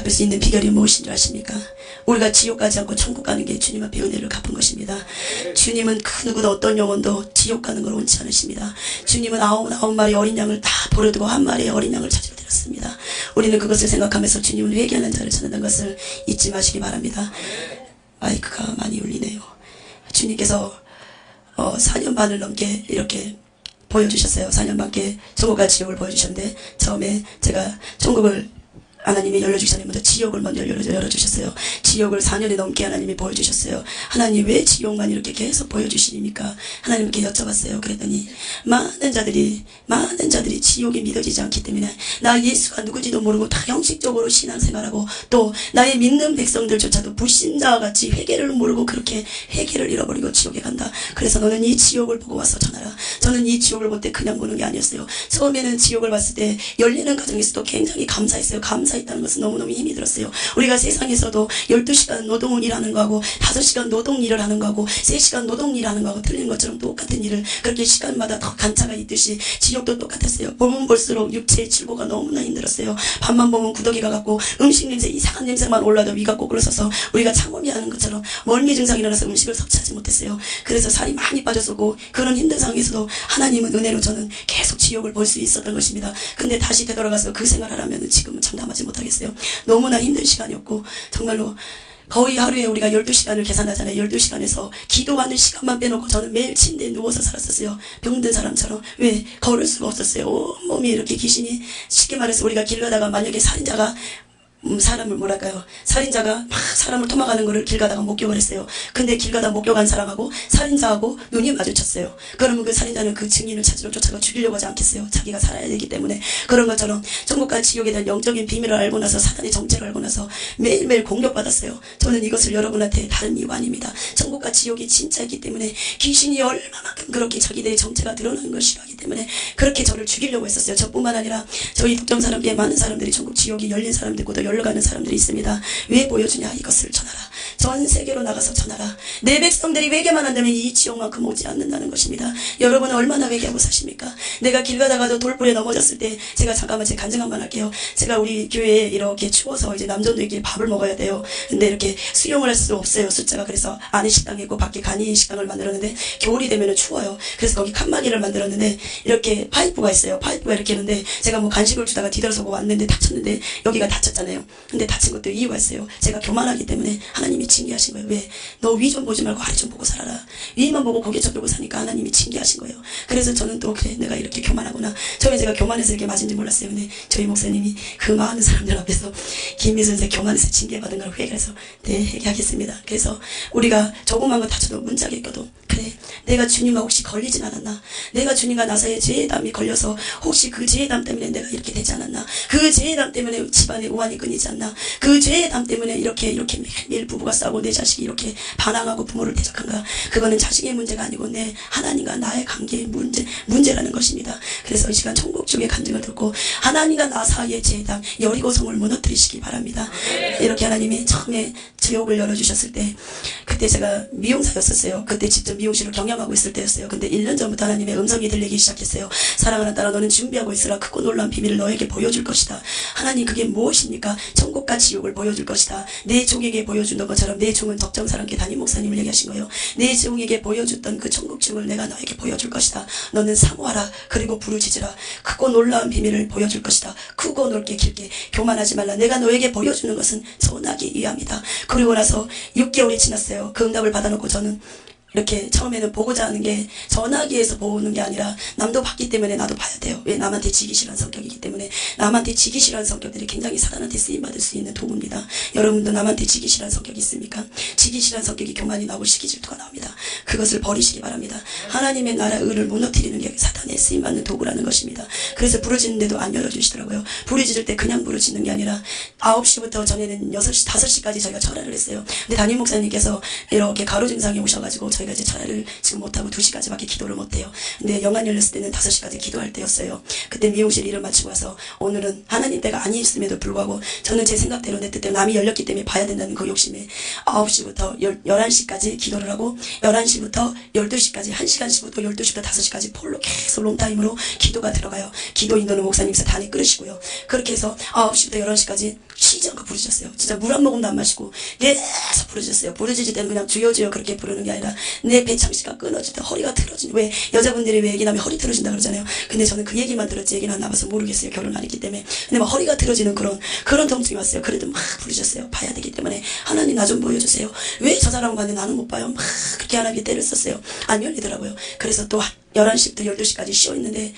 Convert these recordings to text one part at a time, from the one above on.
갚을 수 있는 비결이 무엇인 줄 아십니까? 우리가 지옥 가지 않고 천국 가는 게 주님 앞에 은혜를 갚은 것입니다. 주님은 그 누구도 어떤 영혼도 지옥 가는 걸 원치 않으십니다. 주님은 아홉 마리 어린 양을 다 버려두고 한 마리의 어린 양을 찾으러 드렸습니다. 우리는 그것을 생각하면서 주님은 회개하는 자를 찾는다는 것을 잊지 마시기 바랍니다. 마이크가 많이 울리네요. 주님께서 4년 반을 넘게 이렇게 보여주셨어요. 4년 반께 천국과 지옥을 보여주셨는데, 처음에 제가 천국을 하나님이 열려주기 전에 먼저 지옥을 먼저 열어주셨어요. 지옥을 4년이 넘게 하나님이 보여주셨어요. 하나님 왜 지옥만 이렇게 계속 보여주시니까 하나님께 여쭤봤어요. 그랬더니 많은 자들이 지옥이 믿어지지 않기 때문에 나 예수가 누구지도 모르고 다 형식적으로 신앙생활하고 또 나의 믿는 백성들조차도 불신자와 같이 회개를 모르고 그렇게 회개를 잃어버리고 지옥에 간다. 그래서 너는 이 지옥을 보고 와서 전하라. 저는 이 지옥을 볼 때 그냥 보는 게 아니었어요. 처음에는 지옥을 봤을 때 열리는 과정에서도 굉장히 감사했어요. 감사했다는 것은 너무너무 힘이 들었어요. 우리가 세상에서도 12시간 노동을 일하는 거하고 5시간 노동 일을 하는 거하고 3시간 노동 일하는 거하고 틀린 것처럼 똑같은 일을 그렇게 시간마다 더 간차가 있듯이 지옥도 똑같았어요. 보면 볼수록 육체의 질고가 너무나 힘들었어요. 밤만 보면 구더기가 같고 음식 냄새, 이상한 냄새만 올라도 위가 꼬꾸러서서 우리가 창업이 하는 것처럼 멀미 증상이 일어나서 음식을 섭취하지 못했어요. 그래서 살이 많이 빠졌었고 그런 힘든 상황에서도 하나님은 은혜로 저는 계속 지옥을 볼 수 있었던 것입니다. 근데 다시 되돌아가서 그 생활을 하면 지금은 참담하지 못하겠어요. 너무나 힘든 시간이었고 정말로 거의 하루에 우리가 12시간을 계산하잖아요. 12시간에서 기도하는 시간만 빼놓고 저는 매일 침대에 누워서 살았었어요. 병든 사람처럼. 왜? 걸을 수가 없었어요. 온몸이 이렇게 귀신이, 쉽게 말해서 우리가 길 가다가 만약에 살인자가 사람을 살인자가 막 사람을 토막하는 거를 길 가다가 목격을 했어요. 근데 길 가다 목격한 사람하고 살인자하고 눈이 마주쳤어요. 그러면 그 살인자는 그 증인을 찾으러 쫓아가 죽이려고 하지 않겠어요. 자기가 살아야 되기 때문에. 그런 것처럼 천국과 지옥에 대한 영적인 비밀을 알고 나서, 사단의 정체를 알고 나서 매일매일 공격받았어요. 저는 이것을 여러분한테 다른 이유가 아닙니다. 천국과 지옥이 진짜이기 때문에, 귀신이 얼마만큼 그렇게 자기들의 정체가 드러나는 걸 싫어하기 때문에 그렇게 저를 죽이려고 했었어요. 저뿐만 아니라 저희 북정 사람계에 많은 사람들이, 천국 지옥이 열린 사람들고 또 열려가는 사람들이 있습니다. 왜 보여주냐? 이것을 전하라. 전 세계로 나가서 전하라. 내 백성들이 회개만 한다면 이 지옥만큼 오지 않는다는 것입니다. 여러분은 얼마나 회개하고 사십니까? 내가 길 가다가도 돌불에 넘어졌을 때, 제가 잠깐만 제 간증 한번 할게요. 제가 우리 교회에 이렇게 추워서 이제 남전도끼리 밥을 먹어야 돼요. 근데 이렇게 수용을 할 수 없어요. 숫자가. 그래서 안에 식당이 있고 밖에 간이 식당을 만들었는데 겨울이 되면 추워요. 그래서 거기 칸막이를 만들었는데 이렇게 파이프가 있어요. 파이프가 이렇게 있는데 제가 뭐 간식을 주다가 뒤돌아서고 왔는데 다쳤는데 여기가 다쳤잖아요. 근데 다친 것도 이유가 있어요. 제가 교만하기 때문에 하나님이 징계하신 거예요. 왜? 너 위 좀 보지 말고 아래 좀 보고 살아라. 위만 보고 고개 쳐들고 사니까 하나님이 징계하신 거예요. 그래서 저는 또 그래, 내가 이렇게 교만하구나. 처음에 제가 교만해서 이렇게 맞은지 몰랐어요. 근데 저희 목사님이 그 많은 사람들 앞에서 김미 선생 교만해서 징계받은 걸 회개해서 네, 회개하겠습니다. 그래서 우리가 조그만 거 다쳐도 문짝에 껴도 그래, 내가 주님과 혹시 걸리진 않았나? 내가 주님과 나 사이에 죄의담이 걸려서 혹시 그 죄의담 때문에 내가 이렇게 되지 않았나? 그 죄의담 때문에 집안에 우환이 끊이지 않나? 그 죄의담 때문에 이렇게 매일 부부가 싸우고 내 자식이 이렇게 반항하고 부모를 대적한가? 그거는 자식의 문제가 아니고 내 하나님과 나의 관계의 문제라는 것입니다. 그래서 이 시간 천국 쪽의 간증을 듣고 하나님과 나 사이의 죄의담, 여리고성을 무너뜨리시기 바랍니다. 이렇게 하나님이 처음에 지옥을 열어주셨을 때, 그때 제가 미용사였었어요. 그때 직접 미용실을 경영하고 있을 때였어요. 근데 1년 전부터 하나님의 음성이 들리기 시작했어요. 사랑하는 딸아, 너는 준비하고 있으라. 크고 놀라운 비밀을 너에게 보여줄 것이다. 하나님, 그게 무엇입니까? 천국과 지옥을 보여줄 것이다. 내 종에게 보여준 것처럼, 내 종은 적정사랑계 담임 목사님을 얘기하신 거예요. 내 종에게 보여줬던 그 천국 지옥을 내가 너에게 보여줄 것이다. 너는 사모하라. 그리고 부르짖으라. 크고 놀라운 비밀을 보여줄 것이다. 크고 넓게 길게. 교만하지 말라. 내가 너에게 보여주는 것은 전하기 위함이다. 그리고 나서 6개월이 지났어요. 그 응답을 받아놓고 저는 이렇게 처음에는 보고자 하는 게 전하기 위해서 보는 게 아니라 남도 봤기 때문에 나도 봐야 돼요. 왜? 남한테 지기 싫어하는 성격이기 때문에. 남한테 지기 싫어하는 성격들이 굉장히 사단한테 쓰임받을 수 있는 도구입니다. 여러분도 남한테 지기 싫어하는 성격이 있습니까? 지기 싫어하는 성격이 교만이 나오고 시기질투가 나옵니다. 그것을 버리시기 바랍니다. 하나님의 나라 의를 무너뜨리는 게 사단에 쓰임받는 도구라는 것입니다. 그래서 부르짖는데도 안 열어주시더라고요. 부르짖을 때 그냥 부르짖는 게 아니라 9시부터 전에는 6시, 5시까지 저희가 철야를 했어요. 근데 담임 목사님께서 이렇게 가루 증상이 오셔가지고 저희가 이제 철야를 지금 못하고 2시까지밖에 기도를 못해요. 근데 영안 열렸을 때는 5시까지 기도할 때였어요. 그때 미용실 일을 마치고 와서 오늘은 하나님 때가 아니었음에도 불구하고 저는 제 생각대로 내 뜻대로 남이 열렸기 때문에 봐야 된다는 그 욕심에 9시부터 11시까지 기도를 하고 11시부터 12시까지 1시간씩부터 12시부터 5시까지 폴로 계속 롱타임으로 기도가 들어가요. 기도 인도는 목사님께서 단에 끌으시고요. 그렇게 해서 9시부터 11시까지 쉬지 않고 부르셨어요. 진짜 물 한 모금도 안 마시고 계속 부르짖었어요. 부르짖을 때는 그냥 주여 주여 그렇게 부르는 게 아니라 내 배창시가 끊어질 때 허리가 틀어지는, 왜 여자분들이 왜 얘기 나면 허리 틀어진다 그러잖아요. 근데 저는 그 얘기만 들었지 얘기는 안 나와서 모르겠어요. 결혼 안 했기 때문에. 근데 막 허리가 틀어지는 그런 통증이 왔어요. 그래도 막 부르짖었어요. 봐야 되기 때문에 하나님 나 좀 보여주세요. 왜 저 사람은 봤는데 나는 못 봐요. 막 그렇게 하나님께 때를 썼어요. 안 열리더라고요. 그래서 또 11시부터 12시까지 쉬어있는데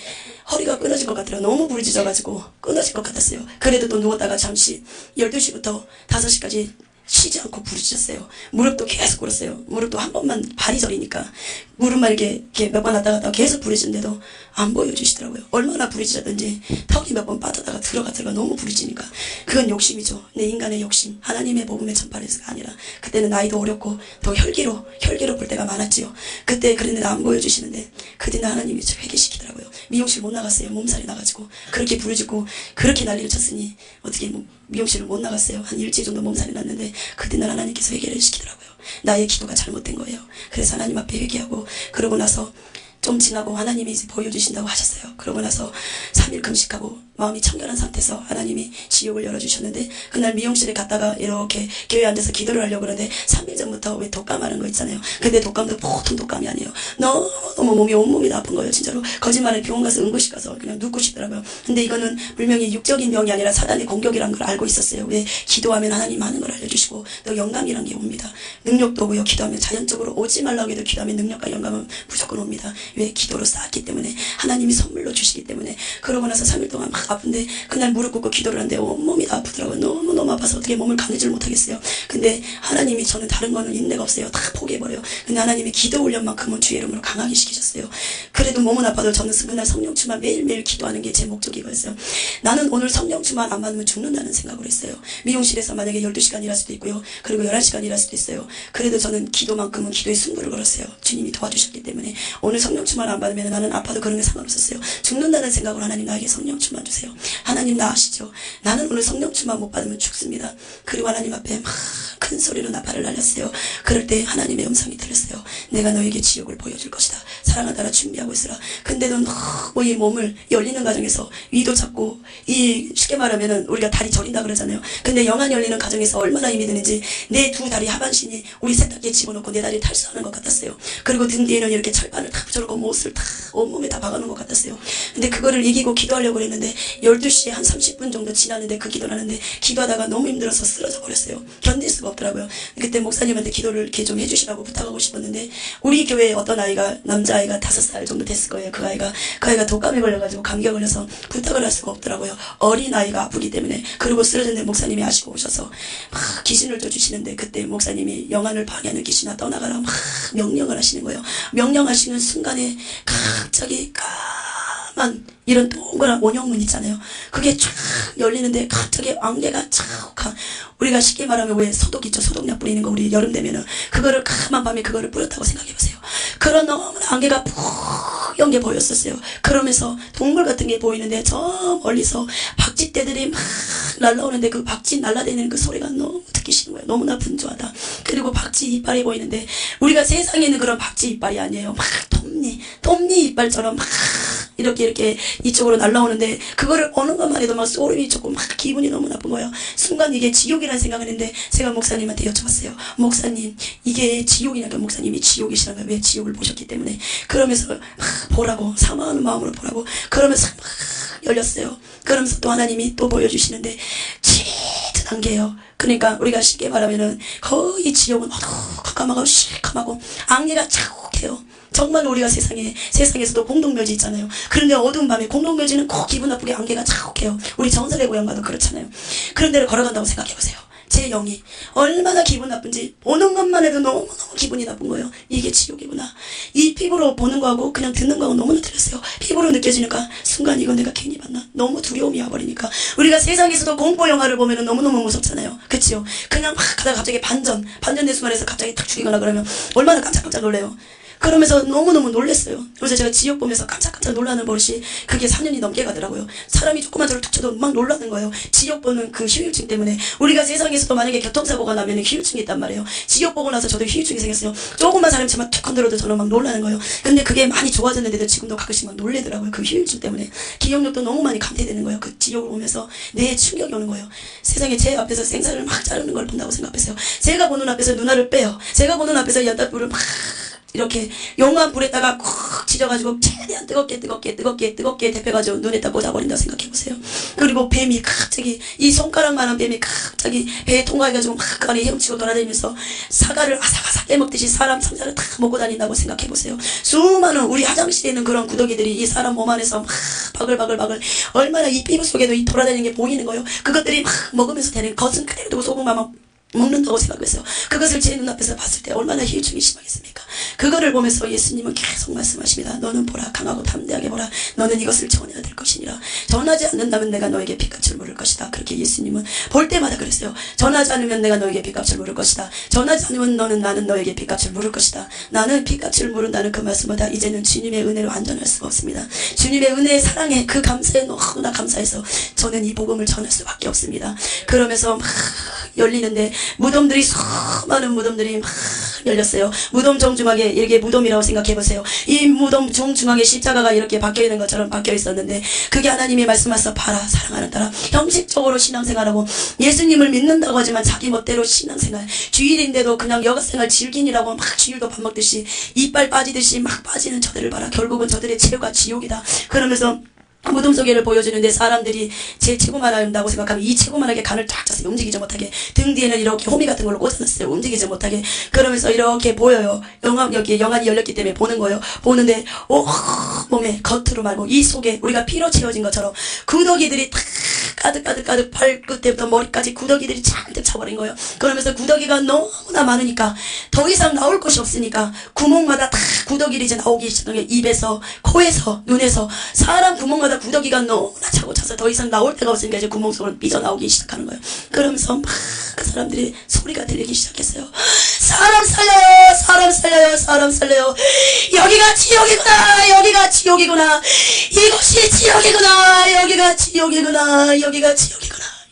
허리가 끊어질 것 같더라고요. 너무 부르짖어가지고 끊어질 것 같았어요. 그래도 또 누웠다가 잠시 12시부터 5시까지 쉬지 않고 부르짖었어요. 무릎도 계속 꿇었어요. 무릎도 한 번만 발이 저리니까 무릎만 이렇게 몇 번 왔다 갔다 계속 부르짖는데도 안 보여주시더라고요. 얼마나 부르짖었든지 턱이 몇 번 빠졌다가 들어가 너무 부르짖으니까. 그건 욕심이죠. 내 인간의 욕심. 하나님의 복음의 전파에서가 아니라 그때는 나이도 어렸고 더 혈기로 볼 때가 많았지요. 그때 그랬는데 안 보여주시는데 그 뒤는 하나님이 저 회개시키더라고요. 미용실 못 나갔어요. 몸살이 나가지고 그렇게 부르짖고 그렇게 난리를 쳤으니 어떻게 미용실을 못 나갔어요. 한 일주일 정도 몸살이 났는데 그때는 하나님께서 회개를 시키더라고요. 나의 기도가 잘못된 거예요. 그래서 하나님 앞에 회개하고, 그러고 나서 좀 지나고 하나님이 이제 보여주신다고 하셨어요. 그러고 나서 3일 금식하고 마음이 청결한 상태에서 하나님이 지옥을 열어주셨는데, 그날 미용실에 갔다가 이렇게 교회에 앉아서 기도를 하려고 그러는데 3일 전부터 왜 독감하는 거 있잖아요. 근데 독감도 보통 독감이 아니에요. 너무 몸이 온몸이 다 아픈 거예요. 진짜로 거짓말에 병원 가서 응급실 가서 그냥 눕고 싶더라고요. 근데 이거는 분명히 육적인 병이 아니라 사단의 공격이라는 걸 알고 있었어요. 왜 기도하면 하나님 많은 걸 알려주시고 또 영감이란 게 옵니다. 능력도 오고요. 기도하면 자연적으로 오지 말라고 해도 기도하면 능력과 영감은 무조건 옵니다. 왜? 기도로 쌓았기 때문에, 하나님이 선물로 주시기 때문에. 그러고 나서 3일 동안 막 아픈데 그날 무릎 꿇고 기도를 하는데 온몸이 다 아프더라고요. 너무너무 아파서 어떻게 몸을 가누질 못하겠어요. 근데 하나님이, 저는 다른 거는 인내가 없어요. 다 포기해버려요. 근데 하나님이 기도 훈련만큼은 주의 이름으로 강하게 시키셨어요. 그래도 몸은 아파도 저는 그날 성령충만 매일매일 기도하는 게 제 목적이었어요. 나는 오늘 성령충만 안 받으면 죽는다는 생각을 했어요. 미용실에서 만약에 12시간 일할 수도 있고요. 그리고 11시간 일할 수도 있어요. 그래도 저는 기도만큼은 기도의 승부를 걸었어요. 주님이 도와주셨기 때문에. 오늘 성령충만 안 받으면 나는 아파도 그런 게 상관없었어요. 죽는다는 생각으로 하나님 나에게 성령충만 주세요. 하나님 나 아시죠? 나는 오늘 성령충만 못 받으면 죽습니다. 그리고 하나님 앞에 막 큰 소리로 나팔을 날렸어요. 그럴 때 하나님의 음성이 들렸어요. 내가 너에게 지옥을 보여줄 것이다. 사랑하다라 준비하고 있으라. 근데도 너무 이 몸을 열리는 과정에서 위도 잡고, 이 쉽게 말하면은 우리가 다리 저린다 그러잖아요. 근데 영안 열리는 과정에서 얼마나 힘이 드는지 내 두 다리 하반신이 우리 세탁기에 집어넣고 내 다리를 탈수하는 것 같았어요. 그리고 등 뒤에는 이렇게 철판을 다 붙여놓고 못을 다 온몸에 다 박아놓은 것 같았어요. 근데 그거를 이기고 기도하려고 했는데 12시에 한 30분 정도 지났는데 그 기도를 하는데 기도하다가 너무 힘들어서 쓰러져 버렸어요. 견딜 수가 없더라고요. 그때 목사님한테 기도를 이렇게 좀 해주시라고 부탁하고 싶었는데, 우리 교회에 어떤 아이가, 남자아이가 5살 정도 됐을 거예요. 그 아이가 독감에 걸려가지고 감기에 걸려서 부탁을 할 수가 없더라고요. 어린 아이가 아프기 때문에. 그리고 쓰러졌는데 목사님이 아시고 오셔서 막 귀신을 쫓으시는데, 그때 목사님이 영안을 방해하는 귀신아 떠나가라 막 명령을 하시는 거예요. 명령하시는 순간에 갑자기 까만 이런 동그란 원형문 있잖아요. 그게 쫙 열리는데 갑자기 안개가 쫙, 우리가 쉽게 말하면 왜 소독 있죠? 소독약 뿌리는 거 우리 여름 되면은 그거를 까만 밤에 그거를 뿌렸다고 생각해보세요. 그런 너무나 안개가 푹연 게 보였었어요. 그러면서 동물 같은 게 보이는데 저 멀리서 박쥐떼들이 막 날라오는데 그 박쥐 날라다니는 그 소리가 너무 듣기 싫은 거예요. 너무나 분주하다. 그리고 박쥐 이빨이 보이는데 우리가 세상에 있는 그런 박쥐 이빨이 아니에요. 막 톱니 이빨처럼 막 이렇게 이쪽으로 날라오는데, 그거를 보는 것만 해도 막 소름이 돋고 막 기분이 너무 나쁜 거예요. 순간 이게 지옥이라는 생각을 했는데 제가 목사님한테 여쭤봤어요. 목사님, 이게 지옥이냐니까 목사님이 지옥이시라는 거예요. 왜? 지옥을 보셨기 때문에. 그러면서 막 보라고, 사모하는 마음으로 보라고, 그러면서 막 열렸어요. 그러면서 또 하나님이 또 보여주시는데 짙은 안개예요. 그러니까 우리가 쉽게 말하면은 거의 지옥은 어두컴컴하고 시커하고 안개가 자욱해요. 정말 우리가 세상에서도 공동묘지 있잖아요. 그런데 어두운 밤에 공동묘지는 꼭 기분 나쁘게 안개가 자욱해요. 우리 전설의 고향 가도 그렇잖아요. 그런 데를 걸어간다고 생각해보세요. 제 영이 얼마나 기분 나쁜지 보는 것만 해도 너무너무 기분이 나쁜 거예요. 이게 지옥이구나. 이 피부로 보는 거하고 그냥 듣는 거하고 너무나 틀렸어요. 피부로 느껴지니까 순간 이거 내가 괜히 봤나? 너무 두려움이 와버리니까. 우리가 세상에서도 공포 영화를 보면 너무너무 무섭잖아요. 그치요? 그냥 막 하다가 갑자기 반전의 순간에서 갑자기 탁 죽이거나 그러면 얼마나 깜짝깜짝 놀래요. 그러면서 너무너무 놀랐어요. 그래서 제가 지옥 보면서 깜짝깜짝 놀라는 버릇이 그게 4년이 넘게 가더라고요. 사람이 조그만 저를 툭 쳐도 막 놀라는 거예요. 지옥 보는 그 휴유증 때문에. 우리가 세상에서도 만약에 교통사고가 나면 휴유증이 있단 말이에요. 지옥 보고 나서 저도 휴유증이 생겼어요. 조금만 사람이 저만 툭 건드려도 저는 막 놀라는 거예요. 근데 그게 많이 좋아졌는데도 지금도 가끔씩 막 놀래더라고요. 그 휴유증 때문에. 기억력도 너무 많이 감퇴되는 거예요. 그 지옥을 보면서 뇌에 충격이 오는 거예요. 세상에 제 앞에서 생사를 막 자르는 걸 본다고 생각했어요. 제가 보는 앞에서 눈알을 빼요. 제가 보는 앞에서 연탄불을 막 이렇게 용암 불에다가 콕 지져가지고 최대한 뜨겁게 데펴가지고 눈에다 꽂아버린다고 생각해보세요. 그리고 뱀이 갑자기 이 손가락만한 뱀이 갑자기 배에 통과해가지고 막 그 안에 헤엄치고 돌아다니면서 사과를 아삭아삭 깨먹듯이 사람 상자를 다 먹고 다닌다고 생각해보세요. 수많은 우리 화장실에 있는 그런 구더기들이 이 사람 몸 안에서 막 바글바글 얼마나 이 피부 속에도 이 돌아다니는 게 보이는 거예요. 그것들이 막 먹으면서 되는 겉은 그대로 두고 속은 막 먹는다고 생각했어요. 그것을 제 눈앞에서 봤을 때 얼마나 희유증이 심하겠습니까? 그거를 보면서 예수님은 계속 말씀하십니다. 너는 보라, 강하고 담대하게 보라. 너는 이것을 전해야 될 것이니라. 전하지 않는다면 내가 너에게 핏값을 물을 것이다. 그렇게 예수님은 볼 때마다 그랬어요. 전하지 않으면 내가 너에게 핏값을 물을 것이다. 전하지 않으면 나는 너에게 핏값을 물을 것이다. 나는 핏값을 물은다는 그 말씀보다 이제는 주님의 은혜로 안전할 수가 없습니다. 주님의 은혜의 사랑에 그 감사에 너무나 감사해서 저는 이 복음을 전할 수밖에 없습니다. 그러면서 막 열리는데 무덤들이 수많은 무덤들이 막 열렸어요. 무덤 정중앙에 이렇게 무덤이라고 생각해보세요. 이 무덤 정중앙에 십자가가 이렇게 박혀있는 것처럼 박혀있었는데 그게 하나님이 말씀하셔서 봐라 사랑하는 딸아, 형식적으로 신앙생활하고 예수님을 믿는다고 하지만 자기 멋대로 신앙생활, 주일인데도 그냥 여가생활 즐긴이라고 막 주일도 밥 먹듯이 이빨 빠지듯이 막 빠지는 저들을 봐라. 결국은 저들의 죄가 지옥이다. 그러면서 무덤 속에를 보여주는데 사람들이 제 체구만 한다고 생각하면 이 체구만하게 간을 쫙 짰어요. 움직이지 못하게. 등 뒤에는 이렇게 호미 같은 걸로 꽂아놨어요. 움직이지 못하게. 그러면서 이렇게 보여요. 여기 영안이 열렸기 때문에 보는 거예요. 보는데 몸에 겉으로 말고 이 속에 우리가 피로 채워진 것처럼 구더기들이 탁 가득 발끝부터 머리까지 구더기들이 잔뜩 차버린 거예요. 그러면서 구더기가 너무나 많으니까 더 이상 나올 곳이 없으니까 구멍마다 다 구더기들이 이제 나오기 시작한 게 입에서 코에서 눈에서 사람 구멍마다 구더기가 너무나 차고 차서 더 이상 나올 데가 없으니까 이제 구멍 속으로 삐져나오기 시작하는 거예요. 그러면서 막 그 사람들이 소리가 들리기 시작했어요. 사람 살려요. 여기가 지옥이구나. 이곳이 지옥이구나. 여기가 지옥이구나.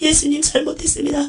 예수님 잘못했습니다.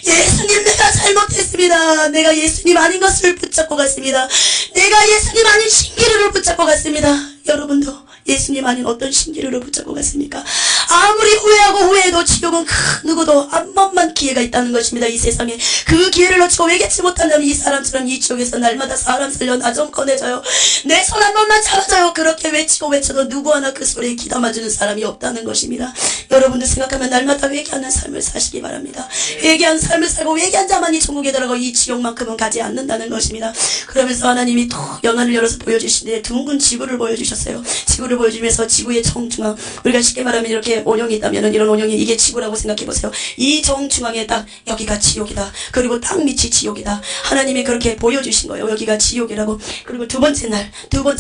예수님 내가 잘못했습니다. 내가 예수님 아닌 것을 붙잡고 갔습니다. 내가 예수님 아닌 신기루를 붙잡고 갔습니다. 여러분도 예수님 아닌 어떤 신기루를 붙잡고 갔습니까? 아무리 후회해도 지옥은 그 누구도 한 번만 기회가 있다는 것입니다. 이 세상에 그 기회를 놓치고 외겠지 못한다면 이 사람처럼 이 지옥에서 날마다 사람 살려 나 좀 꺼내줘요. 내 손 한 번만 잡아줘요. 그렇게 외쳐도 누구 하나 그 소리에 귀담아주는 사람이 없다는 것입니다. 여러분들 생각하면 날마다 회개하는 삶을 사시기 바랍니다. 회개한 삶을 살고 회개한 자만이 천국에 들어가고 이 지옥만큼은 가지 않는다는 것입니다. 그러면서 하나님이 또 영안을 열어서 보여주시는데 둥근 지구를 보여주셨어요. 지구를 보여주면서 지구의 정중앙, 우리가 쉽게 말하면 이렇게 원형이 있다면 이런 원형이 이게 지구라고 생각해보세요. 이 정중앙에 딱 여기가 지옥이다. 그리고 땅 밑이 지옥이다. 하나님이 그렇게 보여주신 거예요. 여기가 지옥이라고. 그리고 두 번째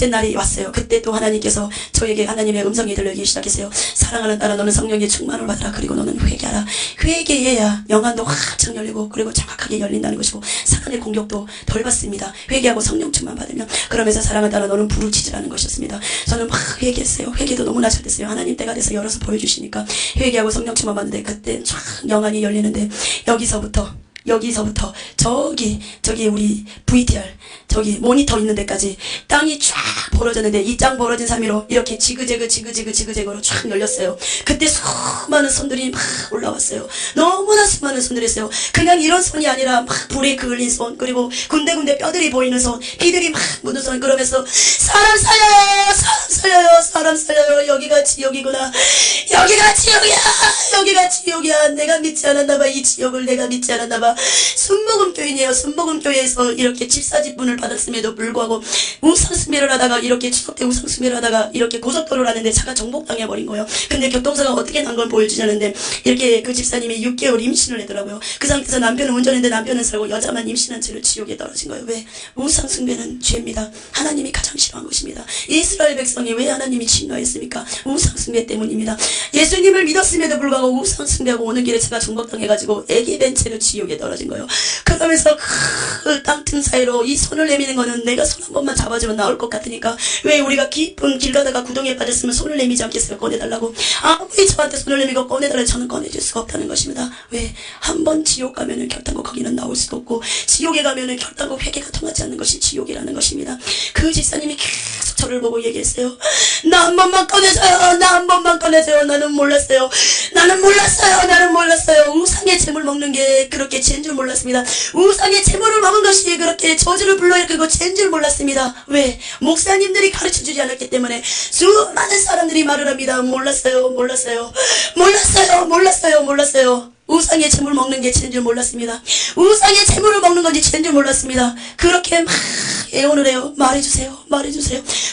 날이 왔어요. 그때 또 하나님께서 저에게 하나님의 음성이 들리기 시작했어요. 사랑하는 딸아, 너는 성령의 충만을 받아라. 그리고 너는 회개하라. 회개해야 영안도 활짝 열리고 그리고 정확하게 열린다는 것이고 사탄의 공격도 덜 받습니다. 회개하고 성령 충만 받으면. 그러면서 사랑하는 딸아, 너는 부르짖으라는 것이었습니다. 저는 막 회개했어요. 회개도 너무나 잘 됐어요. 하나님 때가 돼서 열어서 보여주시니까 회개하고 성령 충만 받는데 그때 쫙 영안이 열리는데 여기서부터 저기 우리 VTR 저기 모니터 있는 데까지 땅이 쫙 벌어졌는데 이 땅 벌어진 사이로 이렇게 지그재그로 쫙 열렸어요. 그때 수많은 손들이 막 올라왔어요. 너무나 수많은 손들이 있어요. 그냥 이런 손이 아니라 막 불에 그을린 손, 그리고 군데군데 뼈들이 보이는 손, 피들이 막 묻은 손. 그러면서 사람 살려요. 여기가 지옥이구나. 여기가 지옥이야. 내가 믿지 않았나봐. 이 지옥을 내가 믿지 않았나봐. 순복음교인이에요. 순복음교회에서 이렇게 집사직분을 받았음에도 불구하고 우상숭배를 하다가 이렇게 추석 때 우상숭배를 하다가 이렇게 고속도로를 하는데 차가 정복당해버린 거예요. 근데 교통사가 어떻게 난 걸 보여주자는데 이렇게 그 집사님이 6개월 임신을 했더라고요. 그 상태에서 남편은 운전했는데 남편은 살고 여자만 임신한 채로 지옥에 떨어진 거예요. 왜? 우상숭배는 죄입니다. 하나님이 가장 싫어한 것입니다. 이스라엘 백성이 왜 하나님이 진노했습니까? 우상숭배 때문입니다. 예수님을 믿었음에도 불구하고 우상숭배하고 오는 길에 차가 정복당해가지고 애기 벤 채로 지옥에 떨어진 거예요. 그러면서 그 땅틈 사이로 이 손을 내미는 거는 내가 손 한 번만 잡아주면 나올 것 같으니까 왜 우리가 깊은 길 가다가 구덩이에 빠졌으면 손을 내미지 않겠어요? 꺼내달라고. 아무리 저한테 손을 내미고 꺼내달라고 저는 꺼내줄 수가 없다는 것입니다. 왜? 한 번 지옥 가면은 결단코 거기는 나올 수도 없고 지옥에 가면은 결단코 회개가 통하지 않는 것이 지옥이라는 것입니다. 그 집사님이 계속 저를 보고 얘기했어요. 나 한 번만 꺼내줘요. 나 한 번만 꺼내줘요. 나는 몰랐어요. 나는 몰랐어요. 우상의 재물 먹는 게 그렇게 죄인 줄 몰랐습니다. 우상의 재물을 먹은 것이 그렇게 저주를 불러일으키고 죄인 줄 몰랐습니다. 왜? 목사님들이 가르쳐주지 않았기 때문에 수많은 사람들이 말을 합니다. 몰랐어요. 우상의 재물 먹는 게 죄인 줄 몰랐습니다. 우상의 재물을 먹는 건지 죄인 줄 몰랐습니다. 그렇게 막 애원을 해요. 말해주세요.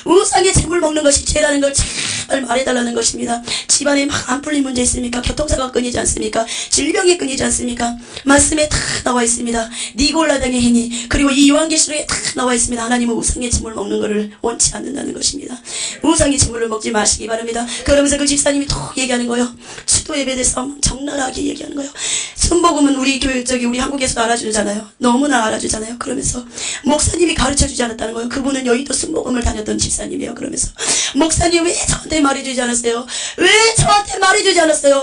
우상의 재물 먹는 것이 죄라는 걸 제발 말해달라는 것입니다. 집안에 막 안 풀린 문제 있습니까? 교통사고가 끊이지 않습니까? 질병이 끊이지 않습니까? 말씀에 다 나와 있습니다. 니골라당의 행위, 그리고 이 요한계시록에 다 나와 있습니다. 하나님은 우상의 재물을 먹는 것을 원치 않는다는 것입니다. 우상의 재물을 먹지 마시기 바랍니다. 그러면서 그 집사님이 또 얘기하는 거예요. 수도 예배에 대해서 적나라하게 얘기하는 거예요. 순복음은 우리 교회 우리 한국에서 알아주잖아요. 너무나 알아주잖아요. 그러면서 목사님이 가르쳐주지 않았다는 거예요. 그분은 여의도 순복음을 다녔던 집사님이에요. 그러면서 목사님 왜 저한테 말해주지 않았어요?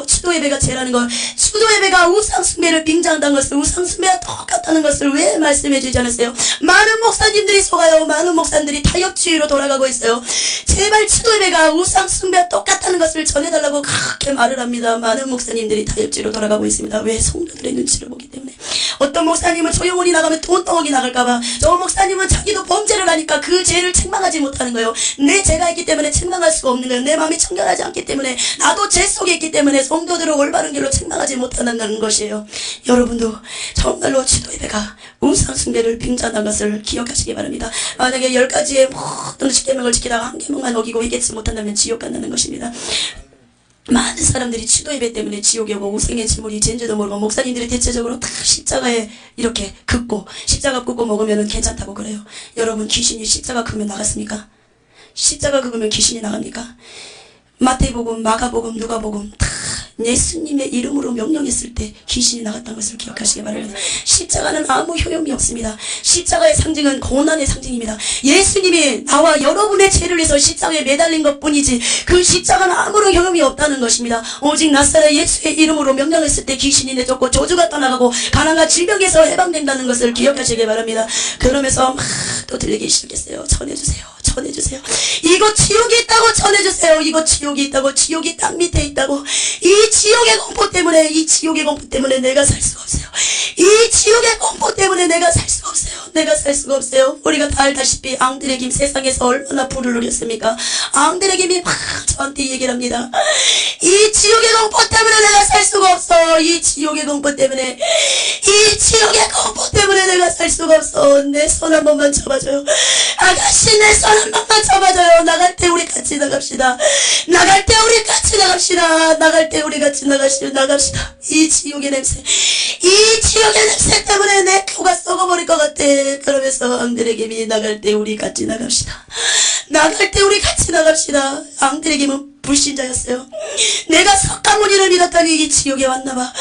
수도 예배가 죄라는 걸, 수도 예배가 우상 숭배를 빙자한다는 것을, 우상 숭배와 똑같다는 것을 왜 말씀해주지 않았어요? 많은 목사님들이 속아요. 많은 목사님들이 타협주의로 돌아가고 있어요. 제발 수도 예배가 우상 숭배와 똑같다는 것을 전해달라고 그렇게 말을 합니다. 많은 목사님들이 타협주의로 돌아가고 있습니다. 왜? 성도들의 눈치를 보기 때문에. 어떤 목사님은 조용히 나가면 돈덩어리 나갈까봐, 저 목사님은 자기도 범죄를 하니까 그 죄를 책망하지 못하는 거예요. 내 죄가 있기 때문에 책망할 수가 없는 거예요. 내 마음이 청결하지 않기 때문에, 나도 죄 속에 있기 때문에 성도들을 올바른 길로 책망하지 못한다는 것이에요. 여러분도 정말로 주도 예배가 우상 숭배를 빙자한 것을 기억하시기 바랍니다. 만약에 10가지의 모든 십계명을 지키다가 한 계명만 어기고 회개치 못한다면 지옥 간다는 것입니다. 많은 사람들이 추도 예배 때문에 지옥에 오고 우상의 재물이 죄인지도 모르고, 목사님들이 대체적으로 다 십자가에 이렇게 긋고 십자가 긋고 먹으면 괜찮다고 그래요. 여러분, 귀신이 십자가 긋으면 나갔습니까? 십자가 긋으면 귀신이 나갑니까? 마태복음, 마가복음, 누가복음 다 예수님의 이름으로 명령했을 때 귀신이 나갔다는 것을 기억하시기 바랍니다. 십자가는 아무 효용이 없습니다. 십자가의 상징은 고난의 상징입니다. 예수님이 나와 여러분의 죄를 위해서 십자가에 매달린 것 뿐이지 그 십자가는 아무런 효용이 없다는 것입니다. 오직 나사렛 예수의 이름으로 명령했을 때 귀신이 내쫓고 조주가 떠나가고 가난과 질병에서 해방된다는 것을 기억하시기 바랍니다. 그러면서 막 또 들리기 시작했어요. 전해주세요. 이거 지옥이 있다고 전해주세요. 이거 지옥이 있다고, 지옥이 땅 밑에 있다고. 이 지옥의 공포 때문에 내가 살 수가 없어요. 이 지옥의 공포 때문에 내가 살 수가 없어요. 우리가 다 알다시피 앙드레 김 세상에서 얼마나 불을 누렸습니까? 앙드레 김이 막 저한테 얘기를 합니다. 이 지옥의 공포 때문에 내가 살 수가 없어. 이 지옥의 공포 때문에 내가 살 수가 없어. 내 손 한 번만 잡아줘요. 아가씨, 내 손 한 번만 잡아줘요. 나갈 때 우리 같이 나갑시다. 이 지옥의 냄새 때문에 내 코가 썩어버릴 것 같아. 그러면서 앙드레김이 나갈 때 우리 같이 나갑시다. 앙드레김은 불신자였어요. 내가 석가모니를 믿었더니 이 지옥에 왔나봐.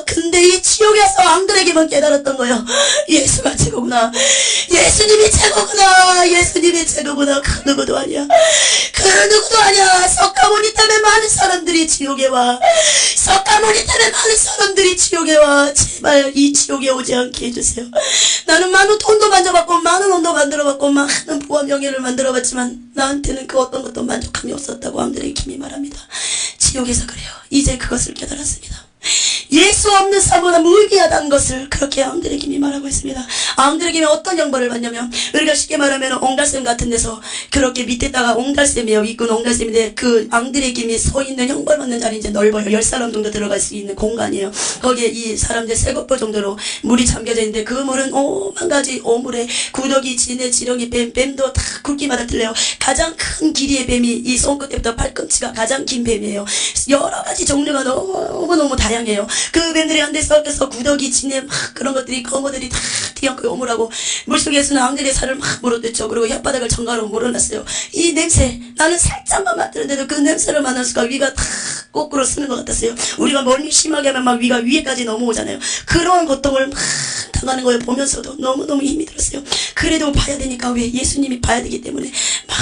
근데 이 지옥에 와서 앙드레김은 깨달았던 거예요. 예수가 최고구나. 예수님이 최고구나. 그 누구도 아니야. 석가모니 때문에 많은 사람들이 지옥에 와. 제발 이 지옥에 오지 않게 해주세요. 나는 많은 돈도 만져봤고 많은 돈도 만들어봤고 많은 부와 명예를 만들어봤지만 나한테는 그 어떤 것도 만족함이 없었다고 앙드레 김이 말합니다. 지옥에서 그래요. 이제 그것을 깨달았습니다. 예수 없는 삶은 무의미하다는 것을 그렇게 앙드레 김이 말하고 있습니다. 앙드레 김이 어떤 형벌을 받냐면, 우리가 쉽게 말하면 옹달샘 같은 데서 그렇게 밑에다가 옹달샘이에요. 이끈 옹달샘인데 그 앙드레 김이 서 있는 형벌 받는 자리 이제 넓어요. 10사람 정도 들어갈 수 있는 공간이에요. 거기에 이 사람들 3곳 정도로 물이 잠겨져 있는데 그 물은 오만 가지 오물에 구더기, 지네, 지렁이, 뱀도 다 굵기마다 틀려요. 가장 큰 길이의 뱀이 이 손끝에부터 발꿈치가 가장 긴 뱀이에요. 여러 가지 종류가 너무너무 다양해요. 그 뱀들이 안 돼 썩여서 구더기 진해 막 그런 것들이 거머들이 다 뒤엉켜 오므라고 물속에서는 앙들의 살을 막 물어뜯죠. 그리고 혓바닥을 정갈로 물어놨어요. 이 냄새 나는 살짝만 맡는데도 그 냄새를 맡는 순간 위가 다 거꾸로 쓰는 것 같았어요. 우리가 멀미 심하게 하면 막 위가 위에까지 넘어오잖아요. 그런 고통을 막 당하는 거예요. 보면서도 너무너무 힘이 들었어요. 그래도 봐야 되니까 왜 예수님이 봐야 되기 때문에 막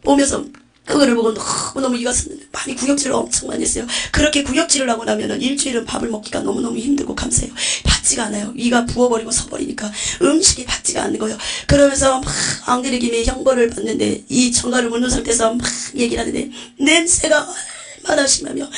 보면서 그거를 보고 너무너무 이가 많이 구역질을 엄청 많이 했어요. 그렇게 구역질을 하고 나면은 일주일은 밥을 먹기가 너무너무 힘들고 감사해요. 받지가 않아요. 위가 부어버리고 서버리니까 음식이 받지가 않는 거예요. 그러면서 막 앙드레김이 형벌을 받는데 이 정갈을 묻는 상태에서 막 얘기를 하는데 냄새가 얼마나 심하며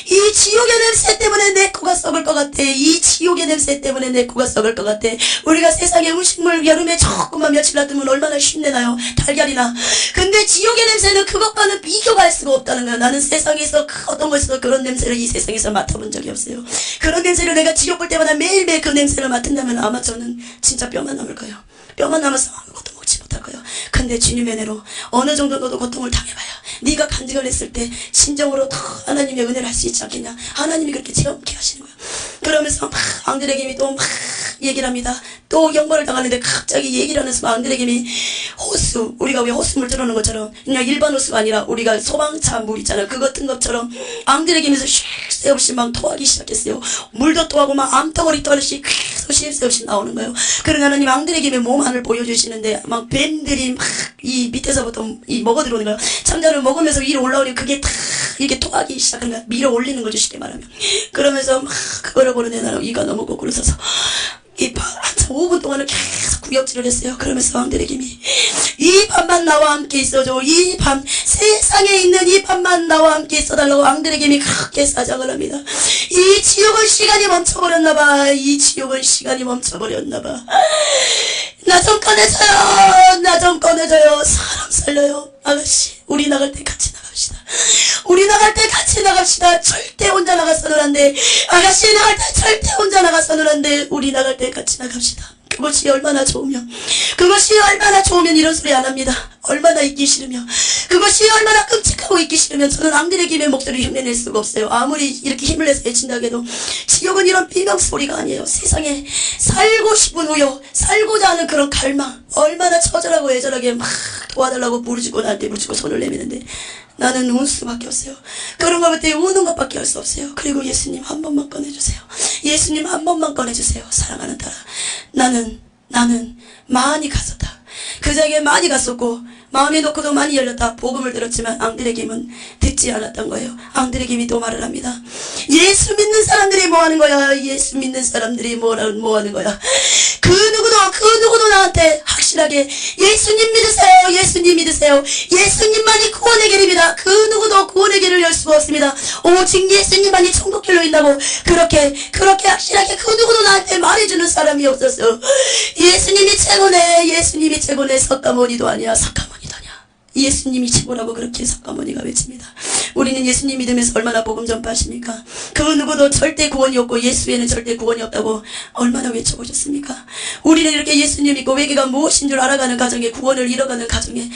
이 지옥의 냄새 때문에 내 코가 썩을 것 같아. 이 지옥의 냄새 때문에 내 코가 썩을 것 같아. 우리가 세상에 음식물 여름에 조금만 며칠 놔두면 얼마나 쉰내나요. 달걀이나. 근데 지옥의 냄새는 그것과는 비교가 할 수가 없다는 거야. 나는 세상에서 어떤 것에서 그런 냄새를 이 세상에서 맡아본 적이 없어요. 그런 냄새를 내가 지옥 볼 때마다 매일매일 그 냄새를 맡은다면 아마 저는 진짜 뼈만 남을 거예요. 뼈만 남아서 아무것도 먹지 못할 거예요. 근데 주님의 은혜로 어느 정도 너도 고통을 당해봐야 네가 간증을 했을 때 진정으로 더 하나님의 은혜를 할 수 있지 않겠냐. 하나님이 그렇게 체험케 하시는 거예요. 그러면서 막 앙드레김이 또 막 얘기를 합니다. 또 형벌을 당하는데 갑자기 얘기를 하는 순간 앙드레김이 호수, 우리가 왜 호수물 틀어놓은 것처럼 그냥 일반 호수가 아니라 우리가 소방차 물 있잖아요. 그 같은 것처럼 앙드레김에서 쉴 새 없이 막 토하기 시작했어요. 물도 토하고 막 암덩어리 토하듯이 쉴 새 없이 나오는 거예요. 그러나 하나님 앙드레김의 몸 안을 보여주시는데 막 뱀들이 막 이 밑에서부터 이 먹어 들어오는 거예요. 참자를 먹으면서 위로 올라오니 그게 다 이렇게 토하기 시작하는 거야. 밀어 올리는 거죠, 쉽게 말하면. 그러면서 막 그거를 보는데 나는 이가 너무 거꾸로 서서 한참 5분 동안을 계속 구역질을 했어요. 그러면서 앙드레김이 이 밤만 나와 함께 있어줘. 이 밤 세상에 있는 이 밤만 나와 함께 있어달라고 앙드레김이 그렇게 사정을 합니다. 이 지옥은 시간이 멈춰버렸나봐. 이 지옥은 시간이 멈춰버렸나봐. 나 좀 꺼내줘요. 나 좀 꺼내줘요. 사람 살려요. 아가씨 우리 나갈 때 같이 나갑시다. 우리 나갈 때 같이 나갑시다. 절대 혼자 나가서는 안 돼. 아가씨 나갈 때 절대 혼자 나가서는 안 돼. 우리 나갈 때 같이 나갑시다. 그것이 얼마나 좋으면 이런 소리 안 합니다. 얼마나 있기 싫으며 그것이 얼마나 끔찍하고 있기 싫으면 저는 앙드레김의 목소리를 흉내낼 수가 없어요. 아무리 이렇게 힘을 내서 외친다 해도 지옥은 이런 비명 소리가 아니에요. 세상에 살고 싶은 우요, 살고자 하는 그런 갈망, 얼마나 처절하고 애절하게 막 도와달라고 부르짖고 나한테 부르짖고 손을 내미는데 나는 울 수밖에 없어요. 그런 것 같아 우는 것밖에 할 수 없어요. 그리고 예수님 한 번만 꺼내주세요. 예수님 한 번만 꺼내주세요. 사랑하는 딸아, 나는 많이 갔었다. 그 자리에 많이 갔었고 마음에 놓고도 많이 열렸다. 복음을 들었지만 앙드레김은 듣지 않았던 거예요. 앙드레김이 또 말을 합니다. 예수 믿는 사람들이 뭐 하는 거야? 예수 믿는 사람들이 뭐 하는 거야? 그 누구도 나한테 확실하게 예수님 믿으세요. 예수님 믿으세요. 예수님만이 구원의 길입니다. 그 누구도 구원의 길을 열 수가 없습니다. 오직 예수님만이 천국길로 있다고 그렇게 확실하게 그 누구도 나한테 말해주는 사람이 없었어. 예수님이 최고네. 예수님이 최고네. 석가모니도 아니야. 석가모니도 아니야. 예수님이 최고라고 그렇게 석가모니가 외칩니다. 우리는 예수님 믿으면서 얼마나 복음 전파하십니까? 그 누구도 절대 구원이 없고 예수에는 절대 구원이 없다고 얼마나 외쳐보셨습니까? 우리는 이렇게 예수님 믿고 외계가 무엇인 줄 알아가는 가정에, 구원을 잃어가는 가정에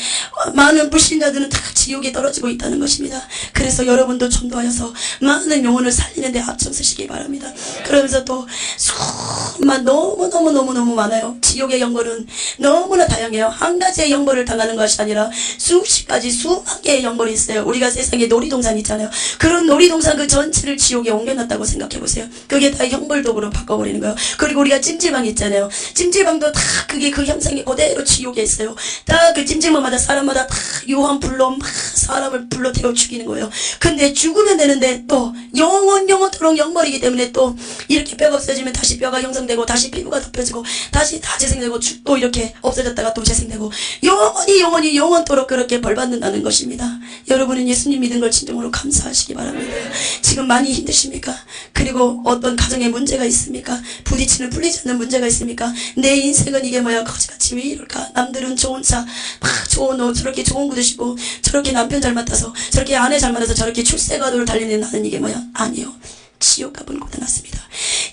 많은 불신자들은 다 지옥에 떨어지고 있다는 것입니다. 그래서 여러분도 전도하여서 많은 영혼을 살리는 데 앞장서시기 바랍니다. 그러면서 또 수만 너무너무 많아요. 지옥의 형벌은 너무나 다양해요. 한 가지의 형벌을 당하는 것이 아니라 수십 가지 수만 개의 형벌이 있어요. 우리가 세상에 놀이동산 있잖아요. 그런 놀이동산 그 전체를 지옥에 옮겨놨다고 생각해보세요. 그게 다 형벌독으로 바꿔버리는 거예요. 그리고 우리가 찜질방 있잖아요. 찜질방도 다 그게 그 형상이 그대로 지옥에 있어요. 다 그 찜질방마다 사람마다 다 요한 불로 막 사람을 불로 태워 죽이는 거예요. 근데 죽으면 되는데 또 영원토록 형벌이기 때문에 또 이렇게 뼈가 없어지면 다시 뼈가 형성되고 다시 피부가 덮여지고 다시 다 재생되고 또 이렇게 없어졌다가 또 재생되고 영원토록 그렇게 벌받는다는 것입니다. 여러분은 예수님 믿은 걸 진정으로 감사하시기 바랍니다. 지금 많이 힘드십니까? 그리고 어떤 가정에 문제가 있습니까? 부딪히는 풀리지 않는 문제가 있습니까? 내 인생은 이게 뭐야? 거지같이 왜 이럴까? 남들은 좋은 차, 막 좋은 옷, 저렇게 좋은 구두 신고 저렇게 남편 잘 맡아서 저렇게 아내 잘 맡아서 저렇게 출세가도를 달리는 나는 이게 뭐야? 아니요. 지옥값은 고단했습니다.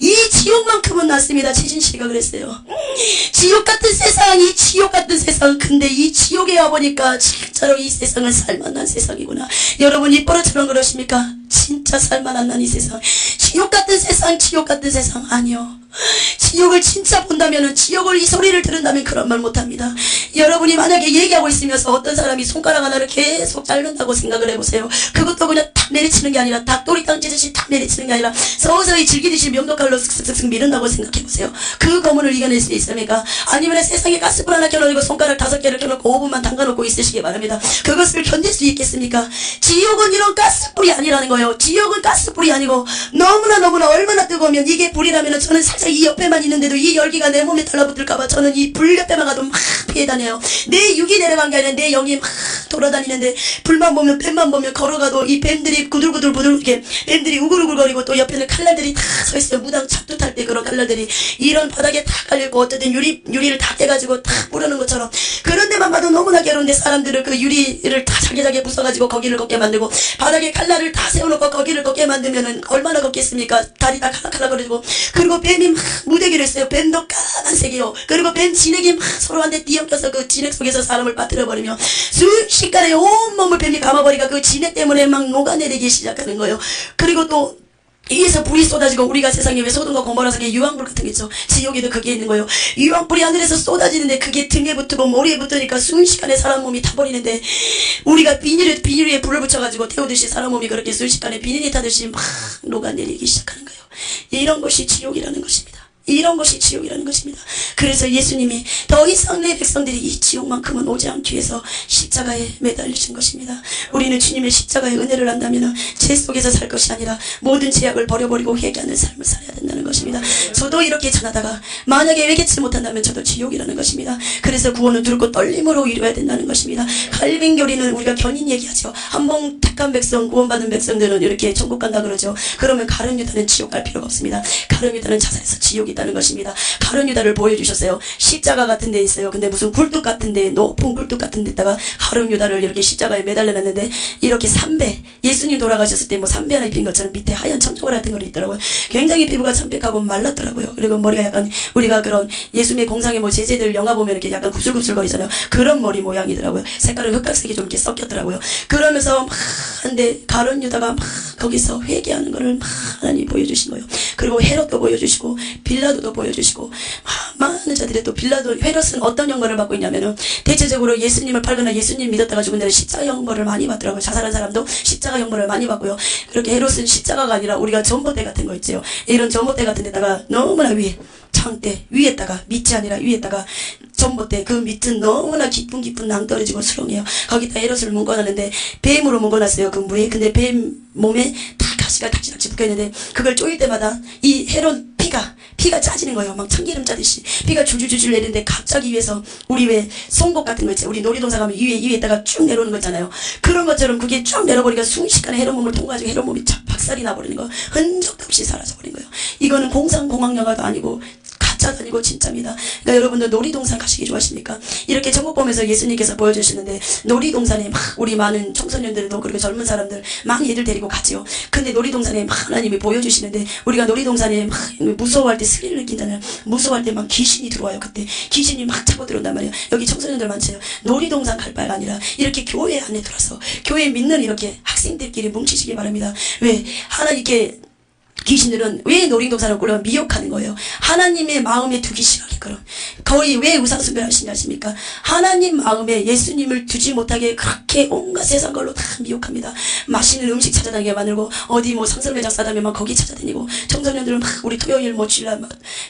이 지옥만큼은 낫습니다. 최진실이가 그랬어요. 지옥 같은 세상, 이 지옥 같은 세상. 근데 이 지옥에 와보니까 진짜로 이 세상은 살만한 세상이구나. 여러분 입버릇처럼 그러십니까? 진짜 살만한 난 이 세상. 지옥 같은 세상. 세상 지옥 같은 세상 아니요. 지옥을 진짜 본다면은, 지옥을 이 소리를 들은다면 그런 말 못합니다. 여러분이 만약에 얘기하고 있으면서 어떤 사람이 손가락 하나를 계속 자른다고 생각을 해보세요. 그것도 그냥 탁 내리치는 게 아니라, 닭도리 땅 찢듯이 탁 내리치는 게 아니라 서서히 질기듯이 명도칼로 슥슥슥 미른다고 생각해보세요. 그 고문을 이겨낼 수 있습니까? 아니면 세상에 가스불 하나 켜놓고 손가락 5개를 켜놓고 5분만 담가놓고 있으시기 바랍니다. 그것을 견딜 수 있겠습니까? 지옥은 이런 가스불이 아니라는 거예요. 지옥은 가스불이 아니고 너무나 얼마나 뜨거우면, 이게 불이라면 저는 살짝 이 옆에만 있는데도 이 열기가 내 몸에 달라붙을까봐 저는 이 불 옆에만 가도 막 피해 다녀요. 내 육이 내려간 게 아니라 내 영이 막 돌아다니는데, 불만 보면 뱀만 보면 걸어가도 이 뱀들이 구들구들 이렇게 뱀들이 우글우글거리고, 또 옆에는 칼날들이 다 서 있어요. 무당 작두 탈 때 그런 칼날들이 이런 바닥에 다 깔려있고, 어쨌든 유리를 다 깨가지고 다 뿌려놓은 것처럼, 그런 데만 봐도 너무나 괴로운데 사람들을 그 유리를 다 자기자기 부숴가지고 거기를 걷게 만들고, 바닥에 칼날을 다 세워놓고 거기를 걷게 만들면은 얼마나 걷겠습니까? 다리 다 칼락칼락거리고. 그리고 뱀이 막 무대기를 했어요. 뱀도 까만색이요. 그리고 뱀 진액이 막 서로한테 띄엄껴서 그 진액 속에서 사람을 빠뜨려버리며, 순식간에 온몸을 뱀이 감아버리니까 그 진액 때문에 막 녹아내리기 시작하는 거예요. 그리고 또 위에서 불이 쏟아지고, 우리가 세상에 왜 소돔과 고모라서 유황불 같은 게 있죠. 지옥에도 그게 있는 거예요. 유황불이 하늘에서 쏟아지는데 그게 등에 붙고 머리에 붙으니까 순식간에 사람 몸이 타버리는데, 우리가 비닐 위에 불을 붙여가지고 태우듯이 사람 몸이 그렇게 순식간에 비닐이 타듯이 막 녹아내리기 시작하는 거예요. 이런 것이 지옥이라는 것입니다. 이런 것이 지옥이라는 것입니다. 그래서 예수님이 더 이상 내 백성들이 이 지옥만큼은 오지 않기 위해서 십자가에 매달리신 것입니다. 우리는 주님의 십자가의 은혜를 안다면 죄 속에서 살 것이 아니라 모든 죄악을 버려버리고 회개하는 삶을 살아야 된다는 것입니다. 저도 이렇게 전하다가 만약에 회개치 못한다면 저도 지옥이라는 것입니다. 그래서 구원은 두렵고 떨림으로 이루어야 된다는 것입니다. 갈빙교리는 우리가 견인 얘기하죠. 한번 택한 백성, 구원받은 백성들은 이렇게 천국 간다 그러죠. 그러면 가룟 유다는 지옥 갈 필요가 없습니다. 가룟 유다는 자살해서 지옥이 있다는 것입니다. 가룟 유다를 보여주셨어요. 십자가 같은 데 있어요. 근데 무슨 굴뚝 같은 데, 높은 굴뚝 같은 데다가 가룟 유다를 이렇게 십자가에 매달려놨는데, 이렇게 삼배, 예수님 돌아가셨을 때 뭐 삼배 하나 입힌 것처럼 밑에 하얀 청초가 같은 거 있더라고요. 굉장히 피부가 참백하고 말랐더라고요. 그리고 머리가 약간, 우리가 그런 예수님의 공상의 뭐 제자들 영화 보면 이렇게 약간 구슬구슬거리잖아요. 그런 머리 모양이더라고요. 색깔은 흑각색이 좀 이렇게 섞였더라고요. 그러면서 막 한데 가룟 유다가 막 거기서 회개하는 거를 막 하나님 보여주신 거예요. 그리고 헤롯도 보여주시고 빌라도도 보여주시고, 많은 자들이 또 헤롯은 어떤 형벌을 받고 있냐면은, 대체적으로 예수님을 팔거나 예수님 믿었다가 죽은 데는 십자가 형벌을 많이 받더라고요. 자살한 사람도 십자가 형벌을 많이 받고요. 그렇게 헤롯은 십자가가 아니라 우리가 전봇대 같은 거 있죠. 이런 전봇대 같은 데다가 너무나 위에 창대 위에다가, 밑이 아니라 위에다가 전봇대, 그 밑은 너무나 깊은 낭떠러지고 수렁이에요. 거기다 헤롯을 묶어놨는데 뱀으로 묶어놨어요. 그 무에. 근데 뱀 몸에 다 가시가 닥치닥치 붙어있는데, 그걸 쪼일 때마다 이 헤롯 피가 짜지는 거예요. 막 참기름 짜듯이 피가 줄줄줄줄 내리는데, 갑자기 위에서 우리 왜 송곳 같은 거 있죠. 우리 놀이동산 가면 위에다가 쭉 내려오는 거 있잖아요. 그런 것처럼 그게 쭉 내려버리니까 순식간에 헤롯 몸을 통과해가지고 헤롯 몸이 박살이 나버리는 거예요. 흔적도 없이 사라져버린 거예요. 이거는 공상-공황 영화도 아니고 가짜도 아니고 진짜입니다. 그러니까 여러분들 놀이동산 가시기 좋아하십니까? 이렇게 천국 보면서 예수님께서 보여주시는데, 놀이동산에 막 우리 많은 청소년들도 그리고 젊은 사람들 많이 애들 데리고 가지요. 근데 놀이동산에 막 하나님이 보여주시는데, 우리가 놀이동산에 막 무서워할 때 스릴을 느끼잖아요. 무서워할 때 막 귀신이 들어와요. 그때 귀신이 막 차고 들어온단 말이에요. 여기 청소년들 많죠. 놀이동산 갈 바가 아니라 이렇게 교회 안에 들어서 교회 믿는 이렇게 학생들끼리 뭉치시기 바랍니다. 왜 하나님께 귀신들은 왜 놀이동산을 꾸려 미혹하는 거예요. 하나님의 마음에 두기 싫어하게끔. 거의 왜 우상숭배를 하시냐 아십니까? 하나님 마음에 예수님을 두지 못하게 그렇게 온갖 세상 걸로 다 미혹합니다. 맛있는 음식 찾아다니게 만들고, 어디 뭐 상설매장 싸다면 거기 찾아다니고, 청소년들은 막 우리 토요일 뭐 주일날 막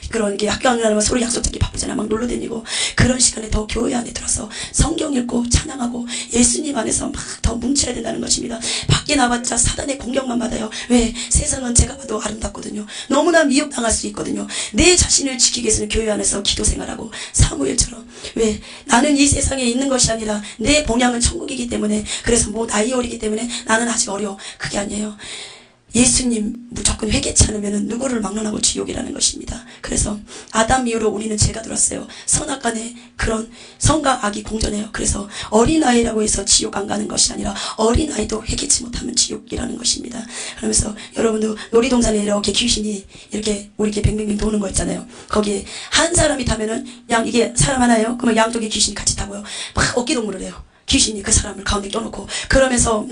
그런 게 학교 안 가면 서로 약속 잡기 바쁘잖아. 막 놀러 다니고, 그런 시간에 더 교회 안에 들어서 성경 읽고 찬양하고 예수님 안에서 막 더 뭉쳐야 된다는 것입니다. 밖에 나봤자 사단의 공격만 받아요. 왜? 세상은 제가 봐도 아름답거든요. 너무나 미혹당할 수 있거든요. 내 자신을 지키기 위해서는 교회 안에서 기도 생활하고, 사무엘처럼. 왜? 나는 이 세상에 있는 것이 아니라 내 본향은 천국이기 때문에, 그래서 뭐 나이 어리기 때문에 나는 아직 어려워. 그게 아니에요. 예수님 무조건 회개치 않으면 누구를 막론하고 지옥이라는 것입니다. 그래서 아담 이후로 우리는 죄가 들었어요. 선악간에 그런 선과 악이 공존해요. 그래서 어린아이라고 해서 지옥 안 가는 것이 아니라 어린아이도 회개치 못하면 지옥이라는 것입니다. 그러면서 여러분도 놀이동산에 이렇게 귀신이 이렇게 우리 이렇게 뱅뱅뱅 도는 거 있잖아요. 거기에 한 사람이 타면은 이게 사람 하나예요. 그러면 양쪽에 귀신이 같이 타고요. 막 어깨동무를 해요. 귀신이 그 사람을 가운데 껴놓고, 그러면서 막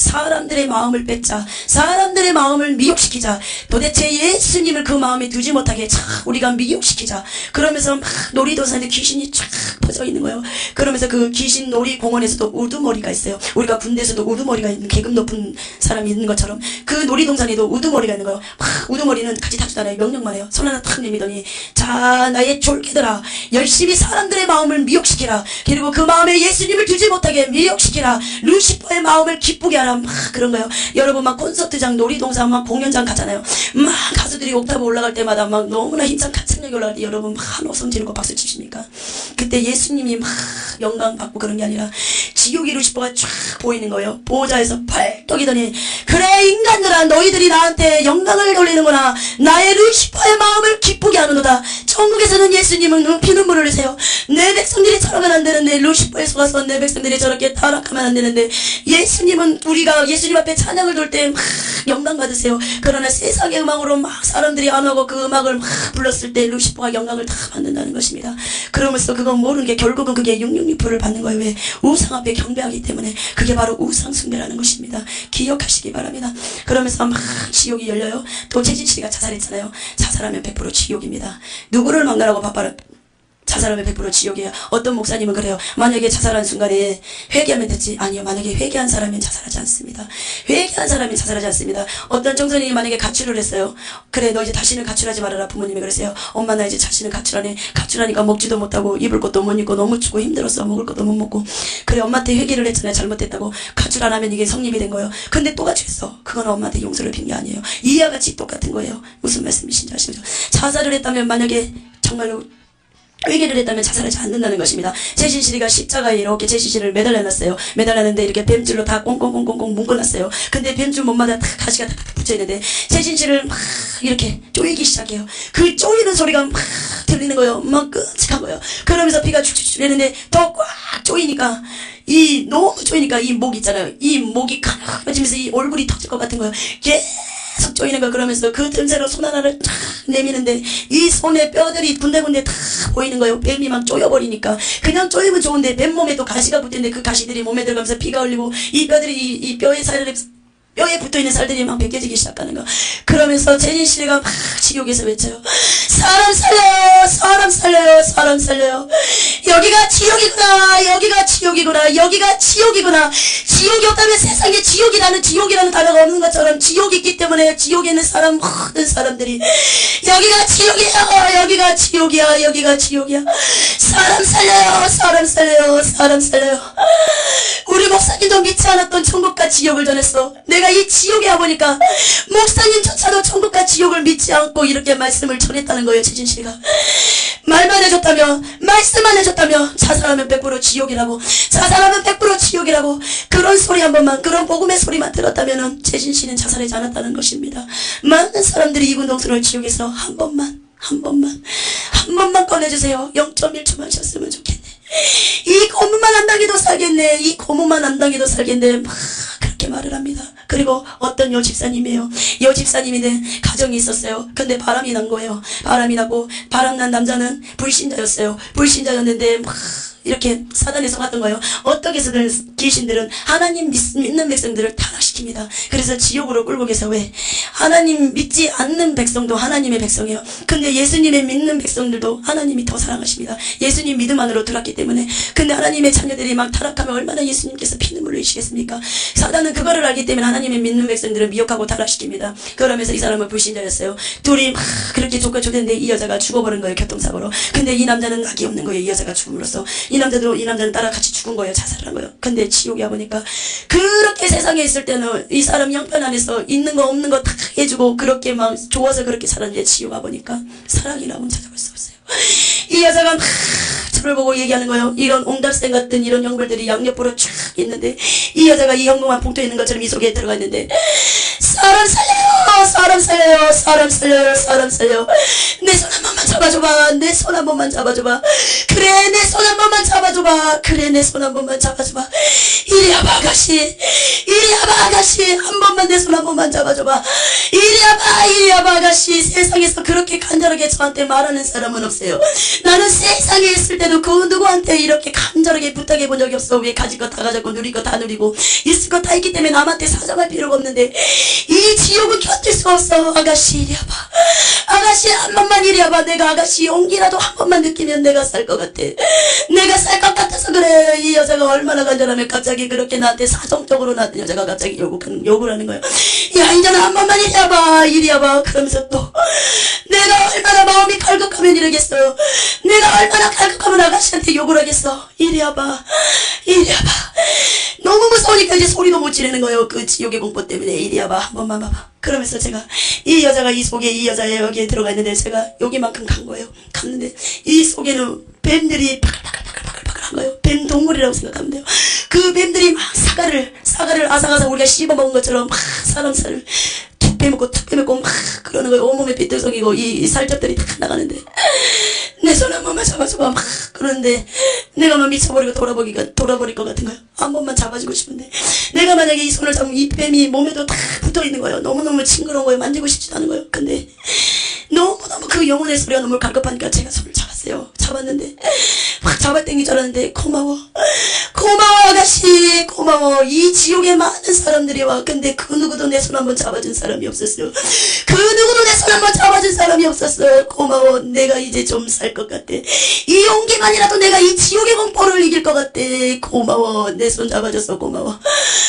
사람들의 마음을 뺏자, 사람들의 마음을 미혹시키자, 도대체 예수님을 그 마음에 두지 못하게 우리가 미혹시키자. 그러면서 막 놀이동산에 귀신이 쫙 퍼져 있는 거예요. 그러면서 그 귀신 놀이공원에서도 우두머리가 있어요. 우리가 군대에서도 우두머리가 있는, 계급 높은 사람이 있는 것처럼 그 놀이동산에도 우두머리가 있는 거예요. 막 우두머리는 같이 타지도 않아요. 명령만 해요. 손 하나 탁 내밀더니, 자, 나의 쫄개들아, 열심히 사람들의 마음을 미혹시키라. 그리고 그 마음에 예수님을 두지 못하게 미혹시키라. 루시퍼의 마음을 기쁘게 하라. 막 그런 거예요. 여러분 막 콘서트장, 놀이동산, 막 공연장 가잖아요. 막 가수들이 옥타브 올라갈 때마다 막 너무나 힘찬 가창력이 올라갈 때 여러분 막 노성 지르고 박수 치십니까? 그때 예수님이 막 영광 받고 그런 게 아니라 지옥의 루시퍼가 쫙 보이는 거예요. 보호자에서 팔떡이더니, 그래 인간들아, 너희들이 나한테 영광을 돌리는구나. 나의 루시퍼의 마음을 기쁘게 하는도다. 천국에서는 예수님은 피눈물을 흘리세요. 내 백성들이 저러면 안 되는데, 루시퍼에 속아서 내 백성들이 저렇게 타락하면 안 되는데, 예수님은 우리가 예수님 앞에 찬양을 돌 때 막 영광 받으세요. 그러나 세상의 음악으로 막 사람들이 안 오고 그 음악을 막 불렀을 때 루시퍼가 영광을 다 받는다는 것입니다. 그러면서 그건 모르는 게 결국은 그게 666%를 받는 거예요. 왜? 우상 앞에 경배하기 때문에. 그게 바로 우상 숭배라는 것입니다. 기억하시기 바랍니다. 그러면서 막 지옥이 열려요. 또 최진실이가 자살했잖아요. 자살하면 100% 지옥입니다. 누구를 만나라고 바빠라. 자살하면 100% 지옥이에요. 어떤 목사님은 그래요. 만약에 자살한 순간에 회개하면 됐지. 아니요. 만약에 회개한 사람은 자살하지 않습니다. 회개한 사람은 자살하지 않습니다. 어떤 정선생님이 만약에 가출을 했어요. 그래, 너 이제 다시는 가출하지 말아라. 부모님이 그러세요. 엄마, 나 이제 다시는 가출하네. 가출하니까 먹지도 못하고 입을 것도 못 입고 너무 춥고 힘들었어. 먹을 것도 못 먹고. 그래, 엄마한테 회개를 했잖아요. 잘못했다고. 가출 안 하면 이게 성립이 된 거예요. 근데 또 가출했어. 그건 엄마한테 용서를 빈 게 아니에요. 이와 같이 똑같은 거예요. 무슨 말씀이신지 아시죠? 자살을 했다면 만약에 정말로 회개를 했다면 자살하지 않는다는 것입니다. 최진실이가 십자가에 이렇게 최진실을 매달려놨어요. 매달렸는데 이렇게 뱀줄로 다 꽁꽁꽁꽁꽁 묶어놨어요. 근데 뱀줄 몸마다 다 가시가 탁탁 붙여있는데 최진실을 막 이렇게 쪼이기 시작해요. 그 쪼이는 소리가 막 들리는 거예요. 막 끔찍한 거예요. 그러면서 피가 축축축 내는데 더 꽉 쪼이니까, 너무 쪼이니까 이 목 있잖아요. 이 목이 가라지면서 이 얼굴이 터질 것 같은 거예요. 계속 쪼이는 거. 그러면서 그 틈새로 손 하나를 탁 내미는데 이 손에 뼈들이 군데군데 다 보이는 거예요. 뱀이 막 쪼여버리니까. 그냥 쪼이면 좋은데 뱀 몸에도 가시가 붙는데 그 가시들이 몸에 들어가면서 피가 흘리고 이 뼈들이 이 뼈의 살을 뼈에 붙어있는 살들이 막 벗겨지기 시작하는 거. 그러면서 최진실이가 막 지옥에서 외쳐요. 사람 살려요, 사람 살려요, 사람 살려요. 여기가 지옥이구나, 여기가 지옥이구나, 여기가 지옥이구나. 지옥이 없다면 세상에 지옥이라는 단어가 없는 것처럼 지옥이 있기 때문에 지옥에 있는 사람, 모든 사람들이 여기가 지옥이야, 여기가 지옥이야, 여기가 지옥이야. 사람 살려요, 사람 살려요, 사람 살려요. 우리 목사님도 믿지 않았던 천국과 지옥을 전했어. 내가 이 지옥에 와보니까 목사님조차도 천국과 지옥을 믿지 않고 이렇게 말씀을 전했다는 거예요. 최진실이가 말만 해줬다며, 말씀만 해줬다며, 자살하면 100% 지옥이라고, 자살하면 100% 지옥이라고, 그런 소리 한 번만, 그런 복음의 소리만 들었다면은 최진실은 자살하지 않았다는 것입니다. 많은 사람들이 이군동선을 지옥에서 한 번만 꺼내주세요. 0.1초만 쉬었으면 좋겠네. 이 고문만 안 당해도 살겠네. 이 고문만 안 당해도 살겠네. 막 그렇게 말을 합니다. 그리고 어떤 여집사님이에요. 여집사님인데 가정이 있었어요. 근데 바람이 난 거예요. 바람이 나고 바람난 남자는 불신자였어요. 불신자였는데 막 이렇게 사단에 속았던 거예요. 어떻게 해서든 귀신들은 하나님 믿는 백성들을 타락시킵니다. 그래서 지옥으로 끌고 계세요. 왜? 하나님 믿지 않는 백성도 하나님의 백성이에요. 근데 예수님의 믿는 백성들도 하나님이 더 사랑하십니다. 예수님 믿음 안으로 들어왔기 때문에. 근데 하나님의 자녀들이 막 타락하면 얼마나 예수님께서 피눈물 흘리시겠습니까? 사단은 그거를 알기 때문에 하나님의 믿는 백성들을 미혹하고 타락시킵니다. 그러면서 이 사람은 불신자였어요. 둘이 막 그렇게 좋겠는데 이 여자가 죽어버린 거예요. 교통사고로. 근데 이 남자는 낙이 없는 거예요. 이 여자가 죽음으로써. 이 남자는 따라 같이 죽은 거예요. 자살한 거예요. 근데 지옥에 와보니까 그렇게 세상에 있을 때는 이 사람 형편 안에서 있는 거 없는 거 다 해주고 그렇게 막 좋아서 그렇게 살았는데 지옥 와보니까 사랑이라고는 찾아볼 수 없어요. 이 여자가 막 저를 보고 얘기하는 거예요. 이런 옹달샘 같은 이런 형벌들이 양옆으로 쫙 있는데 이 여자가 이 현금만 봉투에 있는 것처럼 이 속에 들어가 있는데 사람 살려요, 사람 살려요, 사람 살려요, 사람 살려. 내 손 한 번만 잡아줘봐, 내 손 한 번만 잡아줘봐. 그래, 내 손 한 번만 잡아줘봐. 그래, 내 손 한 번만 잡아줘봐. 이리 와봐 아가씨, 이리 와봐 아가씨, 한 번만 내 손 한 번만 잡아줘봐. 이리 와봐, 이리 와봐 아가씨. 세상에서 그렇게 간절하게 저한테 말하는 사람은 없어요. 나는 세상에 있을 때도 그 누구한테 이렇게 간절하게 부탁해 본 적이 없어. 왜 가질 거 다 가졌고 누릴 거 다 누리고 있을 거 다 있기 때문에 남한테 사정할 필요가 없는데 이 지옥은 견딜 수 없어. 아가씨 이리 와봐, 아가씨 한 번만 이리 와봐. 내가 아가씨 용기라도 한 번만 느끼면 내가 살 것 같아. 내가 살 것 같아서 그래. 이 여자가 얼마나 간절하면 갑자기 그렇게 나한테 사정적으로 나한테 여자가 갑자기 욕을 하는 거야. 야 인자는 한 번만 이리 와봐, 이리 와봐. 그러면서 또 내가 얼마나 마음이 갈급하면 이러겠어. 내가 얼마나 갈급하면 아가씨한테 욕을 하겠어. 이리 와봐, 이리 와봐. 너무 무서우니까 이제 소리도 못 지르는 거예요. 그 지옥의 공포 때문에. 이리 와봐, 한 번만 봐봐. 그러면서 제가 이 여자가 이 속에 이 여자의 여기에 들어가 있는데 제가 여기만큼 간 거예요. 갔는데 이 속에는 뱀들이 파글파글파글파글한 거예요. 뱀 동물이라고 생각하면 돼요. 그 뱀들이 막 사과를 아삭아삭 우리가 씹어먹은 것처럼 막 사람살을 툭 빼먹고 막 그러는 거예요. 온몸에 삐뚤썩이고 이 살점들이 다 나가는데 내 손 한 번만 잡아줘봐 막 그러는데 내가 막 미쳐버리고 돌아버릴 것 같은 거예요. 한 번만 잡아주고 싶은데 내가 만약에 이 손을 잡으면 이 뱀이 몸에도 다 붙어있는 거예요. 너무너무 징그러운 거예요. 만지고 싶지도 않은 거예요. 근데 너무너무 그 영혼의 소리가 너무 갈급하니까 제가 손을 잡았어요. 잡았는데 막 잡아당긴 줄 알았는데 고마워 아가씨, 고마워. 이 지옥에 많은 사람들이 와. 근데 그 누구도 내 손 한번 잡아준 사람이 없었어요. 그 누구도 내 손 한번 잡아준 사람이 없었어요. 고마워. 내가 이제 좀 살 것 같아. 이 용기만이라도 내가 이 지옥의 공포를 이길 것 같아. 고마워. 내 손 잡아줘서 고마워.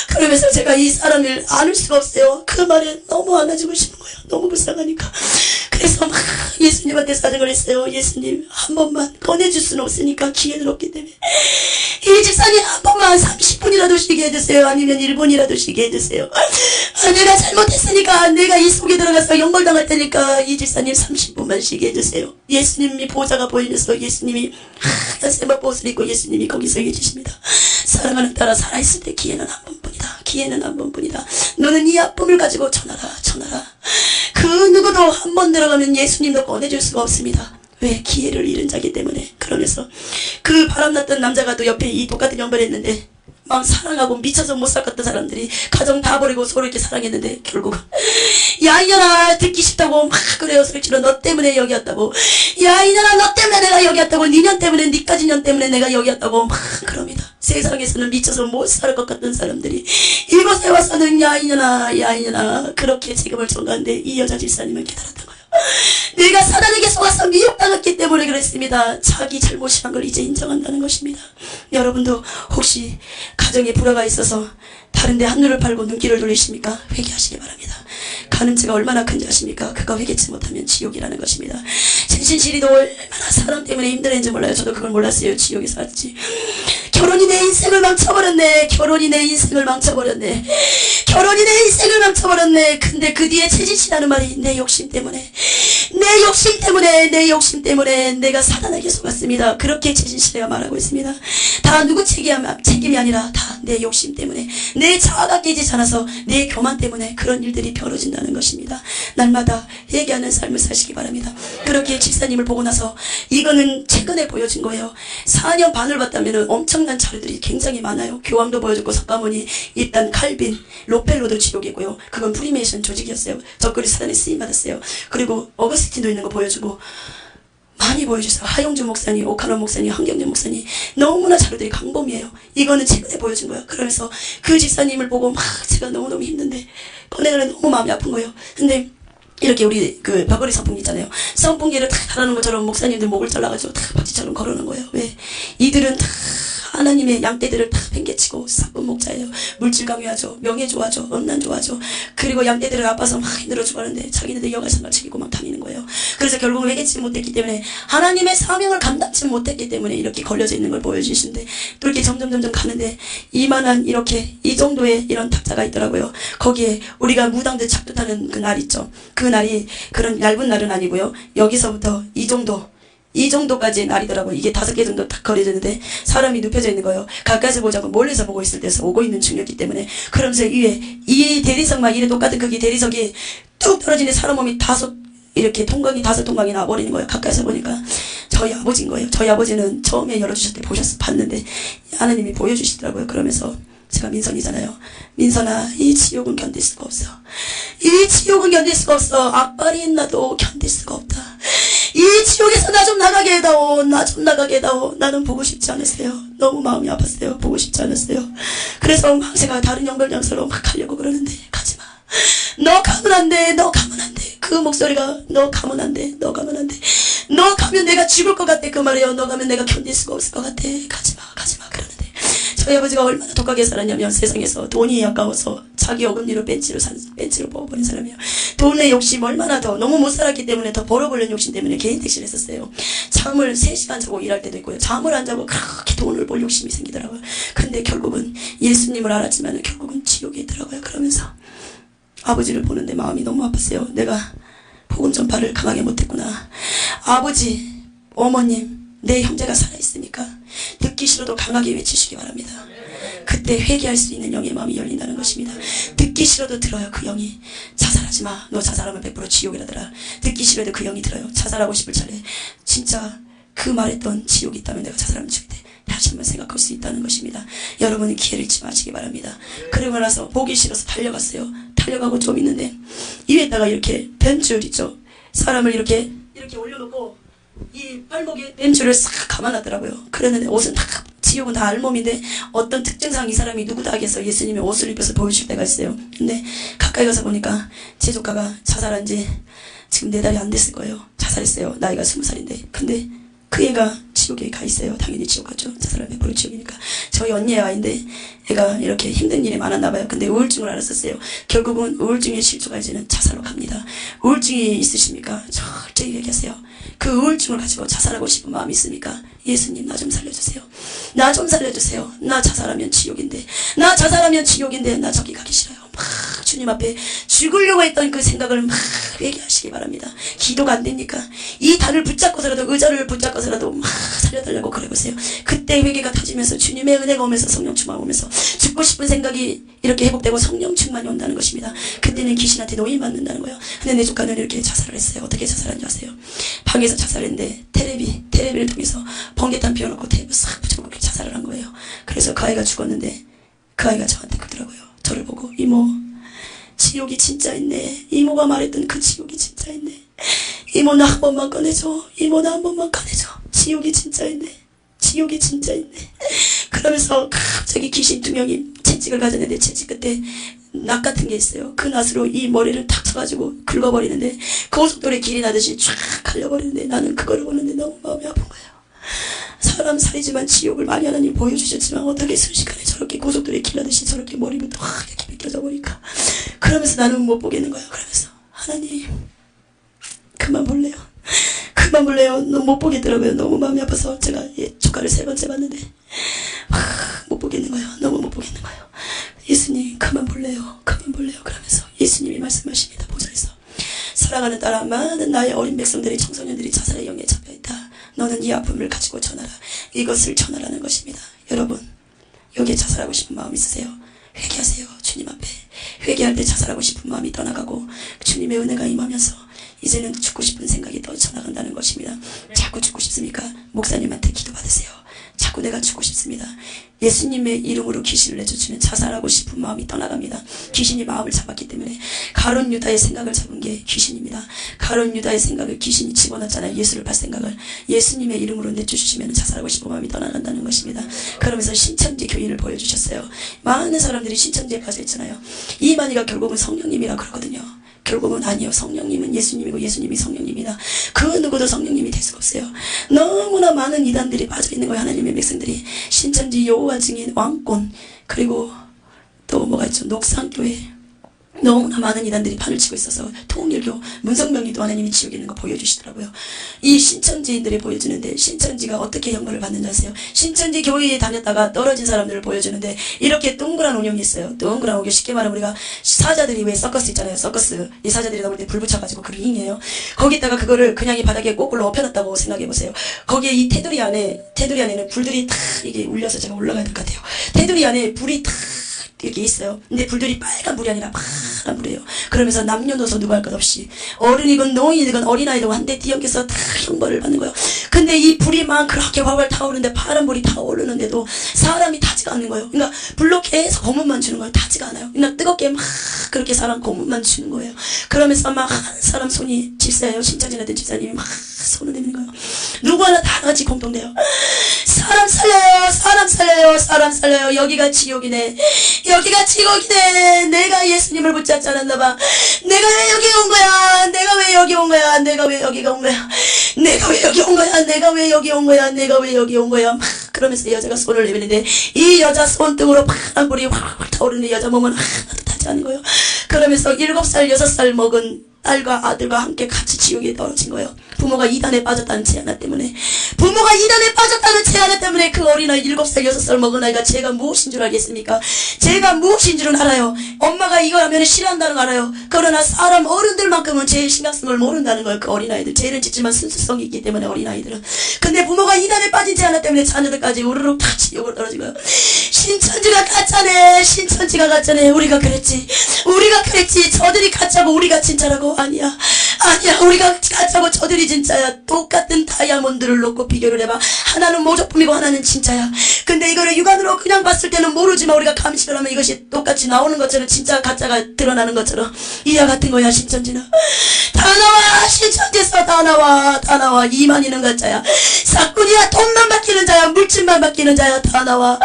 그러면서 제가 이 사람을 안을 수가 없어요. 그 말에 너무 안아주고 싶은 거예요. 너무 불쌍하니까. 그래서 막 예수님한테 사정을 했어요. 예수님 한 번만 꺼내줄 수는 없으니까 기회는 없기 때문에 이 집사님 한 번만 30분이라도 쉬게 해주세요. 아니면 1분이라도 쉬게 해주세요. 내가 잘못했으니까 내가 이 속에 들어가서 영벌당할 테니까 이 집사님 30분만 쉬게 해주세요. 예수님이 보좌가 보이면서 예수님이 하얀 세마포 옷을 입고 예수님이 거기 서 계십니다. 사랑하는 딸아, 살아있을 때 기회는 한 번뿐이다. 기회는 한 번뿐이다. 너는 이 아픔을 가지고 전하라. 그 누구도 한 번 들어가면 예수님도 꺼내줄 수가 없습니다. 왜? 기회를 잃은 자기 때문에. 그러면서 그 바람났던 남자가 또 옆에 이 똑같은 연발을 했는데 막 사랑하고 미쳐서 못 살겠던 사람들이 가정 다 버리고 서로 이렇게 사랑했는데 결국은 야 이년아 듣기 싫다고 막 그래요. 소리치러 너 때문에 여기 왔다고. 야 이년아 너 때문에 내가 여기 왔다고. 니년 때문에 니까지 년 때문에 내가 여기 왔다고 막 그럽니다. 세상에서는 미쳐서 못 살 것 같던 사람들이 이곳에 와서는 야 이년아 그렇게 지금을 전가한데 이 여자 집사님은 깨달았던 거예요. 내가 사단에게 속아서 미혹당했기 때문에 그랬습니다. 자기 잘못이란 걸 이제 인정한다는 것입니다. 여러분도 혹시 가정에 불화가 있어서 다른데 한눈을 팔고 눈길을 돌리십니까? 회개하시기 바랍니다. 가늠죄가 얼마나 큰지 아십니까? 그거 회개치 못하면 지옥이라는 것입니다. 진실이도 얼마나 사람 때문에 힘들었는지 몰라요. 저도 그걸 몰랐어요. 지옥에 살았지. 결혼이 내 인생을 망쳐버렸네. 결혼이 내 인생을 망쳐버렸네. 근데 그 뒤에 채짓이라는 말이 내 욕심 때문에 내가 사단에게 속았습니다. 그렇게 채짓이가 말하고 있습니다. 다 누구 책임이 아니라 다 내 욕심 때문에 내 자아가 깨지지 않아서 내 교만 때문에 그런 일들이 벌어진다는 것입니다. 날마다 회개하는 삶을 사시기 바랍니다. 그렇게 집사님을 보고 나서 이거는 최근에 보여준 거예요. 4년 반을 봤다면 엄청난 자료들이 굉장히 많아요. 교황도 보여줬고 석가모니, 일단 칼빈, 로펠로도 지옥이고요. 그건 프리메이션 조직이었어요. 적그리 사단에 쓰임받았어요. 그리고 어거스틴도 있는 거 보여주고 많이 보여주세요. 하용주 목사님, 오카노 목사님, 황경재 목사님 너무나 자료들이 광범위해요. 이거는 최근에 보여준 거예요. 그러면서 그 집사님을 보고 막 제가 너무너무 힘든데 꺼내는 너무 마음이 아픈 거예요. 근데 이렇게 우리 그 바버리 선풍기 있잖아요. 선풍기를 다 달아놓은 것처럼 목사님들 목을 잘라가지고 다 박쥐처럼 걸어놓은 거예요. 왜? 이들은 다 하나님의 양떼들을 다 팽개치고 사뿐 목자예요. 물질 강요하죠. 명예 좋아하죠. 음란 좋아하죠. 그리고 양떼들을 아파서 막 힘들어 죽었는데 자기네들 여가생활 챙기고 막 다니는 거예요. 그래서 결국은 회개치 못했기 때문에 하나님의 사명을 감당치 못했기 때문에 이렇게 걸려져 있는 걸 보여주시는데 또 이렇게 점점 가는데 이만한 이렇게 이 정도의 이런 탁자가 있더라고요. 거기에 우리가 무당들 착두하는 그 날 있죠. 그 날이 그런 얇은 날은 아니고요. 여기서부터 이 정도 이 정도까지의 날이더라고요. 이게 5개 정도 딱 거려졌는데 사람이 눕혀져 있는 거예요. 가까이서 보자고 멀리서 보고 있을 때서 오고 있는 중력이기 때문에. 그러면서 위에 이 대리석만 이래 똑같은 크기 대리석이 뚝 떨어지는데 사람 몸이 이렇게 통각이 5통각이 나와버리는 거예요. 가까이서 보니까 저희 아버지인 거예요. 저희 아버지는 처음에 열어주실 때 봤는데 하나님이 보여주시더라고요. 그러면서 제가 민선이잖아요. 민선아, 이 지옥은 견딜 수가 없어. 이 지옥은 견딜 수가 없어. 악발이 있나도 견딜 수가 없다. 이 지옥에서 나 좀 나가게 해다오. 나 좀 나가게 해다오. 나는 보고 싶지 않았어요. 너무 마음이 아팠어요. 보고 싶지 않았어요. 그래서 막 제가 다른 연결장소로 막 가려고 그러는데 가지마. 너 가면 안 돼. 너 가면 안 돼. 그 목소리가 너 가면 안 돼. 너 가면 안 돼. 너 가면 내가 죽을 것 같아. 그 말이에요. 너 가면 내가 견딜 수가 없을 것 같아. 가지마. 가지마. 그러는데 저희 아버지가 얼마나 독하게 살았냐면 세상에서 돈이 아까워서 자기 어금니로 벤치로 뽑아버린 사람이에요. 돈의 욕심 얼마나 더 너무 못 살았기 때문에 더 벌어보려는 욕심 때문에 개인 택시를 했었어요. 잠을 3시간 자고 일할 때도 있고요. 잠을 안 자고 그렇게 돈을 벌 욕심이 생기더라고요. 근데 결국은 예수님을 알았지만 결국은 지옥에 있더라고요. 그러면서 아버지를 보는데 마음이 너무 아팠어요. 내가 복음 전파를 강하게 못했구나. 아버지, 어머님, 내 형제가 살아있으니까 듣기 싫어도 강하게 외치시기 바랍니다. 그때 회개할 수 있는 영의 마음이 열린다는 것입니다. 듣기 싫어도 들어요. 그 영이. 자살하지 마. 너 자살하면 100% 지옥이라더라. 듣기 싫어도 그 영이 들어요. 자살하고 싶을 차례 진짜 그 말했던 지옥이 있다면 내가 자살하면 죽을 때 다시 한번 생각할 수 있다는 것입니다. 여러분은 기회를 잃지 마시기 바랍니다. 그러고 나서 보기 싫어서 달려갔어요. 달려가고 좀 있는데 위에다가 이렇게 뱀줄 있죠. 사람을 이렇게 올려놓고 이 발목에 뱀줄을 싹 감아놨더라고요. 그랬는데 옷은 다 지옥은 다 알몸인데 어떤 특징상 이 사람이 누구다 하겠어 예수님의 옷을 입혀서 보여줄 때가 있어요. 근데 가까이 가서 보니까 제 조카가 자살한 지 지금 4달이 안 됐을 거예요. 자살했어요. 나이가 20살인데. 근데 그 애가 지옥에 가 있어요. 당연히 지옥 갔죠. 자살하면 100% 지옥이니까. 저희 언니의 아이인데 애가 이렇게 힘든 일이 많았나 봐요. 근데 우울증을 앓았었어요. 결국은 우울증의 실조가 이제는 자살로 갑니다. 우울증이 있으십니까? 철저히 얘기하세요. 그 우울증을 가지고 자살하고 싶은 마음이 있습니까? 예수님 나 좀 살려주세요. 나 좀 살려주세요. 나 자살하면 지옥인데. 나 자살하면 지옥인데 나 저기 가기 싫어요. 막 주님 앞에 죽으려고 했던 그 생각을 막 회개하시기 바랍니다. 기도가 안 됩니까? 이 단을 붙잡고서라도 의자를 붙잡고서라도 막 살려달라고 그래보세요. 그때 회개가 터지면서 주님의 은혜가 오면서 성령 충만이 오면서 죽고 싶은 생각이 이렇게 회복되고 성령 충만이 온다는 것입니다. 그때는 귀신한테 노임받는다는 거예요. 근데 내 조카는 이렇게 자살을 했어요. 어떻게 자살한 줄 아세요? 방에서 자살했는데 테레비를 통해서 번개탄 피워놓고 테이프 싹 붙여놓고 자살을 한 거예요. 그래서 그 아이가 죽었는데 그 아이가 저한테 그러더라고요. 저를 보고 이모 지옥이 진짜 있네. 이모가 말했던 그 지옥이 진짜 있네. 이모 나 한 번만 꺼내줘. 이모 나 한 번만 꺼내줘. 지옥이 진짜 있네. 지옥이 진짜 있네. 그러면서 갑자기 귀신 2명이 채찍을 가졌는데 채찍 끝에 낫 같은 게 있어요. 그 낫으로 이 머리를 탁 쳐가지고 긁어버리는데 고속도로에 길이 나듯이 쫙 갈려버리는데 나는 그거를 보는데 너무 마음이 아픈 거예요. 사람 살이지만 지옥을 많이 하나님 보여주셨지만 어떻게 순식간에 저렇게 고속도로에 길 나듯이 저렇게 머리부터 확 이렇게 벗겨져 버리니까 그러면서 나는 못 보겠는 거예요. 그러면서 하나님 그만 볼래요. 그만 볼래요. 너무 못 보겠더라고요. 너무 마음이 아파서 제가 조카를 3번째 봤는데 못 보겠는 거예요. 너무 못 보겠는 거예요. 예수님 그만 볼래요. 그만 볼래요. 그러면서 예수님이 말씀하십니다. 보좌에서 사랑하는 딸아 많은 나의 어린 백성들이 청소년들이 자살의 영에 잡혀있다. 너는 이 아픔을 가지고 전하라. 이것을 전하라는 것입니다. 여러분 여기에 자살하고 싶은 마음 있으세요? 회개하세요. 주님 앞에 회개할 때 자살하고 싶은 마음이 떠나가고 주님의 은혜가 임하면서 이제는 죽고 싶은 생각이 떠나간다는 것입니다. 자꾸 죽고 싶습니까? 목사님한테 기도받으세요. 자꾸 내가 죽고 싶습니다. 예수님의 이름으로 귀신을 내쫓으면 자살하고 싶은 마음이 떠나갑니다. 귀신이 마음을 잡았기 때문에 가룟 유다의 생각을 잡은 게 귀신입니다. 가룟 유다의 생각을 귀신이 집어넣었잖아요. 예수를 팔 생각을 예수님의 이름으로 내쫓으시면 자살하고 싶은 마음이 떠나간다는 것입니다. 그러면서 신천지 교인을 보여주셨어요. 많은 사람들이 신천지에 빠져있잖아요. 이만희가 결국은 성령님이라 그러거든요. 결국은 아니요. 성령님은 예수님이고 예수님이 성령님이다. 그 누구도 성령님이 될 수가 없어요. 너무나 많은 이단들이 빠져있는 거예요. 하나님의 백성들이. 신천지 여호와 증인 왕권 그리고 또 뭐가 있죠. 녹상교회 너무나 많은 이단들이 판을 치고 있어서 통일교 문성명리도 하나님이 지옥에 있는 거 보여주시더라고요. 이 신천지인들이 보여주는데, 신천지가 어떻게 형벌을 받는지 아세요? 신천지 교회에 다녔다가 떨어진 사람들을 보여주는데, 이렇게 동그란 운영이 있어요. 동그란 운영, 쉽게 말하면 우리가 사자들이 왜 서커스 있잖아요. 서커스, 이 사자들이 나올 때 불 붙여가지고 그 링이에요. 거기다가 그거를 그냥 이 바닥에 거꾸로 엎혀놨다고 생각해보세요. 거기에 이 테두리 안에는 불들이 탁 이게 울려서 제가 올라가야 될 것 같아요. 테두리 안에 불이 탁 이렇게 있어요. 근데 불들이 빨간 불이 아니라 파란 불이에요. 그러면서 남녀노소 누가 할 것 없이, 어른이건 노인이건 어린아이든 한데 뒤엉켜서 다 형벌을 받는 거예요. 근데 이 불이 막 그렇게 활활 타오르는데, 파란 불이 타오르는데도 사람이 타지가 않는 거예요. 그러니까 불로 계속 고문만 주는 거예요. 타지가 않아요. 그러니까 뜨겁게 막 그렇게 사람 고문만 주는 거예요. 그러면서 막 한 사람 손이 집사예요. 신천지라든 집사님이 막 손을 내미는 거예요. 누구 하나 다 같이 공통돼요. 사람 살려요, 사람 살려요, 사람 살려요. 여기가 지옥이네, 여기가 지옥이네. 내가 예수님을 붙잡지 않았나봐. 내가 왜 여기 온 거야? 내가 왜 여기 온 거야? 내가 왜 여기가 온 거야? 내가 왜 여기 온 거야? 내가 왜 여기 온 거야? 내가 왜 여기 온 거야? 막 그러면서 여자가 손을 내미는데, 이 여자 손등으로 파란 불이 확 타오르는데 여자 몸은 하나도 타지 않은 거예요. 그러면서 7살, 6살 먹은 딸과 아들과 함께 같이 지옥에 떨어진 거예요. 부모가 이단에 빠졌다는 제 하나 때문에, 부모가 이단에 빠졌다는 제 하나 때문에 그 어린아이 7살 6살 먹은 아이가 죄가 무엇인 줄 알겠습니까? 죄가 무엇인 줄은 알아요. 엄마가 이거 하면 싫어한다는 거 알아요. 그러나 사람 어른들만큼은 죄의 심각성을 모른다는 거예요. 그 어린아이들 죄는 짓지만 순수성이 있기 때문에, 어린아이들은. 근데 부모가 이단에 빠진 제 하나 때문에 자녀들까지 우르륵 다 지옥으로 떨어진 거예요. 신천지가 가짜네, 신천지가 가짜네. 우리가 그랬지, 우리가 그랬지. 저들이 가짜고 우리가 진짜라고. 아니야, 아니야. 우리가 가짜고 저들이 진짜야. 똑같은 다이아몬드를 놓고 비교를 해봐. 하나는 모조품이고 하나는 진짜야. 근데 이거를 육안으로 그냥 봤을 때는 모르지만, 우리가 감식을 하면 이것이 똑같이 나오는 것처럼, 진짜 가짜가 드러나는 것처럼 이와 같은 거야. 신천지는 다 나와. 신천지에서 다 나와, 다 나와. 이만희는 가짜야. 사꾼이야. 돈만 맡기는 자야, 물질만 맡기는 자야. 다 나와,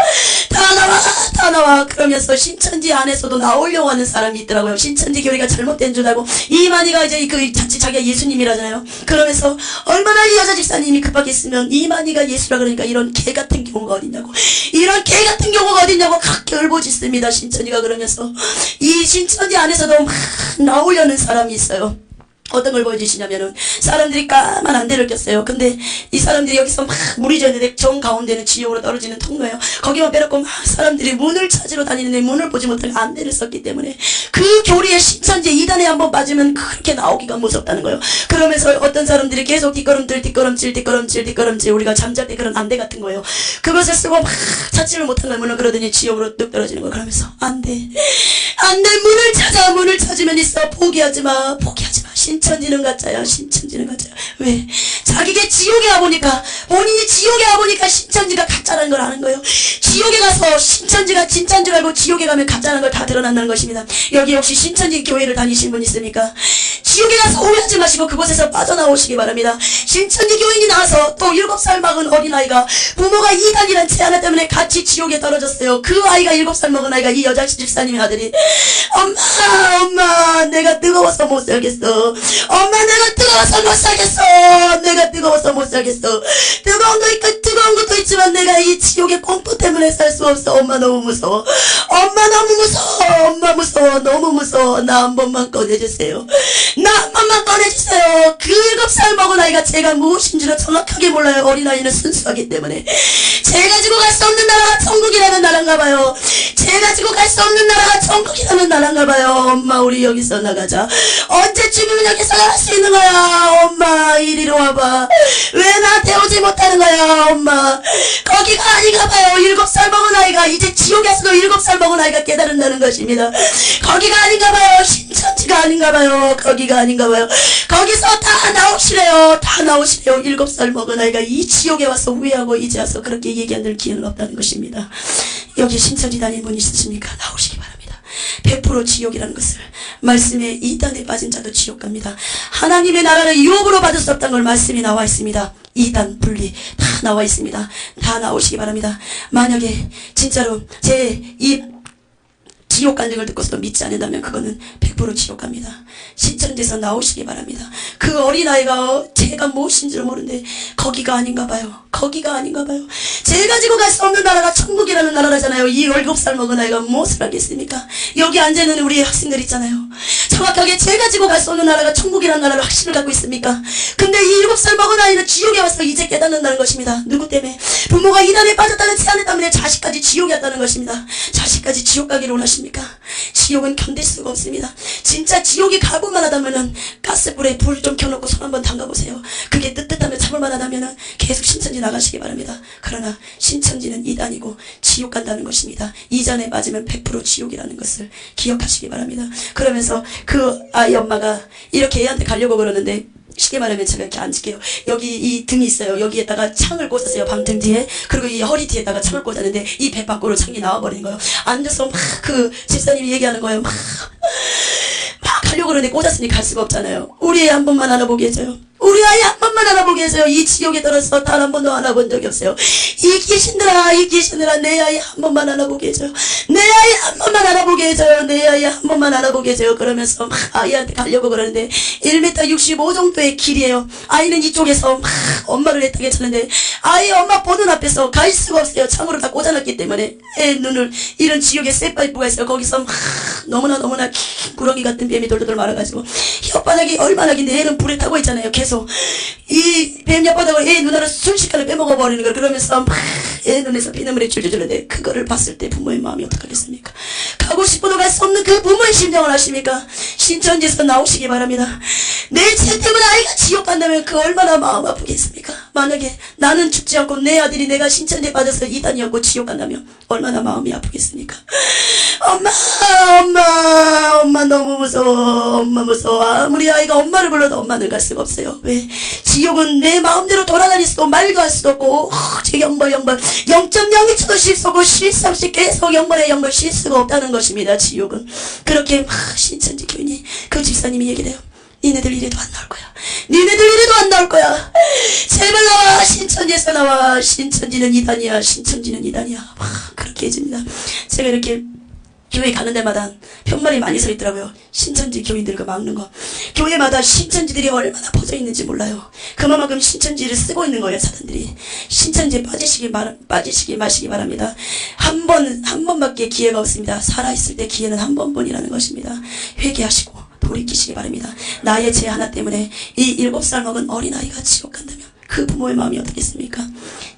다 나와, 다 나와. 그러면서 신천지 안에서도 나오려고 하는 사람이 있더라고요. 신천지 교리가 잘못된 줄 알고, 이만희가 이제 그 자기가 예수님이라잖아요. 그러면서 얼마나 이 여자 집사님이 급하게 있으면 이만희가 예수라 그러니까 이런 개 같은 경우가 어딨냐고, 이런 개 같은 경우가 어딨냐고 그렇게 울부짖습니다. 신천지가. 그러면서 이 신천지 안에서도 막 나오려는 사람이 있어요. 어떤 걸 보여주시냐면은, 사람들이 까만 안대를 꼈어요. 근데 이 사람들이 여기서 막 물이 졌는데 정 가운데는 지옥으로 떨어지는 통로예요. 거기만 빼놓고 막 사람들이 문을 찾으러 다니는데 문을 보지 못하게 안대를 썼기 때문에, 그 교리의 신천지 이단에 한번 빠지면 그렇게 나오기가 무섭다는 거예요. 그러면서 어떤 사람들이 계속 뒷걸음질 우리가 잠잘 때 그런 안대 같은 거예요. 그것을 쓰고 막 찾지를 못한 걸 문을 그러더니 지옥으로 뚝 떨어지는 거예요. 그러면서 안돼, 문을 찾아. 문을 찾으면 있어. 포기하지마, 포기하지마. 신천지는 가짜야, 신천지는 가짜야. 왜? 자기가 지옥에 와보니까, 본인이 지옥에 와보니까 신천지가 가짜라는 걸 아는 거예요. 지옥에 가서 신천지가 진짜인 줄 알고 지옥에 가면 가짜라는 걸 다 드러난다는 것입니다. 여기 혹시 신천지 교회를 다니신 분 있습니까? 지옥에 가서 오해하지 마시고 그곳에서 빠져나오시기 바랍니다. 신천지 교인이 나와서 또 7살 먹은 어린아이가 부모가 이단이란 제 하나 때문에 같이 지옥에 떨어졌어요. 그 아이가 7살 먹은 아이가 이 여자 집사님의 아들이, 엄마 내가 뜨거워서 못 살겠어. 엄마 내가 뜨거워서 못 살겠어. 내가 뜨거워서 못 살겠어. 뜨거운 거 있고 뜨거운 것도 있지만 내가 이 지옥의 공포 때문에 살 수 없어. 엄마 너무 무서워. 엄마 너무 무서워. 엄마 무서워. 너무 무서워. 나 한 번만 꺼내주세요. 나 한 번만 꺼내주세요. 그 7살 먹은 아이가 제가 무엇인지를 정확하게 몰라요. 어린아이는 순수하기 때문에. 제 가지고 갈 수 없는 나라가 천국이라는 나라인가 봐요. 제 가지고 갈 수 없는 나라가 천국이라는 나라인가 봐요. 엄마 우리 여기서 나가자. 언제쯤이면 여기서 나갈 수 있는 거야. 엄마 이리로 와봐. 왜 나한테 오지 못하는 거야. 엄마 거기가 아닌가 봐요. 7살 먹은 아이가 이제 지옥에서도 7살 먹은 아이가 깨달은다는 것입니다. 거기가 아닌가 봐요. 신천지가 아닌가 봐요. 거기가 아닌가 봐요. 거기서 다 나오시래요. 다 나오시래요. 7살 먹은 아이가 이 지옥에 와서 후회하고 이제 와서 그렇게 얘기할 기회는 없다는 것입니다. 여기 신천지 다니는 분 있으십니까? 나오시기 바랍니다. 100% 지옥이라는 것을, 말씀에 이단에 빠진 자도 지옥 갑니다. 하나님의 나라를 유업으로 받을 수 없다는 걸 말씀이 나와 있습니다. 이단 분리 다 나와 있습니다. 다 나오시기 바랍니다. 만약에 진짜로 제 이 지옥 가는 걸 듣고서도 믿지 않는다면 그거는 100% 지옥 갑니다. 신천지에서 나오시기 바랍니다. 그 어린아이가 제 배가 무엇인지를 모르는데 거기가 아닌가 봐요. 거기가 아닌가 봐요. 죄 가지고 갈 수 없는 나라가 천국이라는 나라잖아요. 이 7살 먹은 아이가 무엇을 하겠습니까? 여기 앉아있는 우리 학생들 있잖아요. 정확하게 죄 가지고 갈 수 없는 나라가 천국이라는 나라를 확신을 갖고 있습니까? 근데 이 7살 먹은 아이는 지옥에 와서 이제 깨닫는다는 것입니다. 누구 때문에? 부모가 이단에 빠졌다는 제안을 때문에 자식까지 지옥에 왔다는 것입니다. 자식까지 지옥 가기를 원하십니까? 지옥은 견딜 수가 없습니다. 진짜 지옥이 가볼만 하다면은 가스불에 불 좀 켜놓고 손 한번 담가보세요. 그게 뜨뜻하면 참을만 하다면은 계속 신천지 나가시기 바랍니다. 그러나 신천지는 이단이고 지옥 간다는 것입니다. 이전에 맞으면 100% 지옥이라는 것을 기억하시기 바랍니다. 그러면서 그 아이 엄마가 이렇게 애한테 가려고 그러는데 쉽게 말하면 제가 이렇게 앉을게요. 여기 이 등이 있어요. 여기에다가 창을 꽂았어요. 방등 뒤에. 그리고 이 허리 뒤에다가 창을 꽂았는데 이 배 밖으로 창이 나와버리는 거예요. 앉아서 막 그 집사님이 얘기하는 거예요. 막 가려고 그러는데 꽂았으니 갈 수가 없잖아요. 우리 애 한 번만 알아보게 해줘요. 우리 아이 한 번만 알아보게 해줘요. 이 지옥에 들어서 단 한 번도 알아본 적이 없어요. 이 귀신들아 내 아이 한 번만 알아보게 해줘요. 내 아이 한 번만 알아보게 해줘요. 내 아이 한 번만 알아보게 해줘요. 그러면서 막 아이한테 가려고 그러는데 1m 65 정도의 길이에요. 아이는 이쪽에서 막 엄마를 애타게 찾는데 아이 엄마 보는 앞에서 갈 수가 없어요. 창으로 다 꽂아놨기 때문에 애 눈을 이런 지옥에 쇠파이프가 있어요. 거기서 막 너무나 긴 구렁이 같은 뱀이 돌돌 말아가지고 혓바닥이 얼마나 긴데 애는 불에 타고 있잖아요. 계속 이 뱀 혓바닥을 애 눈알을 순식간에 빼먹어버리는 걸. 그러면서 막 애 눈에서 피눈물이 줄줄 흐르는데 그거를 봤을 때 부모의 마음이 어떡하겠습니까? 가고 싶어도 갈 수 없는 그 부모의 심정을 아십니까? 신천지에서 나오시기 바랍니다. 내 죄 때문에 아이가 지옥 간다면 그 얼마나 마음 아프겠습니까? 만약에 나는 죽지 않고 내 아들이 내가 신천지에 빠져서 이단이었고 지옥 간다면 얼마나 마음이 아프겠습니까? 엄마 너무 무서워. 엄마 무서워. 아무리 아이가 엄마를 불러도 엄마는 갈 수가 없어요. 왜? 지옥은 내 마음대로 돌아다닐 수도 말도 할 수도 없고 제 영벌 0.01초도 쉴 수 없고 쉴 수 없이 계속 영벌에 영벌 쉴 수가 없다는 것입니다. 지옥은. 그렇게 신천지 교인이 그 집사님이 얘기를 해요. 니네들 이래도 안 나올 거야. 니네들 이래도 안 나올 거야. 제발 나와. 신천지에서 나와. 신천지는 이단이야. 신천지는 이단이야. 막 그렇게 해줍니다. 제가 이렇게 교회 가는 데마다 편말이 많이 서 있더라고요. 신천지 교인들과 막는 거. 교회마다 신천지들이 얼마나 퍼져 있는지 몰라요. 그만큼 신천지를 쓰고 있는 거예요, 사단들이. 신천지에 빠지시기 마시기 바랍니다. 한 번밖에 기회가 없습니다. 살아있을 때 기회는 한 번뿐이라는 것입니다. 회개하시고 돌이키시기 바랍니다. 나의 죄 하나 때문에 이 7살 먹은 어린아이가 지옥 간다면 그 부모의 마음이 어떻겠습니까?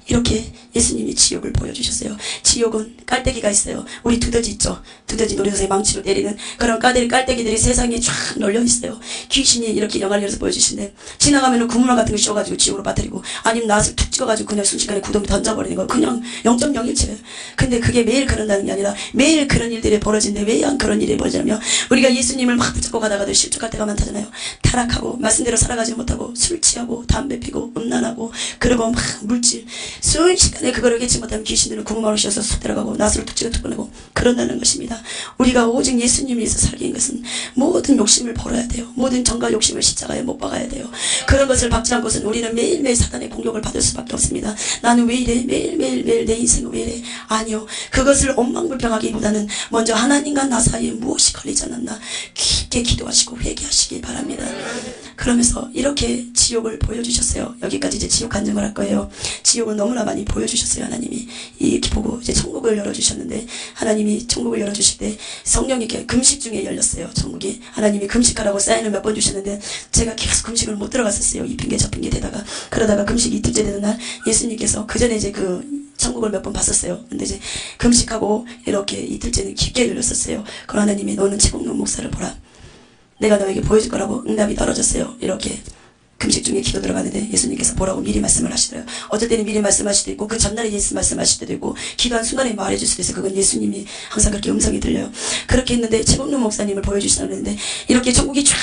이렇게 예수님이 지옥을 보여주셨어요. 지옥은 깔때기가 있어요. 우리 두더지 있죠? 두더지 놀이터에 망치로 때리는 그런 깔때기들이 세상에 쫙 널려 있어요. 귀신이 이렇게 영화를 열어서 보여주시는데 지나가면은 구물망 같은 거 씌워가지고 지옥으로 빠뜨리고 아니면 낫을 툭 찍어가지고 그냥 순식간에 구덩이 던져버리는 거. 그냥 0.01초예요. 근데 그게 매일 그런다는 게 아니라 매일 그런 일들이 벌어지는데 왜 안 그런 일이 벌어지냐면 우리가 예수님을 막 붙잡고 가다가도 실족할 때가 많다잖아요. 타락하고 말씀대로 살아가지 못하고 술 취하고 담배 피고 음란하고 그리고 막 물질 순식간에 그거를 깨지 못하면 귀신들은 구멍으로 씌워서 쑥 들어가고 낫으로 툭 찍어 툭 꺼내고 그런다는 것입니다. 우리가 오직 예수님을 위해서 살게 된 것은 모든 욕심을 버려야 돼요. 모든 정과 욕심을 십자가에 못 박아야 돼요. 그런 것을 박지 않고서는 우리는 매일매일 사단의 공격을 받을 수밖에 없습니다. 나는 왜 이래? 매일 내 인생은 왜 이래? 아니요. 그것을 엉망불평하기보다는 먼저 하나님과 나 사이에 무엇이 걸리지 않았나 깊게 기도하시고 회개하시기 바랍니다. 그러면서 이렇게 지옥을 보여주셨어요. 여기까지 이제 지옥 간증을 할 거예요. 지옥을 너무나 많이 보여주셨어요. 하나님이 이렇게 보고 이제 천국을 열어주셨는데 하나님이 천국을 열어주실 때 성령이 이렇게 금식 중에 열렸어요. 천국이. 하나님이 금식하라고 사인을 몇 번 주셨는데 제가 계속 금식을 못 들어갔었어요. 이 핑계 저 핑계 대다가 그러다가 금식 이틀째 되는 날 예수님께서 그 전에 이제 그 천국을 몇 번 봤었어요. 근데 이제 금식하고 이렇게 이틀째는 깊게 열렸었어요. 그럼 하나님이 너는 최국룡 목사를 보라. 내가 너에게 보여줄 거라고 응답이 떨어졌어요. 이렇게 금식 중에 기도 들어가는데 예수님께서 보라고 미리 말씀을 하시더라고요. 어쩔 때는 미리 말씀하실 때도 있고 그 전날에 예수 말씀하실 때도 있고 기도한 순간에 말해줄 수도 있어요. 그건 예수님이 항상 그렇게 음성이 들려요. 그렇게 했는데 최국룡 목사님을 보여주시는데 이렇게 천국이 쫙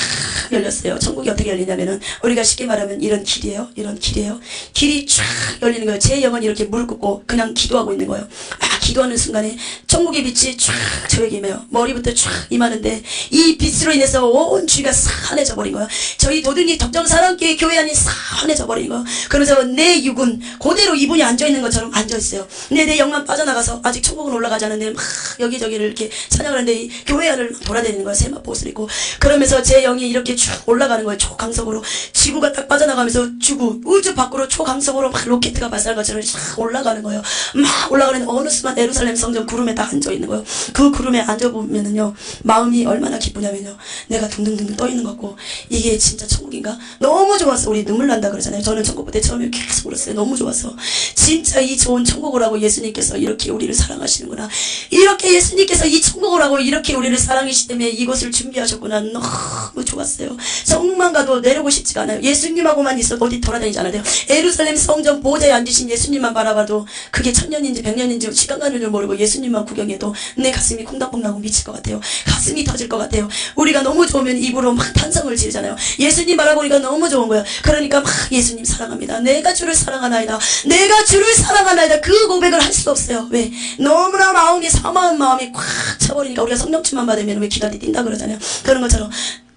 열렸어요. 천국이 어떻게 열리냐면은 우리가 쉽게 말하면 이런 길이에요. 이런 길이에요. 길이 쫙 열리는 거예요. 제 영은 이렇게 무릎 꿇고 그냥 기도하고 있는 거예요. 막 기도하는 순간에 천국의 빛이 쫙 저에게 임해요. 머리부터 쫙 임하는데 이 빛으로 인해서 온 주위가 산해져 버린 거예요. 저희 도둑이 적정사람께 이렇게 교회 안이 산해져 버린 거. 그러면서 내 육은 그대로 이분이 앉아있는 것처럼 앉아있어요. 근데 내 영만 빠져나가서 아직 천국은 올라가지 않았는데 막 여기저기를 이렇게 찬양을 하는데 이 교회 안을 돌아다니는 거예요. 세마포스를 입고. 그러면서 제 영이 이렇게 쭉 올라가는 거예요. 초강성으로. 지구가 딱 빠져나가면서 지구 우주 밖으로 초강성으로 막 로켓가 발사한 것처럼 쫙 올라가는 거예요. 막 올라가는데 어느 순간 예루살렘 성전 구름에 딱 앉아있는 거예요. 그 구름에 앉아보면은요 마음이 얼마나 기쁘냐면요, 내가 둥둥둥 떠있는 것 같고 이게 진짜 천국인가? 너무 좋았어. 우리 눈물 난다 그러잖아요. 저는 천국 때 처음에 계속 울었어요. 너무 좋았어. 진짜 이 좋은 천국을 하고 예수님께서 이렇게 우리를 사랑하시는구나. 이렇게 예수님께서 이 천국을 하고 이렇게 우리를 사랑하시기 때문에 이곳을 준비하셨구나. 너무 좋았어요. 정말 가도 내려오고 싶지가 않아요. 예수님하고만 있어도 어디 돌아다니지 않아야 돼요. 예루살렘 성전 보좌에 앉으신 예수님만 바라봐도 그게 1000년인지 100년인지 시간 가는 줄 모르고 예수님만 구경해도 내 가슴이 콩닥콩 나고 미칠 것 같아요. 가슴이 터질 것 같아요. 우리가 너무 좋으면 입으로 막 탄성을 지르잖아요. 예수님 바라보니까 너무 좋은 거예요. 그러니까 막 예수님 사랑합니다. 내가 주를 사랑하나이다. 내가 주를 사랑하나이다. 그 고백을 할 수가 없어요. 왜? 너무나 마음이 사마운 마음이 꽉 차버리니까. 우리가 성령충만 받으면 왜 기다리 뛴다 그러잖아요. 그런 것처럼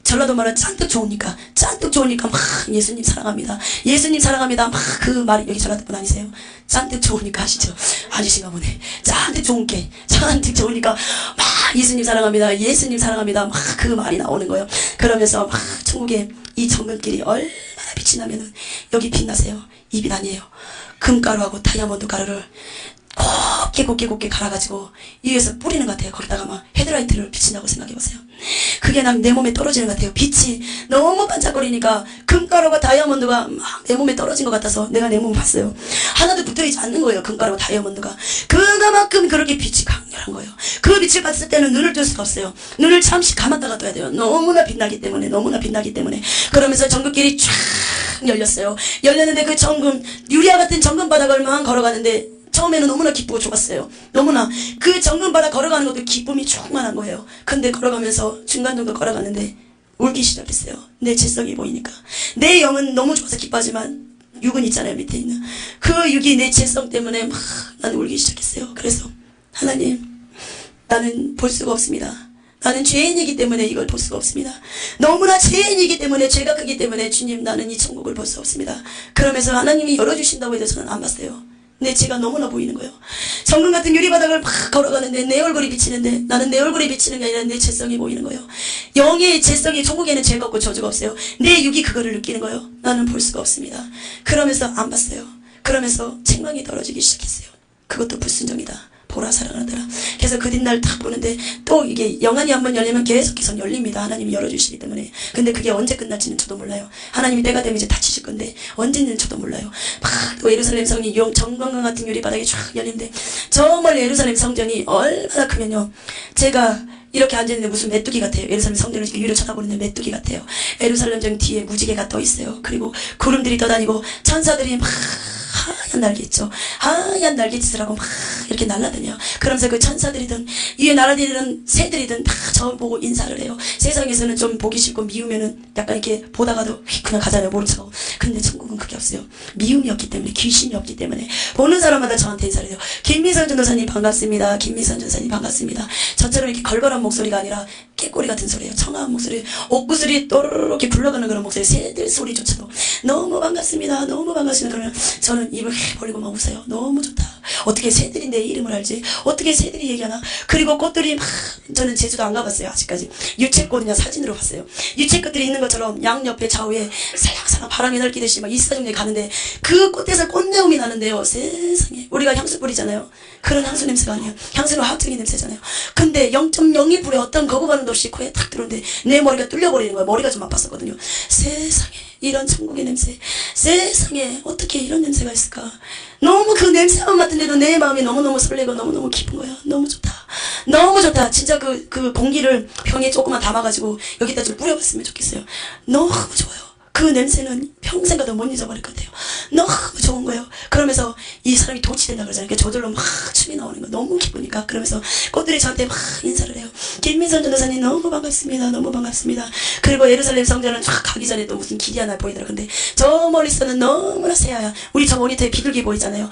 전라도 말은 짠뜩 좋으니까 막 예수님 사랑합니다. 예수님 사랑합니다. 막 그 말이, 여기 전라도 분 아니세요? 짠뜩 좋으니까 하시죠? 아니신가 보네. 짠뜩 좋으니까 막 예수님 사랑합니다. 예수님 사랑합니다. 막 그 말이 나오는 거예요. 그러면서 막 천국에 이 정글길이 얼마나 빛이 나면은 여기 빛나세요. 이 빛 아니에요. 금가루하고 다이아몬드 가루를 곱게 갈아가지고 이 위에서 뿌리는 것 같아요. 거기다가 막 헤드라이트를 비친다고 생각해보세요. 그게 난 내 몸에 떨어지는 것 같아요. 빛이 너무 반짝거리니까 금가루가 다이아몬드가 막 내 몸에 떨어진 것 같아서 내가 내 몸을 봤어요. 하나도 붙어있지 않는 거예요. 금가루가 다이아몬드가. 그만큼 그렇게 빛이 강렬한 거예요. 그 빛을 봤을 때는 눈을 뜰 수가 없어요. 눈을 잠시 감았다가 떠야 돼요. 너무나 빛나기 때문에. 그러면서 정글길이 쫙 열렸어요. 열렸는데 그 정금, 유리와 같은 정금 바닥을만 걸어가는데 처음에는 너무나 기쁘고 좋았어요. 너무나 그 정금바닥 걸어가는 것도 기쁨이 충만한 거예요. 근데 걸어가면서 중간 정도 걸어가는데 울기 시작했어요. 내 질성이 보이니까. 내 영은 너무 좋아서 기뻐하지만 육은 있잖아요. 밑에 있는 그 육이 내 질성 때문에 막 나는 울기 시작했어요. 그래서 하나님, 나는 볼 수가 없습니다. 나는 죄인이기 때문에 이걸 볼 수가 없습니다. 너무나 죄인이기 때문에, 죄가 크기 때문에 주님, 나는 이 천국을 볼 수 없습니다. 그러면서 하나님이 열어주신다고 해도 저는 안 봤어요. 내 죄가 너무나 보이는 거예요. 정금 같은 유리바닥을 막 걸어가는데 내 얼굴이 비치는데, 나는 내 얼굴이 비치는 게 아니라 내 죄성이 보이는 거예요. 영의 죄성이, 천국에는 죄가 없고 저주가 없어요. 내 육이 그거를 느끼는 거예요. 나는 볼 수가 없습니다. 그러면서 안 봤어요. 그러면서 책망이 떨어지기 시작했어요. 그것도 불순종이다. 보라 사랑하더라. 그래서 그 뒷날 딱 보는데 또 이게 영안이 한번 열리면 계속해서 열립니다. 하나님이 열어주시기 때문에. 근데 그게 언제 끝날지는 저도 몰라요. 하나님이 때가 되면 이제 닫히실 건데 언제는 저도 몰라요. 막 또 예루살렘 성이 정광강 같은 유리바닥이 쫙 열리는데 저 멀리 예루살렘 성전이 얼마나 크면요, 제가 이렇게 앉아있는데 무슨 메뚜기 같아요. 예루살렘 성전을 위로 쳐다보는데 메뚜기 같아요. 예루살렘 성 뒤에 무지개가 떠 있어요. 그리고 구름들이 떠다니고 천사들이 막 하얀 날개 있죠. 하얀 날개짓을 하고 막 이렇게 날아다녀요. 그러면서 그 천사들이든 위에 날아다니는 새들이든 다 저 보고 인사를 해요. 세상에서는 좀 보기 싫고 미우면은 약간 이렇게 보다가도 휙 그냥 가잖아요. 모른 척하고. 근데 천국은 그게 없어요. 미움이 없기 때문에, 귀신이 없기 때문에 보는 사람마다 저한테 인사를 해요. 김미선 전도사님 반갑습니다. 김미선 전도사님 반갑습니다. 저처럼 이렇게 걸걸한 목소리가 아니라 깨꼬리 같은 소리예요. 청아한 목소리, 옥구슬이 또르르 이렇게 굴러가는 그런 목소리, 새들 소리조차도 너무 반갑습니다. 너무 반갑습니다. 그러면 저는 입을 벌리고 막 웃어요. 너무 좋다. 어떻게 새들이 내 이름을 알지? 어떻게 새들이 얘기하나? 그리고 꽃들이 막, 저는 제주도 안 가봤어요. 아직까지. 유채꽃이냐 사진으로 봤어요. 유채꽃들이 있는 것처럼 양옆에 좌우에 살랑살랑 바람이 날리듯이 막 이사중에 가는데 그 꽃에서 꽃내음이 나는데요. 세상에. 우리가 향수 뿌리잖아요. 그런 향수 냄새가 아니에요. 향수는 화학적인 냄새잖아요. 근데 0.01불에 어떤 거부감도 없이 코에 탁 들어오는데 내 머리가 뚫려버리는 거예요. 머리가 좀 아팠었거든요. 세상에. 이런 천국의 냄새. 세상에 어떻게 이런 냄새가 있을까. 너무 그 냄새만 맡은데도 내 마음이 너무너무 설레고 너무너무 기쁜 거야. 너무 좋다. 너무 좋다. 진짜 그 공기를 병에 조금만 담아가지고 여기다 좀 뿌려봤으면 좋겠어요. 너무 좋아요. 그 냄새는 평생 가도 못 잊어버릴 것 같아요. 너무 좋은 거예요. 그러면서 이 사람이 도취된다 그러잖아요. 저절로 막 춤이 나오는 거 너무 기쁘니까. 그러면서 꽃들이 저한테 막 인사를 해요. 김민선 전도사님 너무 반갑습니다. 너무 반갑습니다. 그리고 예루살렘 성전은 쫙 가기 전에 또 무슨 길이 하나 보이더라. 근데 저 멀리서는 너무나 새하얀, 우리 저 모니터에 비둘기 보이잖아요.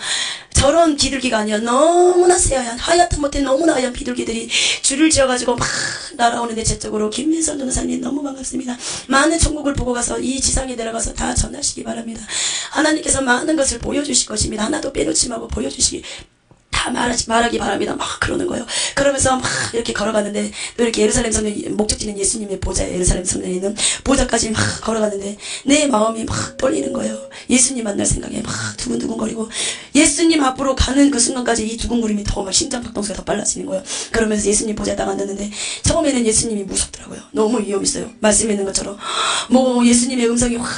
저런 비둘기가 아니야. 너무나 새하얀 하얗다 못해 너무나 하얀 비둘기들이 줄을 지어가지고 막 날아오는데 제 쪽으로 김민선 전도사님 너무 반갑습니다. 많은 천국을 보고 가서 이 지상에 내려가서 다 전하시기 바랍니다. 하나님께서 많은 것을 보여주실 것입니다. 하나도 빼놓지 말고 보여주시기 다 말하기 바랍니다. 막 그러는 거예요. 그러면서 막 이렇게 걸어가는데 또 이렇게 예루살렘 성전 목적지는 예수님의 보좌, 예루살렘 성전에 있는 보좌까지 막 걸어가는데 내 마음이 막 떨리는 거예요. 예수님 만날 생각에 막 두근두근거리고 예수님 앞으로 가는 그 순간까지 이 두근거림이 더 막 심장 박동수가 더 빨라지는 거예요. 그러면서 예수님 보좌에 딱 앉았는데 처음에는 예수님이 무섭더라고요. 너무 위험 있어요. 말씀에 있는 것처럼 뭐 예수님의 음성이 확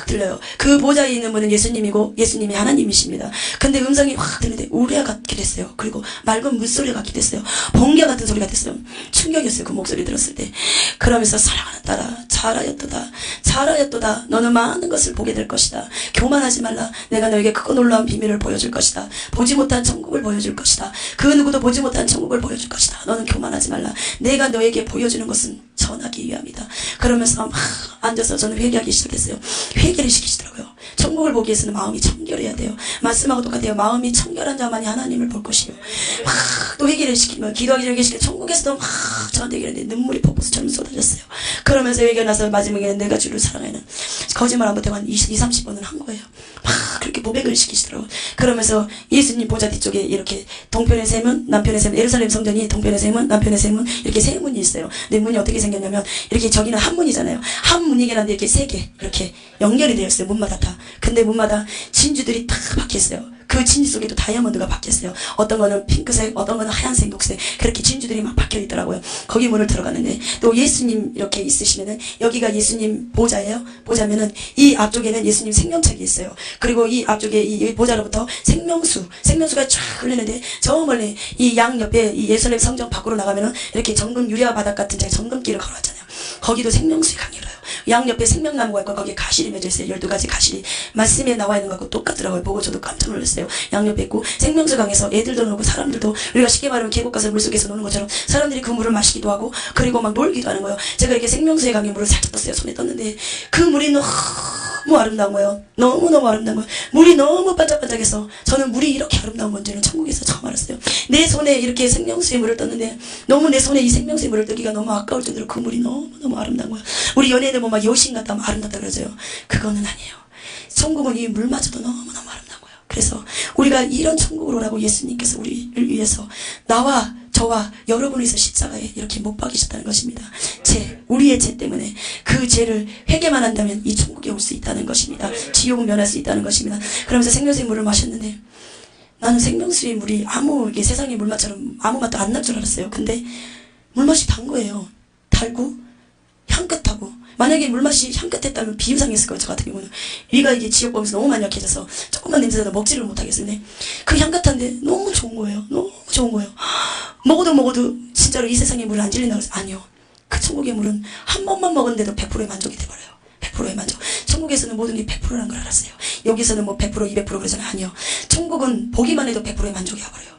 들려요. 그 보좌에 있는 분은 예수님이고 예수님이 하나님이십니다. 근데 음성이 확 들리는데 우레아 같게 됐어요. 그리고 맑은 물소리가 같게 됐어요. 번개 같은 소리가 됐어요. 충격이었어요. 그 목소리 들었을 때. 그러면서 사랑하는 딸아 잘하였도다 잘하였도다 너는 많은 것을 보게 될 것이다. 교만하지 말라. 내가 너에게 크고 놀라운 비밀을 보여줄 것이다. 보지 못한 천국을 보여줄 것이다. 그 누구도 보지 못한 천국을 보여줄 것이다. 너는 교만하지 말라. 내가 너에게 보여주는 것은 전하기 위함이다. 그러면서 막 앉아서 저는 회개하기 시작했어요. 회개를 시키시더라고요. 천국을 보기 위해서는 마음이 청결해야 돼요. 말씀하고 똑같아요. 마음이 청결한 자만이 하나님을 볼 것이요. 막 또 회개를 시키면 기도하기 시키면 천국에서도 막 저한테 얘기했는데 눈물이 폭포수처럼 쏟아졌어요. 그러면서 회개 나서 마지막에는 내가 주를 사랑하는 거짓말 안 못하고 한 20, 30번은 한 거예요. 막 그렇게 모백을 시키시더라고요. 그러면서 예수님 보좌 뒤쪽에 이렇게 동편의 세문, 남편의 세문, 예루살렘 성전이 동편의 세문, 남편의 세문 이렇게 세 문이 있어요. 근데 문이 어떻게 생겼냐면 이렇게 저기는 한 문이잖아요. 한 문이긴 한데 이렇게 세 개 이렇게 연결이 되어 있어요. 문마다 다. 근데 문마다 진주들이 다 박혀있어요. 그 진주 속에도 다이아몬드가 박혔어요. 어떤 거는 핑크색, 어떤 거는 하얀색, 녹색 그렇게 진주들이 막 박혀 있더라고요. 거기 문을 들어가는데 또 예수님 이렇게 있으시면은 여기가 예수님 보좌예요. 보좌면은 이 앞쪽에는 예수님 생명책이 있어요. 그리고 이 앞쪽에 이 보좌로부터 생명수가 쫙 흘리는데 저 멀리 이 양 옆에 이 예루살렘 성전 밖으로 나가면은 이렇게 정금 유리화 바닥 같은 제가 정금길을 걸어왔잖아요. 거기도 생명수의 강이 흘러요. 양 옆에 생명나무가 있고 거기에 가실이 맺어 있어요. 12가지 가실이 말씀에 나와 있는 것과 똑같더라고요. 보고 저도 깜짝 놀랐어요. 양 옆에 있고 생명수 강에서 애들도 놀고 사람들도 우리가 쉽게 말하면 계곡 가서 물속에서 노는 것처럼 사람들이 그 물을 마시기도 하고 그리고 막 놀기도 하는 거예요. 제가 이렇게 생명수의 강에 물을 살짝 떴어요. 손에 떴는데 그 물이 너무 아름다운 거예요. 너무너무 아름다운 거예요. 물이 너무 반짝반짝해서 저는 물이 이렇게 아름다운 건지는 천국에서 처음 알았어요. 내 손에 이렇게 생명수의 물을 떴는데 너무 내 손에 이 생명수의 물을 뜨기가 너무 아까울 정도로 그 물이 너무너무 아름다운 거예요. 우리 연예인들 보면 막 여신 같다 막 아름답다 그러죠. 그거는 아니에요. 천국은 이 물마저도 너무너무 아름다운 거예요. 그래서 우리가 이런 천국으로 오라고 예수님께서 우리를 위해서 나와 저와 여러분을 위해서 십자가에 이렇게 못 박이셨다는 것입니다. 우리의 죄 때문에 그 죄를 회개만 한다면 이 천국에 올 수 있다는 것입니다. 지옥은 면할 수 있다는 것입니다. 그러면서 생명수의 물을 마셨는데 나는 생명수의 물이 이게 세상의 물맛처럼 아무 맛도 안 날 줄 알았어요. 근데 물맛이 단 거예요. 달고 향긋하고 만약에 물맛이 향긋했다면 비임상했을 거예요. 저 같은 경우는 위가 이게 지옥 보면서 너무 많이 약해져서 조금만 냄새나도 먹지를 못하겠는데 그 향긋한데 너무 좋은 거예요. 너무 좋은 거예요. 먹어도 진짜로 이 세상의 물을 안 질린다고 해서 아니요. 그 천국의 물은 한 번만 먹었는데도 100%의 만족이 돼버려요. 100%의 만족. 천국에서는 모든 게 100%라는 걸 알았어요. 여기서는 뭐 100% 200% 그러잖아요. 아니요. 천국은 보기만 해도 100%의 만족이 와버려요.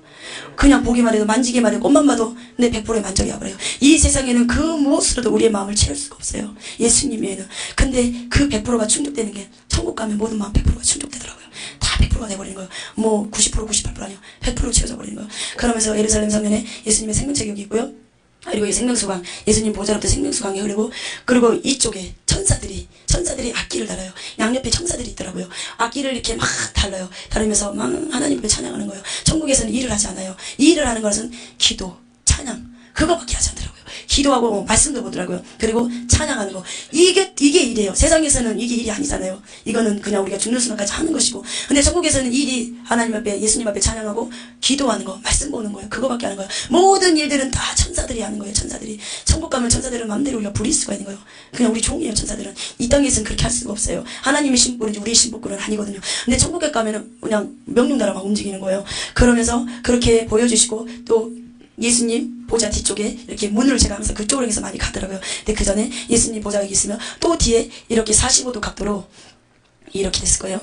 그냥 보기만 해도 만지기만 해도 꽃만 봐도 내 100%의 만족이 와버려요. 이 세상에는 그 무엇으로도 우리의 마음을 채울 수가 없어요. 예수님 외에는. 근데 그 100%가 충족되는 게 천국 가면 모든 마음 100%가 충족되더라고요. 다 100%가 돼버리는 거예요. 뭐 90% 98% 아니요. 100% 채워져 버리는 거예요. 그러면서 예루살렘 성전에 예수님의 생명책이 여기 있고요. 그리고 이 생명수강, 예수님 보좌로부터 생명수강이 흐르고, 그리고 이쪽에 천사들이 악기를 달아요. 양옆에 천사들이 있더라고요. 악기를 이렇게 막 달아요. 달으면서 막 하나님을 찬양하는 거예요. 천국에서는 일을 하지 않아요. 이 일을 하는 것은 기도, 찬양, 그거밖에 하지 않더라고요. 기도하고 말씀도 보더라고요. 그리고 찬양하는 거. 이게 일이에요. 세상에서는 이게 일이 아니잖아요. 이거는 그냥 우리가 죽는 순간까지 하는 것이고. 근데 천국에서는 일이 하나님 앞에, 예수님 앞에 찬양하고 기도하는 거, 말씀 보는 거예요. 그거밖에 하는 거예요. 모든 일들은 다 천사들이 하는 거예요. 천사들이. 천국 가면 천사들은 마음대로 우리가 부릴 수가 있는 거예요. 그냥 우리 종이에요. 천사들은. 이 땅에서는 그렇게 할 수가 없어요. 하나님의 신부는 우리의 신부꾼은 아니거든요. 근데 천국에 가면은 그냥 명령 따라 막 움직이는 거예요. 그러면서 그렇게 보여주시고 또 예수님 보좌 뒤쪽에 이렇게 문을 제가 하면서 그쪽으로 해서 많이 가더라고요. 근데 그 전에 예수님 보좌가 있으면 또 뒤에 이렇게 45도 각도로 이렇게 됐을 거예요.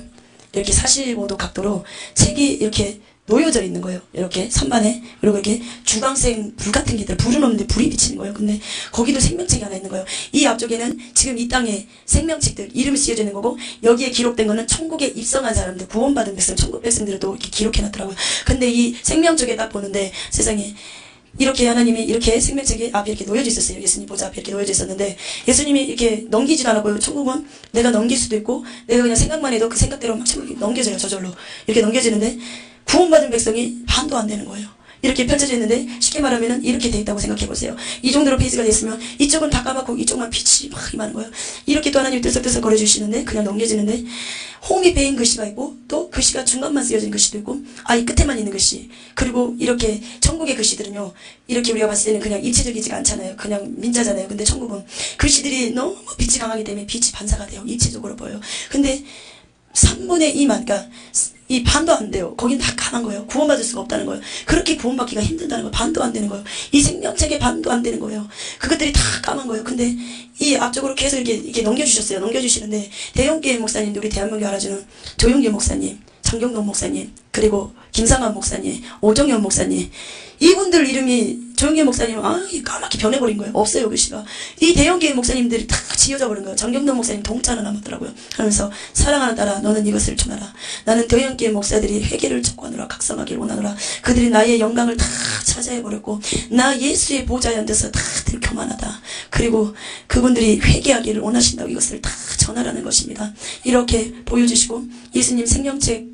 이렇게 45도 각도로 책이 이렇게 놓여져 있는 거예요. 이렇게 선반에. 그리고 이렇게 주광색 불 같은 게 있더라. 불은 없는데 불이 비치는 거예요. 근데 거기도 생명책이 하나 있는 거예요. 이 앞쪽에는 지금 이 땅에 생명책들 이름이 쓰여져 있는 거고, 여기에 기록된 거는 천국에 입성한 사람들, 구원받은 백성, 천국 백성들을 또 이렇게 기록해놨더라고요. 근데 이 생명책에 딱 보는데 세상에 이렇게 하나님이 이렇게 생명책에 앞에 이렇게 놓여져 있었어요. 예수님 보좌 앞에 이렇게 놓여져 있었는데, 예수님이 이렇게 넘기진 않았고요. 천국은 내가 넘길 수도 있고, 내가 그냥 생각만 해도 그 생각대로 막 천국이 넘겨져요. 저절로 이렇게 넘겨지는데, 구원받은 백성이 반도 안 되는 거예요. 이렇게 펼쳐져 있는데, 쉽게 말하면 이렇게 돼 있다고 생각해 보세요. 이 정도로 페이지가 돼 있으면 이쪽은 다 까맣고 이쪽만 빛이 막 임하는 거예요. 이렇게 또 하나님이 들썩들썩 거려주시는데 그냥 넘겨지는데, 홈이 베인 글씨가 있고, 또 글씨가 중간만 쓰여진 글씨도 있고, 이 끝에만 있는 글씨, 그리고 이렇게 천국의 글씨들은요, 이렇게 우리가 봤을 때는 그냥 입체적이지가 않잖아요. 그냥 민자잖아요. 근데 천국은 글씨들이 너무 빛이 강하기 때문에 빛이 반사가 돼요. 입체적으로 보여요. 근데 3분의 2만, 그러니까 이 반도 안 돼요. 거긴 다 까만 거예요. 구원받을 수가 없다는 거예요. 그렇게 구원받기가 힘들다는 거예요. 반도 안 되는 거예요. 이 생명책에 반도 안 되는 거예요. 그것들이 다 까만 거예요. 근데 이 앞쪽으로 계속 이렇게 넘겨주셨어요. 넘겨주시는데, 대형교회 목사님들, 우리 대한민국에 알아주는 조용기 목사님, 장경동 목사님, 그리고 김상환 목사님, 오정현 목사님, 이분들 이름이, 조용기 목사님 까맣게 변해버린 거예요. 없어요, 글씨가. 이 대형교회 목사님들이 다 지어져 버린 거예요. 장경동 목사님 동자는 남았더라고요. 하면서, 사랑하는 딸아, 너는 이것을 전하라. 나는 대형교회 목사들이 회개를 촉구하느라 각성하길 원하노라. 그들이 나의 영광을 다 차지해버렸고, 나 예수의 보좌에 앉아서 다들 교만하다. 그리고 그분들이 회개하기를 원하신다고 이것을 다 전하라는 것입니다. 이렇게 보여주시고, 예수님 생명책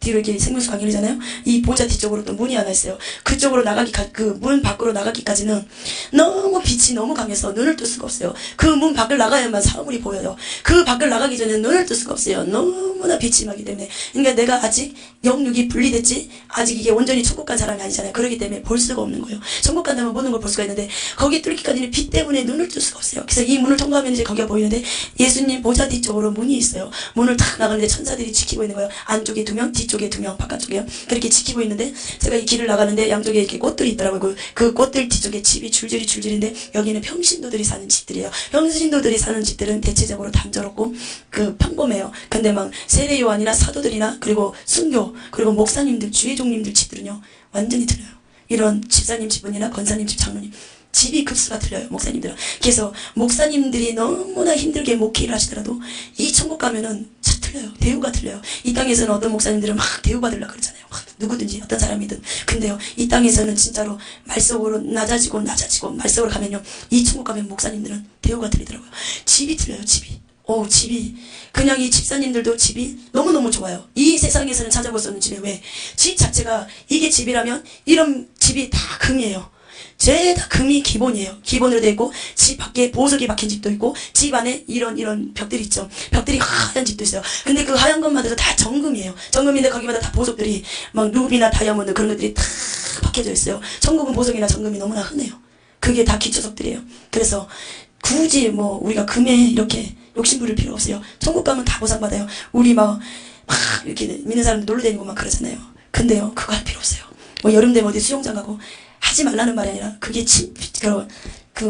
뒤로 이렇게 생명수 강연이잖아요. 이 보좌 뒤쪽으로 또 문이 하나 있어요. 그쪽으로 그 문 밖으로 나가기까지는 너무 빛이 너무 강해서 눈을 뜰 수가 없어요. 그 문 밖을 나가야만 사물이 보여요. 그 밖을 나가기 전에 눈을 뜰 수가 없어요. 너무나 빛이 나기 때문에. 그러니까 내가 아직 영육이 분리됐지, 아직 이게 온전히 천국 간 사람이 아니잖아요. 그렇기 때문에 볼 수가 없는 거예요. 천국 간다면 모든 걸 볼 수가 있는데, 거기 뚫기까지는 빛 때문에 눈을 뜰 수가 없어요. 그래서 이 문을 통과하면 이제 거기가 보이는데, 예수님 보좌 뒤쪽으로 문이 있어요. 문을 탁 나가는데 천사들이 지키고 있는 거예요. 안쪽에 2명, 뒤쪽에 2명, 바깥쪽에요. 그렇게 지키고 있는데, 제가 이 길을 나가는데 양쪽에 이렇게 꽃들이 있더라고요. 그 꽃들 뒤쪽에 집이 줄줄인데, 여기는 평신도들이 사는 집들이에요. 평신도들이 사는 집들은 대체적으로 단조롭고 평범해요. 근데 막 세례요한이나 사도들이나, 그리고 순교, 그리고 목사님들, 주의종님들 집들은요, 완전히 틀려요. 이런 집사님 집은이나 권사님 집, 장로님 집이 급수가 틀려요. 목사님들은. 그래서 목사님들이 너무나 힘들게 목회를 하시더라도 이 천국 가면은 틀려요. 대우가 틀려요. 이 땅에서는 어떤 목사님들은 막 대우받으려고 그러잖아요. 누구든지 어떤 사람이든. 근데요, 이 땅에서는 진짜로 말속으로 낮아지고 말속으로 가면요, 이 천국 가면 목사님들은 대우가 틀리더라고요. 집이 틀려요. 집이 그냥 이 집사님들도 집이 너무너무 좋아요. 이 세상에서는 찾아볼 수 없는 집이. 왜? 집 자체가, 이게 집이라면 이런 집이 다 금이에요. 죄다 금이 기본이에요. 기본으로 되어 있고, 집 밖에 보석이 박힌 집도 있고, 집 안에 이런 벽들이 있죠. 벽들이 하얀 집도 있어요. 근데 그 하얀 것마다도 다 정금이에요. 정금인데 거기마다 다 보석들이 막 루비나 다이아몬드 그런 것들이 다 박혀져 있어요. 천국은 보석이나 정금이 너무나 흔해요. 그게 다 기초석들이에요. 그래서 굳이 우리가 금에 이렇게 욕심 부릴 필요 없어요. 천국 가면 다 보상받아요. 우리 막 이렇게 믿는 사람들 놀러 다니고 막 그러잖아요. 근데요, 그거 할 필요 없어요. 여름 되면 어디 수영장 가고 하지 말라는 말이 아니라, 그게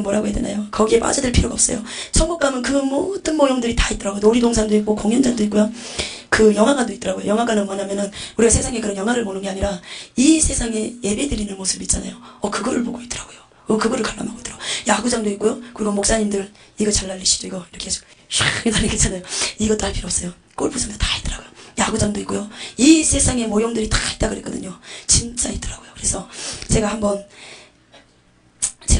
뭐라고 해야 되나요? 거기에 빠져들 필요가 없어요. 천국 가면 그 모든 모형들이 다 있더라고요. 놀이동산도 있고, 공연장도 있고요. 그 영화관도 있더라고요. 영화관은 뭐냐면은, 우리가 세상에 그런 영화를 보는 게 아니라, 이 세상에 예배 드리는 모습 있잖아요. 그거를 보고 있더라고요. 그거를 관람하고 있더라고요. 야구장도 있고요. 그리고 목사님들, 이거 잘 날리시죠? 이거 이렇게 해서 샥 날리겠잖아요. 이것도 할 필요 없어요. 골프장도 다 있더라고요. 야구장도 있고요. 이 세상의 모형들이 다 있다 그랬거든요. 진짜 있더라고요. 그래서 제가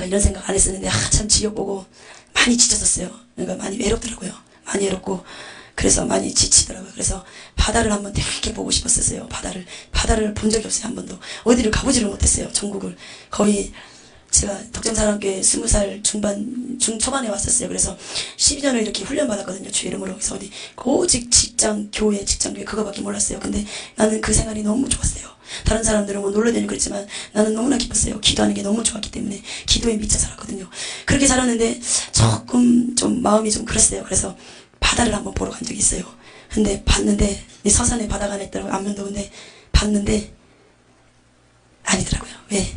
이런 생각 안 했었는데, 참 지옥 보고 많이 지쳤었어요. 그러니까 많이 외롭더라고요. 많이 외롭고, 그래서 많이 지치더라고요. 그래서 바다를 한번 되게 보고 싶었었어요. 바다를 본 적이 없어요. 한 번도. 어디를 가보지를 못했어요. 전국을. 거의 제가 덕정사랑교회 20살 중초반에 왔었어요. 그래서 12년을 이렇게 훈련받았거든요. 주 이름으로. 그래서 오직 교회 그거밖에 몰랐어요. 근데 나는 그 생활이 너무 좋았어요. 다른 사람들은 놀러 다니고 그랬지만 나는 너무나 기뻤어요. 기도하는 게 너무 좋았기 때문에 기도에 미쳐 살았거든요. 그렇게 살았는데 조금 좀 마음이 좀 그랬어요. 그래서 바다를 한번 보러 간 적이 있어요. 근데 봤는데, 서산에 바다가 하나 있더라고요. 안면도인데 봤는데 아니더라고요. 왜?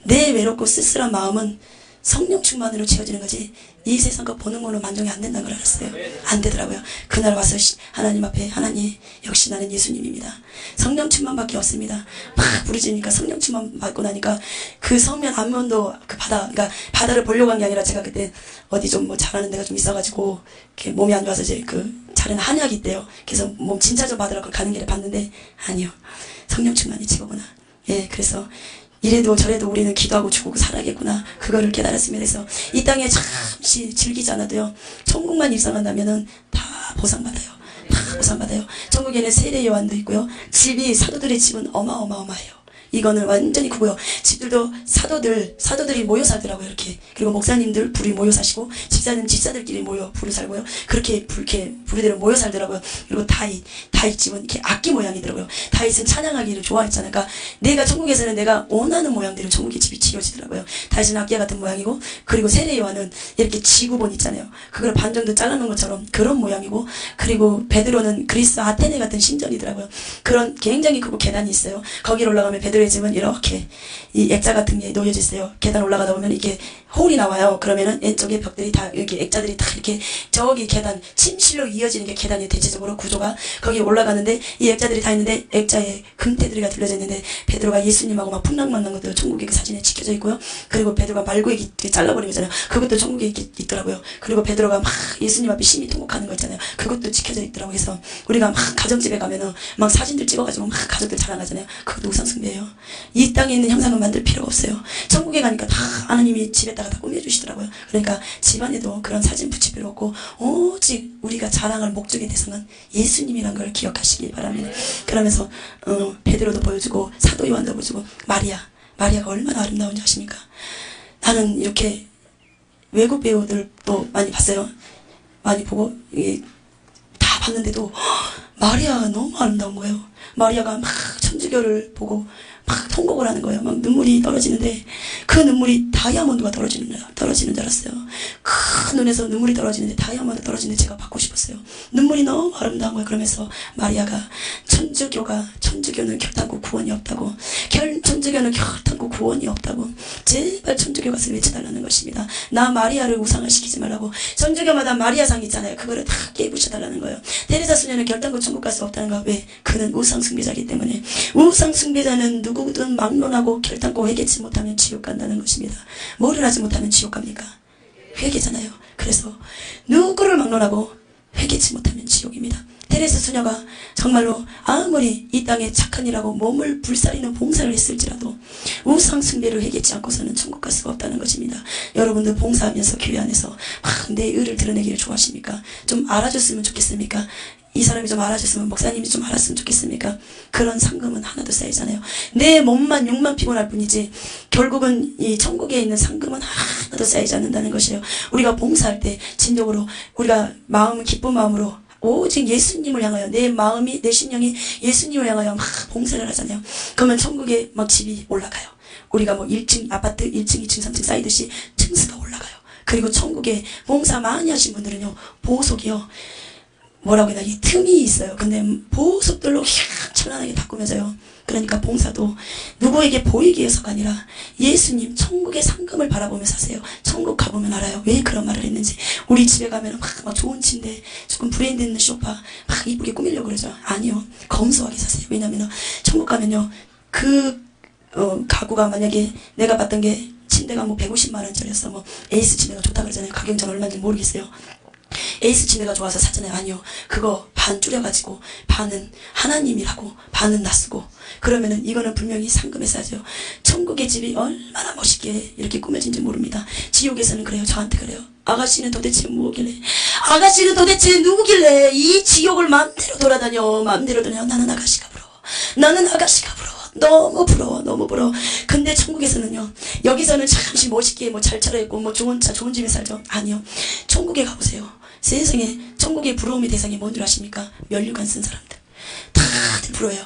내 외롭고 쓸쓸한 마음은 성령 충만으로 채워지는 거지 이 세상 거 보는 걸로 만족이 안 된다는 걸 알았어요. 안 되더라고요. 그날 와서 하나님 앞에 하나님 역시 나는 예수님입니다. 성령 충만밖에 없습니다. 막 부르짖으니까 성령 충만 받고 나니까 그 성면 안면도 그 그러니까 바다를 보려고 한 게 아니라 제가 그때 어디 좀 뭐 잘하는 데가 좀 있어가지고 이렇게 몸이 안 좋아서 이제 그 잘하는 한약이 있대요. 그래서 몸 진짜 좀 받으러 가는 길에 봤는데 아니요. 성령 충만이 최고구나. 예, 그래서 이래도 저래도 우리는 기도하고 죽고 살아야겠구나. 그거를 깨달았습니다. 그래서 이 땅에 잠시 즐기지 않아도요. 천국만 입성한다면은 다 보상받아요. 다 보상받아요. 천국에는 세례 요한도 있고요. 집이 사도들의 집은 어마어마해요. 이거는 완전히 크고요. 집들도 사도들이 모여 살더라고요. 이렇게. 그리고 목사님들 불이 모여 사시고 집사들끼리 모여 불을 살고요. 그렇게 부르대로 모여 살더라고요. 그리고 다윗 집은 이렇게 악기 모양이더라고요. 다윗은 찬양하기를 좋아했잖아요. 그러니까 내가 천국에서는 내가 원하는 모양대로 천국의 집이 지어지더라고요. 다윗은 악기와 같은 모양이고, 그리고 세례 요한은 이렇게 지구본 있잖아요. 그걸 반 정도 잘라놓은 것처럼 그런 모양이고, 그리고 베드로는 그리스 아테네 같은 신전이더라고요. 그런 굉장히 크고 계단이 있어요. 거기로 올라가면 베드로의 집은 이렇게 이 액자 같은 게 놓여져 있어요. 계단 올라가다 보면 이게 홀이 나와요. 그러면은 왼쪽에 벽들이 다 이렇게 액자들이 다 이렇게 저기 계단 침실로 이어지는 게 계단이 대체적으로 구조가 거기 올라가는데 이 액자들이 다 있는데 액자에 금테두리가 둘러져 있는데 베드로가 예수님하고 막 풍랑 만난 것도 천국의 그 사진에 찍혀져 있고요. 그리고 베드로가 말고에 잘라버린 거잖아요. 그것도 천국에 있더라고요. 그리고 베드로가 막 예수님 앞에 심히 통곡하는 거 있잖아요. 그것도 찍혀져 있더라고요. 그래서 우리가 막 가정집에 가면은 막 사진들 찍어가지고 막 가족들 자랑하잖아요. 그것도 우상숭배예요. 이 땅에 있는 형상을 만들 필요가 없어요. 천국에 가니까 다 하나님이 집에다가 다 꾸며주시더라고요. 그러니까 집안에도 그런 사진 붙일 필요 없고 오직 우리가 자랑할 목적의 대상은 예수님이란 걸 기억하시기 바랍니다. 그러면서 베드로도 보여주고 사도 요한도 보여주고 마리아가 얼마나 아름다운지 아십니까? 나는 이렇게 외국 배우들도 많이 봤어요. 많이 보고 다 봤는데도 마리아가 너무 아름다운 거예요. 마리아가 막 천주교를 보고 막 통곡을 하는 거예요. 막 눈물이 떨어지는데 그 눈물이 다이아몬드가 떨어지는 줄 알았어요. 큰 눈에서 눈물이 떨어지는데 다이아몬드 떨어지는데 제가 받고 싶었어요. 눈물이 너무 아름다운 거예요. 그러면서 마리아가 천주교는 결단코 구원이 없다고, 천주교는 결단코 구원이 없다고, 제발 천주교 가서 외쳐달라는 것입니다. 나 마리아를 우상을 시키지 말라고. 천주교마다 마리아상 있잖아요. 그거를 다 깨부셔달라는 거예요. 테레사 수녀는 결단코 천국 갈 수 없다는 거. 왜? 그는 우상 숭배자이기 때문에. 우상 숭배자는 누구든 막론하고 결단코 회개치 못하면 지옥 간다는 것입니다. 뭐를 하지 못하면 지옥 갑니까? 회개잖아요. 그래서 누구를 막론하고 회개치 못하면 지옥입니다. 테레사 수녀가 정말로 아무리 이 땅에 착한 일하고 몸을 불사리는 봉사를 했을지라도 우상 숭배를 회개치 않고서는 천국 갈 수가 없다는 것입니다. 여러분들 봉사하면서 교회 안에서 내 의를 드러내기를 좋아하십니까? 좀 알아줬으면 좋겠습니까? 이 사람이 좀 알아줬으면, 목사님이 좀 알았으면 좋겠습니까? 그런 상금은 하나도 쌓이잖아요. 내 몸만 육만 피곤할 뿐이지 결국은 이 천국에 있는 상금은 하나도 쌓이지 않는다는 것이에요. 우리가 봉사할 때 진정으로 우리가 기쁜 마음으로 오직 예수님을 향하여 내 마음이, 내 심령이 예수님을 향하여 막 봉사를 하잖아요. 그러면 천국에 막 집이 올라가요. 우리가 뭐 1층 아파트 1층 2층 3층 쌓이듯이 층수가 올라가요. 그리고 천국에 봉사 많이 하신 분들은요, 보석이요, 뭐라고 해야 되나, 이 틈이 있어요. 근데 보석들로 찬란하게 바꾸면서요. 그러니까 봉사도 누구에게 보이기 위해서가 아니라 예수님 천국의 상금을 바라보며 사세요. 천국 가보면 알아요. 왜 그런 말을 했는지. 우리 집에 가면 막 좋은 침대, 조금 브랜드 있는 소파 막 이쁘게 꾸미려고 그러죠. 아니요. 검소하게 사세요. 왜냐면 천국 가면요, 그 가구가 만약에 내가 봤던 게 침대가 뭐 150만 원짜리였어. 뭐 에이스 침대가 좋다 그러잖아요. 가격은 전 얼마인지 모르겠어요. 에이스 침대가 좋아서 샀잖아요. 아니요. 그거 반 줄여가지고 반은 하나님이라고 반은 나 쓰고, 그러면은 이거는 분명히 상금에 싸죠. 천국의 집이 얼마나 멋있게 이렇게 꾸며진지 모릅니다. 지옥에서는 그래요. 저한테 그래요. 아가씨는 도대체 뭐길래, 아가씨는 도대체 누구길래 이 지옥을 마음대로 돌아다녀. 나는 아가씨가 부러워. 나는 아가씨가 부러워. 너무 부러워. 너무 부러워. 근데 천국에서는요, 여기서는 잠시 멋있게 뭐 잘 차려입고 뭐 좋은 차 좋은 집에 살죠. 아니요. 천국에 가보세요. 세상에 천국의 부러움의 대상이 뭔 줄 아십니까? 면류관 쓴 사람들. 다들 부러워요.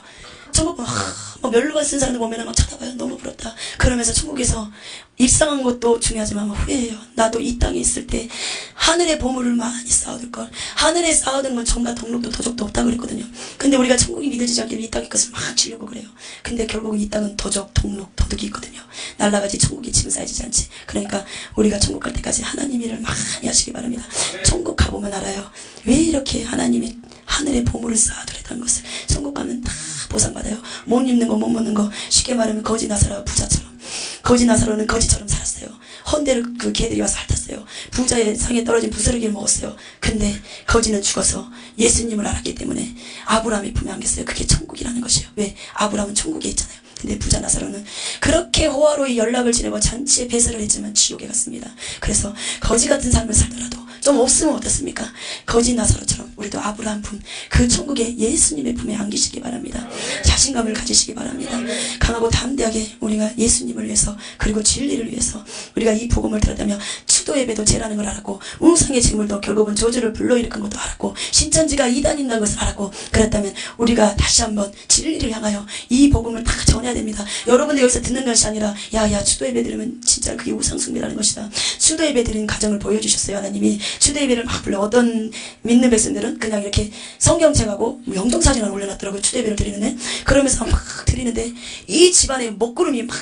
천국 막 면류관 쓴 사람들 보면 막 쳐다봐요. 너무 부럽다. 그러면서 천국에서 입상한 것도 중요하지만 막 후회해요. 나도 이 땅에 있을 때 하늘의 보물을 많이 쌓아둘 걸. 하늘에 쌓아둔 건 정말 덕록도 도적도 없다 그랬거든요. 근데 우리가 천국이 믿어지지 않게 이 땅의 것을 막 주려고 그래요. 근데 결국은 이 땅은 도적, 동록, 도둑이 있거든요. 날라가지 천국에 짐 쌓여지지 않지. 그러니까 우리가 천국 갈 때까지 하나님 일을 많이 하시기 바랍니다. 천국 가보면 알아요. 왜 이렇게 하나님이 하늘에 보물을 쌓아두랬다는 것을. 천국 가면 다 보상받아요. 못 입는 거 못 먹는 거, 쉽게 말하면 거지 나사로와 부자처럼. 거지 나사로는 거지처럼 살았어요. 헌대를 그 개들이 와서 핥았어요. 부자의 상에 떨어진 부스러기를 먹었어요. 근데 거지는 죽어서 예수님을 알았기 때문에 아브라함의 품에 안겼어요. 그게 천국이라는 것이에요. 왜? 아브라함은 천국에 있잖아요. 근데 부자 나사로는 그렇게 호화로이 연락을 지내고 잔치에 배설을 했지만 지옥에 갔습니다. 그래서 거지 같은 삶을 살더라도 좀 없으면 어떻습니까? 거지 나사로처럼 우리도 아브라함 품, 그 천국에 예수님의 품에 안기시기 바랍니다. 자신감을 가지시기 바랍니다. 강하고 담대하게 우리가 예수님을 위해서, 그리고 진리를 위해서 우리가 이 복음을 들었다면 추도 예배도 죄라는 걸 알았고, 우상의 제물도 결국은 저주를 불러일으킨 것도 알았고, 신천지가 이단인다는 것을 알았고, 그렇다면 우리가 다시 한번 진리를 향하여 이 복음을 다 전해야 됩니다. 여러분들 여기서 듣는 것이 아니라 야야 추도 예배 들으면 진짜 그게 우상숭배라는 것이다. 추도 예배 드리는 가정을 보여주셨어요. 하나님이 추도 예배를 막 불러. 어떤 믿는 백성들은 그냥 이렇게 성경책하고 영정사진을 올려놨더라고요. 추도 예배를 드리는데, 그러면서 막 드리는데 이 집안에 먹구름이 막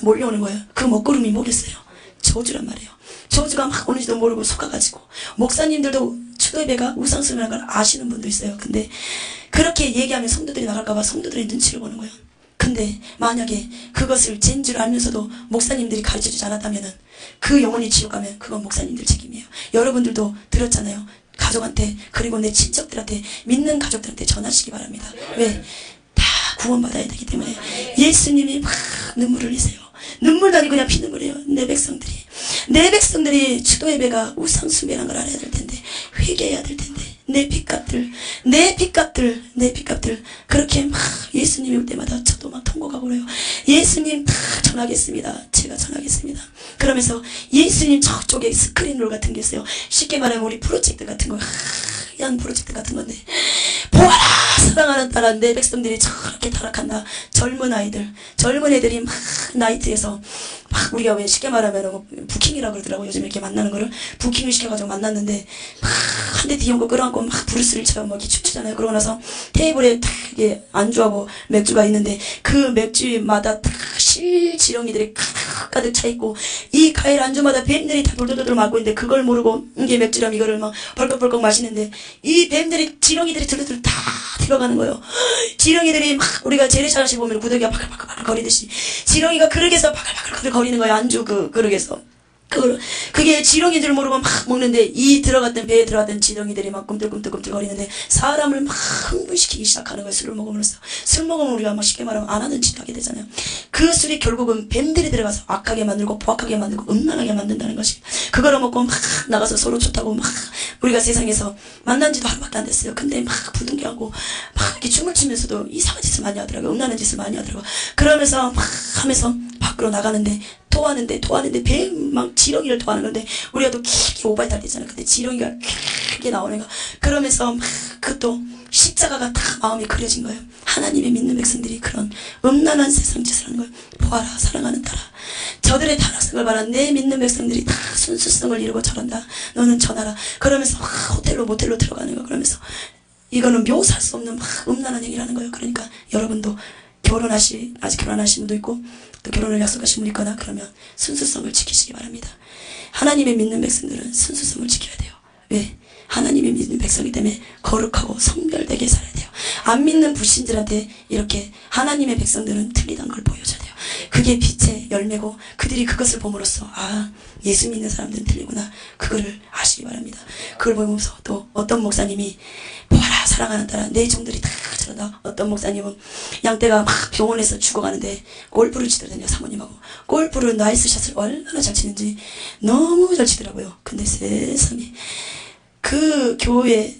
몰려오는 거예요. 그 먹구름이 뭐겠어요? 저주란 말이에요. 저주가 막 오는지도 모르고 속아가지고, 목사님들도 추도 예배가 우상숭배라는 걸 아시는 분도 있어요. 근데 그렇게 얘기하면 성도들이 나갈까봐 성도들의 눈치를 보는 거예요. 근데 만약에 그것을 잰 줄 알면서도 목사님들이 가르쳐주지 않았다면은 그 영혼이 지옥 가면 그건 목사님들 책임이에요. 여러분들도 들었잖아요. 가족한테, 그리고 내 친척들한테, 믿는 가족들한테 전하시기 바랍니다. 왜? 다 구원받아야 되기 때문에. 예수님이 막 눈물을 흘리세요. 눈물도 아니고 그냥 피눈물이에요. 내 백성들이 추도 예배가 우상숭배라는 걸 알아야 될 텐데, 회개해야 될 텐데, 내 빚값들 그렇게 막 예수님이 올 때마다 저도 막 통곡하고 그래요. 예수님 다 전하겠습니다. 제가 전하겠습니다. 그러면서 예수님 저쪽에 스크린롤 같은 게 있어요. 쉽게 말하면 우리 프로젝트 같은 거, 하얀 프로젝트 같은 건데, 보아라 사랑하는 딸아, 내 백성들이 저렇게 타락한다. 젊은 애들이 막 나이트에서 막, 우리가 왜 쉽게 말하면 부킹이라고 그러더라고. 요즘 이렇게 만나는 거를 부킹을 시켜가지고 만났는데, 막 한 대 뒤에 거 끌어안고 막 브루스를 쳐요. 막 이렇게 춤추잖아요. 그러고 나서 테이블에 딱 이게 안주하고 맥주가 있는데, 그 맥주마다 딱 실지렁이들이 가득 차있고, 이 과일 안주마다 뱀들이 다 돌돌돌 맞고 있는데, 그걸 모르고 이게 맥주랑 이거를 막 벌컥벌컥 마시는데, 이 뱀들이 지렁이들이 들들들 다 들어가는 거예요. 지렁이들이 막, 우리가 재래시장에 보면 구더기가 바글바글 거리듯이 지렁이가 그릇에서 바글바글 거리는 거예요. 안주 그 그릇에서. 그게 지렁이인 줄 모르고 막 먹는데, 이 들어갔던 배에 들어갔던 지렁이들이 막 꿈틀꿈틀 거리는데 사람을 막 흥분시키기 시작하는 거예요. 술을 먹으면서. 술 먹으면 우리가 막 쉽게 말하면 안 하는 짓 하게 되잖아요. 그 술이 결국은 뱀들이 들어가서 악하게 만들고 포악하게 만들고 음란하게 만든다는 것이. 그거를 먹고 막 나가서 서로 좋다고 막, 우리가 세상에서 만난 지도 하루밖에 안 됐어요. 근데 막 부둥켜하고 막 이렇게 춤을 추면서도 이상한 짓을 많이 하더라고요. 음란한 짓을 많이 하더라고요. 그러면서 막 하면서 밖으로 나가는데, 토하는데 뱀 막 지렁이를 토하는 건데, 우리가 또 깊게 오바이트 할 때잖아요. 근데 지렁이가 크게 나오는 거. 그러면서 막 그것도 십자가가 다 마음에 그려진 거예요. 하나님의 믿는 백성들이 그런 음란한 세상 짓을 하는 거예요. 보아라 사랑하는 딸아, 저들의 타락성을 봐라. 내 믿는 백성들이 다 순수성을 이루고 저런다. 너는 전하라. 그러면서 막 호텔로 모텔로 들어가는 거. 그러면서 이거는 묘사할 수 없는 막 음란한 얘기라는 거예요. 그러니까 여러분도 아직 결혼하신 분도 있고, 또 결혼을 약속하신 분이 있거나 그러면 순수성을 지키시기 바랍니다. 하나님의 믿는 백성들은 순수성을 지켜야 돼요. 왜? 하나님의 믿는 백성이기 때문에 거룩하고 성별되게 살아야 돼요. 안 믿는 불신들한테 이렇게 하나님의 백성들은 틀리다는 걸 보여줘야 돼요. 그게 빛의 열매고, 그들이 그것을 봄으로써 아, 예수 믿는 사람들은 틀리구나, 그거를 아시기 바랍니다. 그걸 보면서 또 어떤 목사님이 보아라 사랑하는 딸아, 내 종들이 다 저러다. 어떤 목사님은 양떼가 막 병원에서 죽어가는데 골프를 치더라고요. 사모님하고 골프를 나이스샷을 얼마나 잘 치는지 너무 잘 치더라고요. 근데 세상에 그 교회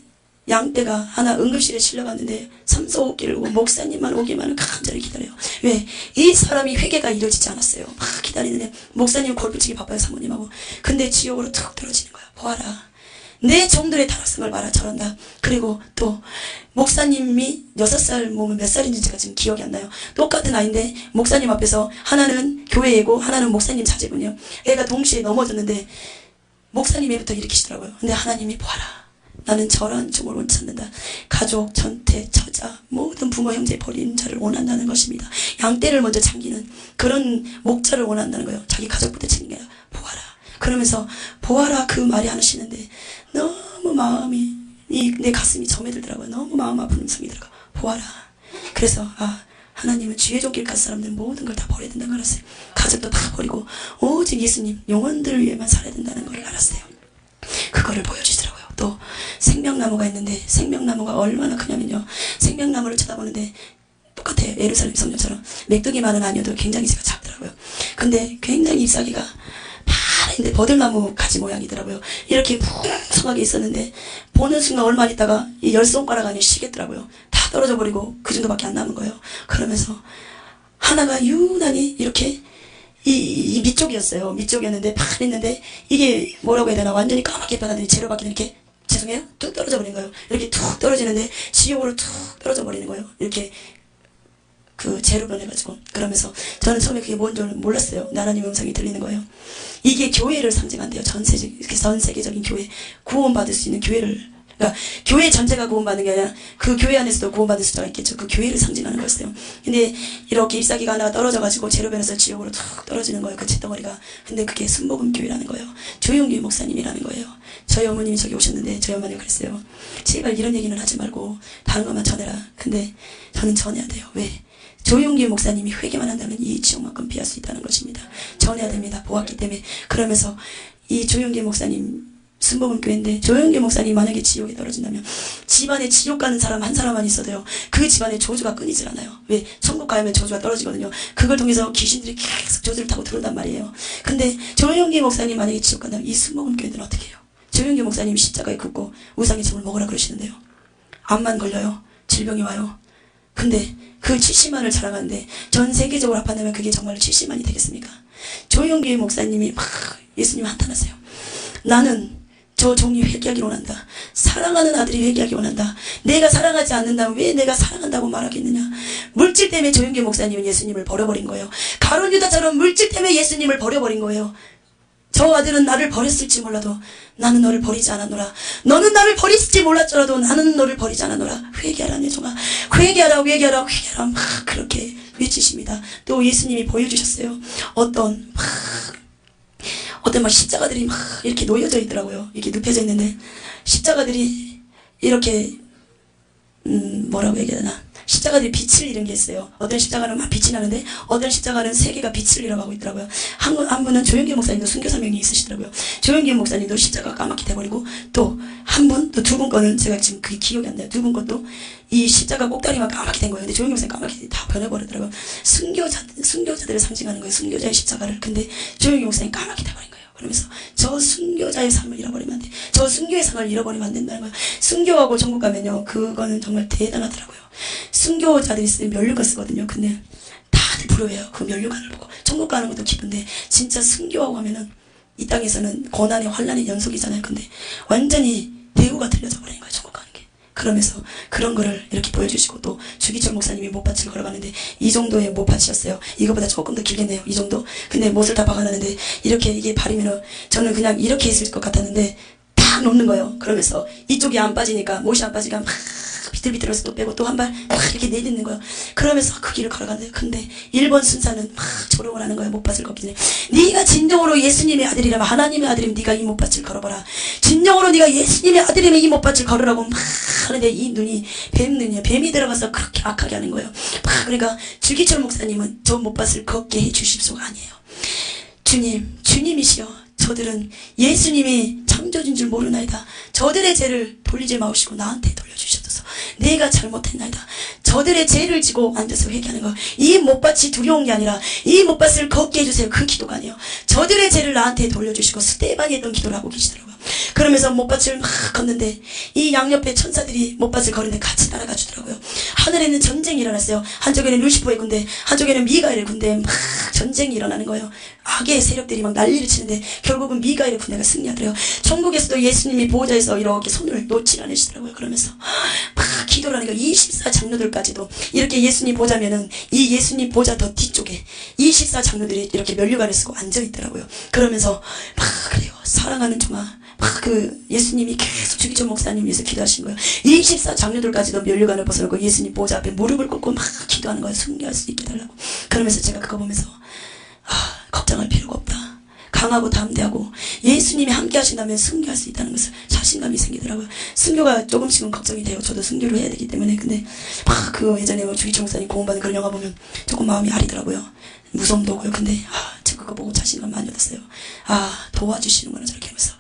양떼가 하나 응급실에 실려갔는데 3, 4, 5끼를 오고 목사님만 오기만을 간절히 기다려요. 왜? 이 사람이 회개가 이루어지지 않았어요. 막 기다리는데 목사님 골프 치기 바빠요. 사모님하고. 근데 지옥으로 툭 떨어지는 거야. 보아라 내 종들의 타락성을 말아 저런다. 그리고 또 목사님이 6살 몸은 몇 살인지 제가 지금 기억이 안 나요. 똑같은 아이인데 목사님 앞에서 하나는 교회 애고 하나는 목사님 자제분이요. 애가 동시에 넘어졌는데 목사님 애부터 일으키시더라고요. 근데 하나님이 보아라 나는 저런 종을 원치 않는다. 가족, 전태, 처자 모든 부모 형제 버리는 자를 원한다는 것입니다. 양떼를 먼저 챙기는 그런 목자를 원한다는 거예요. 자기 가족부터 챙겨야 보아라. 그러면서 보아라 그 말이 하시는데 너무 마음이 내 가슴이 점해들더라고요. 너무 마음 아픈 음성이 들어가. 보아라. 그래서 하나님은 주의 종길 간 사람들 모든 걸 다 버려야 된다는 걸 알았어요. 가족도 다 버리고 오직 예수님 영혼들을 위해만 살아야 된다는 걸 알았어요. 그거를 보여주시더라고요. 또 생명나무가 있는데 생명나무가 얼마나 크냐면요. 생명나무를 쳐다보는데 똑같아요. 예루살렘 성전처럼 메뚜기만은 아니어도 굉장히 제가 작더라고요. 근데 굉장히 잎사귀가 파란데 버들나무 가지 모양이더라고요. 이렇게 풍성하게 있었는데 보는 순간 얼마 있다가 이 10손가락 안에 쉬겠더라고요. 다 떨어져 버리고 그 정도밖에 안 남은 거예요. 그러면서 하나가 유난히 이렇게 이 밑쪽이었어요. 밑쪽이었는데 파랬는데 이게 뭐라고 해야 되나 완전히 까맣게 변하더니 재료밖에 이렇게 죄송해요? 툭 떨어져 버린 거예요. 이렇게 툭 떨어지는데 지옥으로 툭 떨어져 버리는 거예요. 이렇게 그 재로 변해가지고. 그러면서 저는 처음에 그게 뭔 줄 몰랐어요. 하나님의 음성이 들리는 거예요. 이게 교회를 상징한대요. 전 세계적인 교회, 구원받을 수 있는 교회를. 그러니까 교회 전체가 구원받는 게 아니라 그 교회 안에서도 구원받을 수가 있겠죠. 그 교회를 상징하는 거였어요. 근데 이렇게 잎사귀가 하나가 떨어져가지고 재로 변해서 지옥으로 툭 떨어지는 거예요. 그 잿덩어리가. 근데 그게 순복음 교회라는 거예요. 조용기 목사님이라는 거예요. 저희 어머님이 저기 오셨는데 저희 어머니가 그랬어요. 제발 이런 얘기는 하지 말고 다른 것만 전해라. 근데 저는 전해야 돼요. 왜? 조용기 목사님이 회개만 한다면 이 지옥만큼 피할 수 있다는 것입니다. 전해야 됩니다. 보았기 때문에. 그러면서 이 조용기 목사님 순복음 교회인데 조용기 목사님이 만약에 지옥에 떨어진다면 집안에 지옥 가는 사람 한 사람만 있어도요. 그 집안에 저주가 끊이질 않아요. 왜? 천국 가면 저주가 떨어지거든요. 그걸 통해서 귀신들이 계속 저주를 타고 들어온단 말이에요. 근데 조용기 목사님 만약에 지옥 간다면 이 순복음 교회들은 어떻게 해요? 조용기 목사님이 십자가에 굽고 우상의 점을 먹으라 그러시는데요. 암만 걸려요. 질병이 와요. 근데 그 70만을 자랑하는데 전 세계적으로 합한다면 그게 정말로 70만이 되겠습니까? 조용기 목사님이 막 예수님 한탄하세요. 나는 저 종이 회개하기 원한다. 사랑하는 아들이 회개하기 원한다. 내가 사랑하지 않는다면 왜 내가 사랑한다고 말하겠느냐. 물질 때문에 조용기 목사님은 예수님을 버려버린 거예요. 가룟 유다처럼 물질 때문에 예수님을 버려버린 거예요. 저 아들은 나를 버렸을지 몰라도 나는 너를 버리지 않았노라. 너는 나를 버렸을지 몰랐더라도 나는 너를 버리지 않았노라. 회개하라 내 종아. 회개하라 회개하라 회개하라 막 그렇게 외치십니다. 또 예수님이 보여주셨어요. 어떤 막 십자가들이 막 이렇게 놓여져 있더라고요. 이렇게 눕혀져 있는데 십자가들이 이렇게 뭐라고 얘기해야 되나. 십자가들이 빛을 잃은 게 있어요. 어떤 십자가는 막 빛이 나는데 어떤 십자가는 세 개가 빛을 잃어가고 있더라고요. 한 분은 조용기 목사님도 순교사명이 있으시더라고요. 조용기 목사님도 십자가가 까맣게 돼버리고 또 한 분, 또 두 분 거는 제가 지금 그게 기억이 안 나요. 두 분 것도 이 십자가 꼭다리만 까맣게 된 거예요. 근데 조용기 목사님 까맣게 다 변해버리더라고요. 순교자들을 상징하는 거예요. 순교자의 십자가를. 근데 조용기 목사님 까맣게 돼버린 거예요. 그러면서 저 순교자의 삶을 잃어버리면 안 돼. 저 순교의 삶을 잃어버리면 안 된다는 거예요. 순교하고 천국 가면요. 그거는 정말 대단하더라고요. 순교자들이 쓰는 면류관 쓰거든요. 근데 다들 부러워해요. 그 면류관을 보고. 천국 가는 것도 기쁜데 진짜 순교하고 하면은 이 땅에서는 고난의 환난의 연속이잖아요. 근데 완전히 대우가 틀려져 버리는 거예요. 천국 가는 게. 그러면서 그런 거를 이렇게 보여주시고 또 주기철 목사님이 못밭을 걸어가는데 이 정도의 못밭이었어요. 이거보다 조금 더 길겠네요. 이 정도. 근데 못을 다 박아놨는데 이렇게 이게 발이면은 저는 그냥 이렇게 있을 것 같았는데 탁 놓는 거예요. 그러면서 이쪽이 안 빠지니까 못이 안 빠지니까 막 비틀비틀해서 또 빼고 또 한 발 막 이렇게 내딛는 거예요. 그러면서 그 길을 걸어가는데 근데 1번 순사는 막 조롱을 하는 거예요. 못밭을 걷기 전에. 네가 진정으로 예수님의 아들이라면 하나님의 아들이면 네가 이 못밭을 걸어봐라. 진정으로 네가 예수님의 아들이면 이 못밭을 걸으라고 막 하는데 이 눈이 뱀이 들어가서 그렇게 악하게 하는 거예요. 막 그러니까 주기철 목사님은 저 못밭을 걷게 해 주십소가 아니에요. 주님이시여 저들은 예수님이 창조주인 줄 모르나이다. 저들의 죄를 돌리지 마시고 나한테 돌려주셔서 내가 잘못했나이다. 저들의 죄를 지고 앉아서 회개하는 거. 이 못밭이 두려운 게 아니라 이 못밭을 걷게 해주세요. 그 기도가 아니에요. 저들의 죄를 나한테 돌려주시고 스테반이 했던 기도를 하고 계시더라고요. 그러면서 못밭을 막 걷는데 이 양옆에 천사들이 못밭을 걸는데 같이 따라가 주더라고요. 하늘에는 전쟁이 일어났어요. 한쪽에는 루시퍼의 군대, 한쪽에는 미가엘의 군대 막 전쟁이 일어나는 거예요. 악의 세력들이 막 난리를 치는데 결국은 미가엘의 군대가 승리하더래요. 천국에서도 예수님이 보호자에서 이렇게 손을 놓지 않으시더라고요. 그러면서 막 기도를 하는 거예요. 24장로들까지도 이렇게 예수님 보자면은 이 예수님 보자 더 뒤쪽에 24장로들이 이렇게 면류관을 쓰고 앉아있더라고요. 그러면서 막 그래요. 사랑하는 종아 막 예수님이 계속 주기철 목사님 위해서 기도하신 거예요. 24 장로들까지도 면류관을 벗어놓고 예수님 보좌 앞에 무릎을 꿇고 막 기도하는 거예요. 승리할 수 있게 달라고. 그러면서 제가 그거 보면서 걱정할 필요가 없다. 강하고 담대하고 예수님이 함께 하신다면 승리할 수 있다는 것을 자신감이 생기더라고요. 순교가 조금씩은 걱정이 돼요. 저도 순교를 해야 되기 때문에. 근데 예전에 주기철 목사님 고음받은 그런 영화 보면 조금 마음이 아리더라고요. 무서움도 오고요. 근데 저 그거 보고 자신감 많이 얻었어요. 도와주시는구나 저렇게 하면서.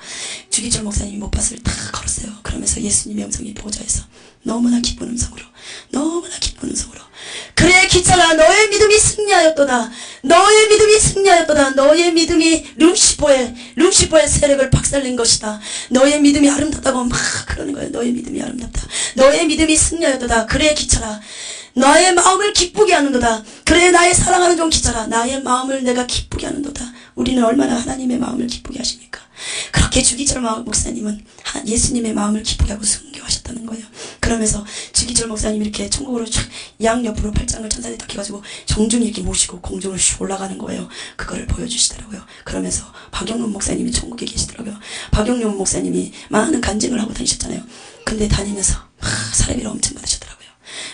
주기철 목사님이 못밭을 다 걸었어요. 그러면서 예수님의 음성이 보좌에서 너무나 기쁜 음성으로, 너무나 기쁜 음성으로, 그래 기차가 너의 믿음이 승리하였도다. 너의 믿음이 승리하였도다. 너의 믿음이 루시퍼의 세력을 박살낸 것이다. 너의 믿음이 아름답다고 막 그러는 거예요. 너의 믿음이 아름답다. 너의 믿음이 승리하였도다. 그래 기차라 나의 마음을 기쁘게 하는도다. 그래 나의 사랑하는 종 기차라 나의 마음을 내가 기쁘게 하는도다. 우리는 얼마나 하나님의 마음을 기쁘게 하십니까? 그렇게 주기철 목사님은 예수님의 마음을 기쁘게 하고 순교하셨다는 거예요. 그러면서 주기철 목사님이 이렇게 천국으로 쫙 양옆으로 팔짱을 천사들이 딱 해가지고 정중히 이렇게 모시고 공중을 슉 올라가는 거예요. 그거를 보여주시더라고요. 그러면서 박영론 목사님이 천국에 계시더라고요. 박영론 목사님이 많은 간증을 하고 다니셨잖아요. 근데 다니면서 사례비를 엄청 받으셨더라고요.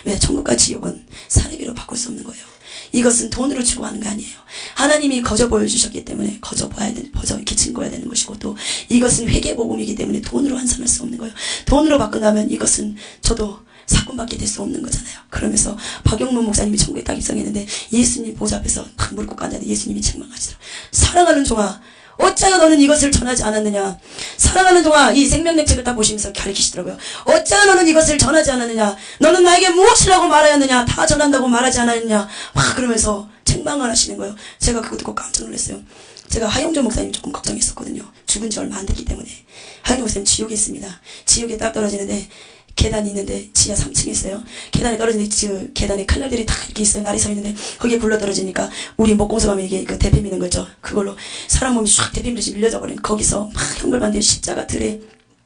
왜? 천국과 지옥은 사례비로 바꿀 수 없는 거예요. 이것은 돈으로 주고 하는 거 아니에요. 하나님이 거저 보여주셨기 때문에 거저 이렇게 증거해야 되는 것이고, 또 이것은 회개복음이기 때문에 돈으로 환산할 수 없는 거예요. 돈으로 바꾼다면 이것은 저도 사건밖에 될 수 없는 거잖아요. 그러면서 박영문 목사님이 천국에 딱 입성했는데 예수님 보좌 앞에서 딱 무릎 꿇고 앉았는데 예수님이 책망하시더라고요. 사랑하는 종아, 어찌하여 너는 이것을 전하지 않았느냐. 사랑하는 종아, 이 생명책을 딱 보시면서 가르치시더라고요. 어찌하여 너는 이것을 전하지 않았느냐. 너는 나에게 무엇이라고 말하였느냐. 다 전한다고 말하지 않았느냐. 막 그러면서 책망을 하시는 거예요. 제가 그거 듣고 깜짝 놀랐어요. 제가 하용조 목사님 조금 걱정했었거든요. 죽은 지 얼마 안 됐기 때문에. 하용조 목사님 지옥에 있습니다. 지옥에 딱 떨어지는데 계단이 있는데 지하 3층에 있어요. 계단에 떨어지는데 계단에 칼날들이 다 이렇게 있어요. 날이 서 있는데 거기에 굴러 떨어지니까 우리 목공소감에 이게 대패 미는 거죠. 그걸로 사람 몸이 쫙 대패 미듯이 밀려져 버리는 거기서 막 형벌받는 십자가 들에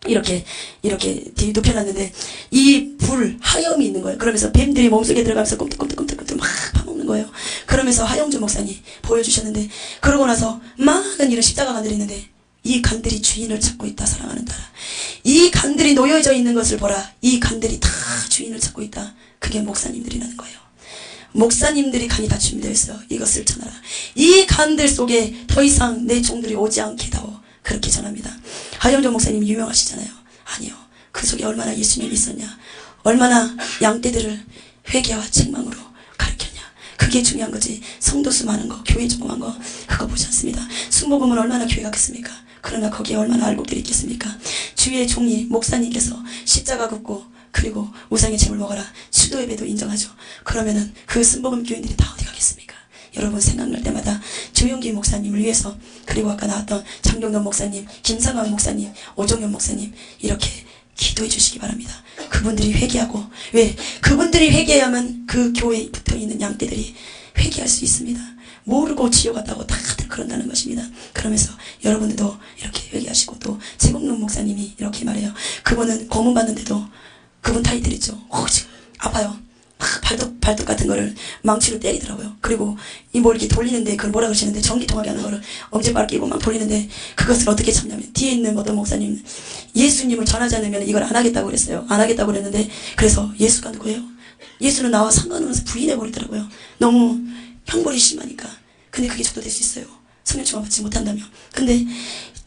이렇게 눕혀놨는데 이 불 하염이 있는 거예요. 그러면서 뱀들이 몸속에 들어가면서 꼼짝꼼짝꼼짝 막 파먹는 거예요. 그러면서 하영주 목사님 보여주셨는데, 그러고 나서 많은 이런 십자가 간들이 있는데 이 간들이 주인을 찾고 있다. 사랑하는 딸아, 이 간들이 놓여져 있는 것을 보라. 이 간들이 다 주인을 찾고 있다. 그게 목사님들이라는 거예요. 목사님들이 간이 다 준비되어 있어요. 이것을 전하라. 이 간들 속에 더 이상 내 종들이 오지 않게다오. 그렇게 전합니다. 하영조 목사님이 유명하시잖아요. 아니요. 그 속에 얼마나 예수님이 있었냐. 얼마나 양떼들을 회개와 책망으로 가르쳤냐. 그게 중요한 거지. 성도수 많은 거, 교회 조그만 거, 그거 보지 않습니다. 순복음은 얼마나 교회가 겠습니까? 그러나 거기에 얼마나 알곡들이 있겠습니까? 주의 종이 목사님께서 십자가 긋고 그리고 우상의 짐을 먹어라. 수도 예배도 인정하죠. 그러면은 그 순복음 교인들이 다 어디 가겠습니까? 여러분 생각날 때마다 조용기 목사님을 위해서, 그리고 아까 나왔던 장경돈 목사님, 김상환 목사님, 오종현 목사님 이렇게 기도해 주시기 바랍니다. 그분들이 회개하고, 왜? 그분들이 회개하면 그 교회에 붙어있는 양떼들이 회개할 수 있습니다. 모르고 지옥 갔다고 다들 그런다는 것입니다. 그러면서 여러분들도 이렇게 회개하시고, 또 제공론 목사님이 이렇게 말해요. 그분은 고문 받는데도 그분 타이틀이죠. 지금 아파요. 발톱 같은 거를 망치로 때리더라고요. 그리고 이 뭐 이렇게 돌리는데 그걸 뭐라 그러시는데, 전기 통하게 하는 거를 엄지발 끼고 막 돌리는데 그것을 어떻게 참냐면, 뒤에 있는 어떤 목사님 예수님을 전하지 않으면 이걸 안 하겠다고 그랬어요. 안 하겠다고 그랬는데, 그래서 예수가 누구예요? 예수는 나와 상관없어서 부인해버리더라고요. 너무 형벌이 심하니까. 근데 그게 저도 될 수 있어요. 성령충만 받지 못한다면. 근데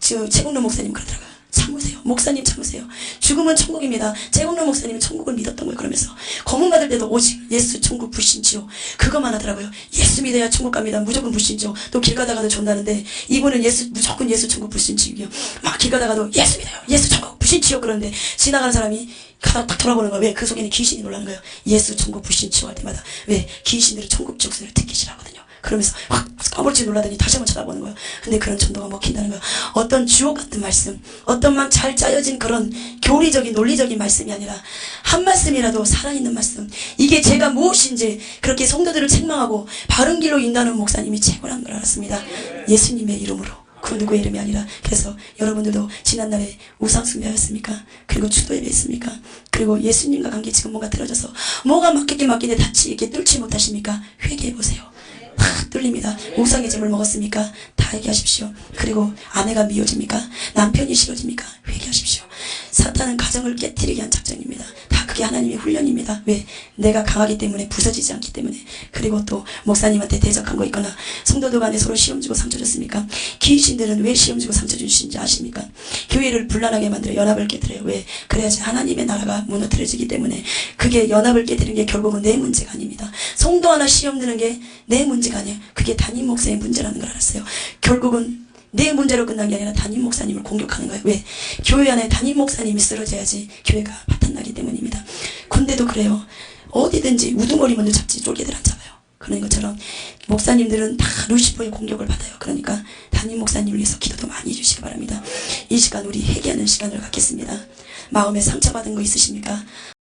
최국론 목사님 그러더라고요. 참으세요. 목사님 참으세요. 죽음은 천국입니다. 최국론 목사님은 천국을 믿었던 거예요. 그러면서 고문 받을 때도 오직 예수 천국 불신지요. 그것만 하더라고요. 예수 믿어야 천국 갑니다. 무조건 불신지요. 또 길 가다가도 존다는데, 이분은 무조건 예수 천국 불신지요. 막 길 가다가도 예수 믿어요. 예수 천국 불신지요. 그러는데 지나가는 사람이 가다 딱 돌아보는 거예요. 왜? 그 속에는 귀신이 놀라는 거예요. 예수 천국 불신지요 할 때마다. 왜? 귀신들이 천국 직선을 듣기 싫어하거든요. 그러면서 확 까불지 놀라더니 다시 한번 쳐다보는 거예요. 근데 그런 전도가 먹힌다는 거예요. 어떤 주옥 같은 말씀, 어떤 막 잘 짜여진 그런 교리적인 논리적인 말씀이 아니라 한 말씀이라도 살아있는 말씀, 이게 제가 무엇인지 그렇게 성도들을 책망하고 바른 길로 인도하는 목사님이 최고란 걸 알았습니다. 예수님의 이름으로, 그 누구의 이름이 아니라. 그래서 여러분들도 지난날에 우상 숭배하였습니까? 그리고 추도 예배했습니까? 그리고 예수님과 관계 지금 뭔가 틀어져서 뭐가 맡기게 맡기는데 뚫지 못하십니까? 회개해보세요. 뚫립니다. 우상의 짐을 먹었습니까? 다 회개하십시오. 그리고 아내가 미워집니까? 남편이 싫어집니까? 회개하십시오. 사탄은 가정을 깨뜨리게 한 작전입니다. 다 그게 하나님의 훈련입니다. 왜? 내가 강하기 때문에, 부서지지 않기 때문에. 그리고 또 목사님한테 대적한 거 있거나 성도들 간에 서로 시험 주고 상처 줬습니까? 귀신들은 왜 시험 주고 상처 주시는지 아십니까? 교회를 불란하게 만들어 연합을 깨뜨려요. 왜? 그래야지 하나님의 나라가 무너뜨려지기 때문에. 그게 연합을 깨뜨리는 게 결국은 내 문제가 아닙니다. 성도 하나 시험 드는 게 내 문제가 아니에요. 그게 담임 목사의 문제라는 걸 알았어요. 결국은 내 문제로 끝난 게 아니라 담임 목사님을 공격하는 거예요. 왜? 교회 안에 담임 목사님이 쓰러져야지 교회가 바탕나기 때문입니다. 군대도 그래요. 어디든지 우두머리 먼저 잡지 쫄개들 안 잡아요. 그런 것처럼 목사님들은 다 루시퍼의 공격을 받아요. 그러니까 담임 목사님을 위해서 기도도 많이 해주시기 바랍니다. 이 시간 우리 회개하는 시간을 갖겠습니다. 마음에 상처받은 거 있으십니까?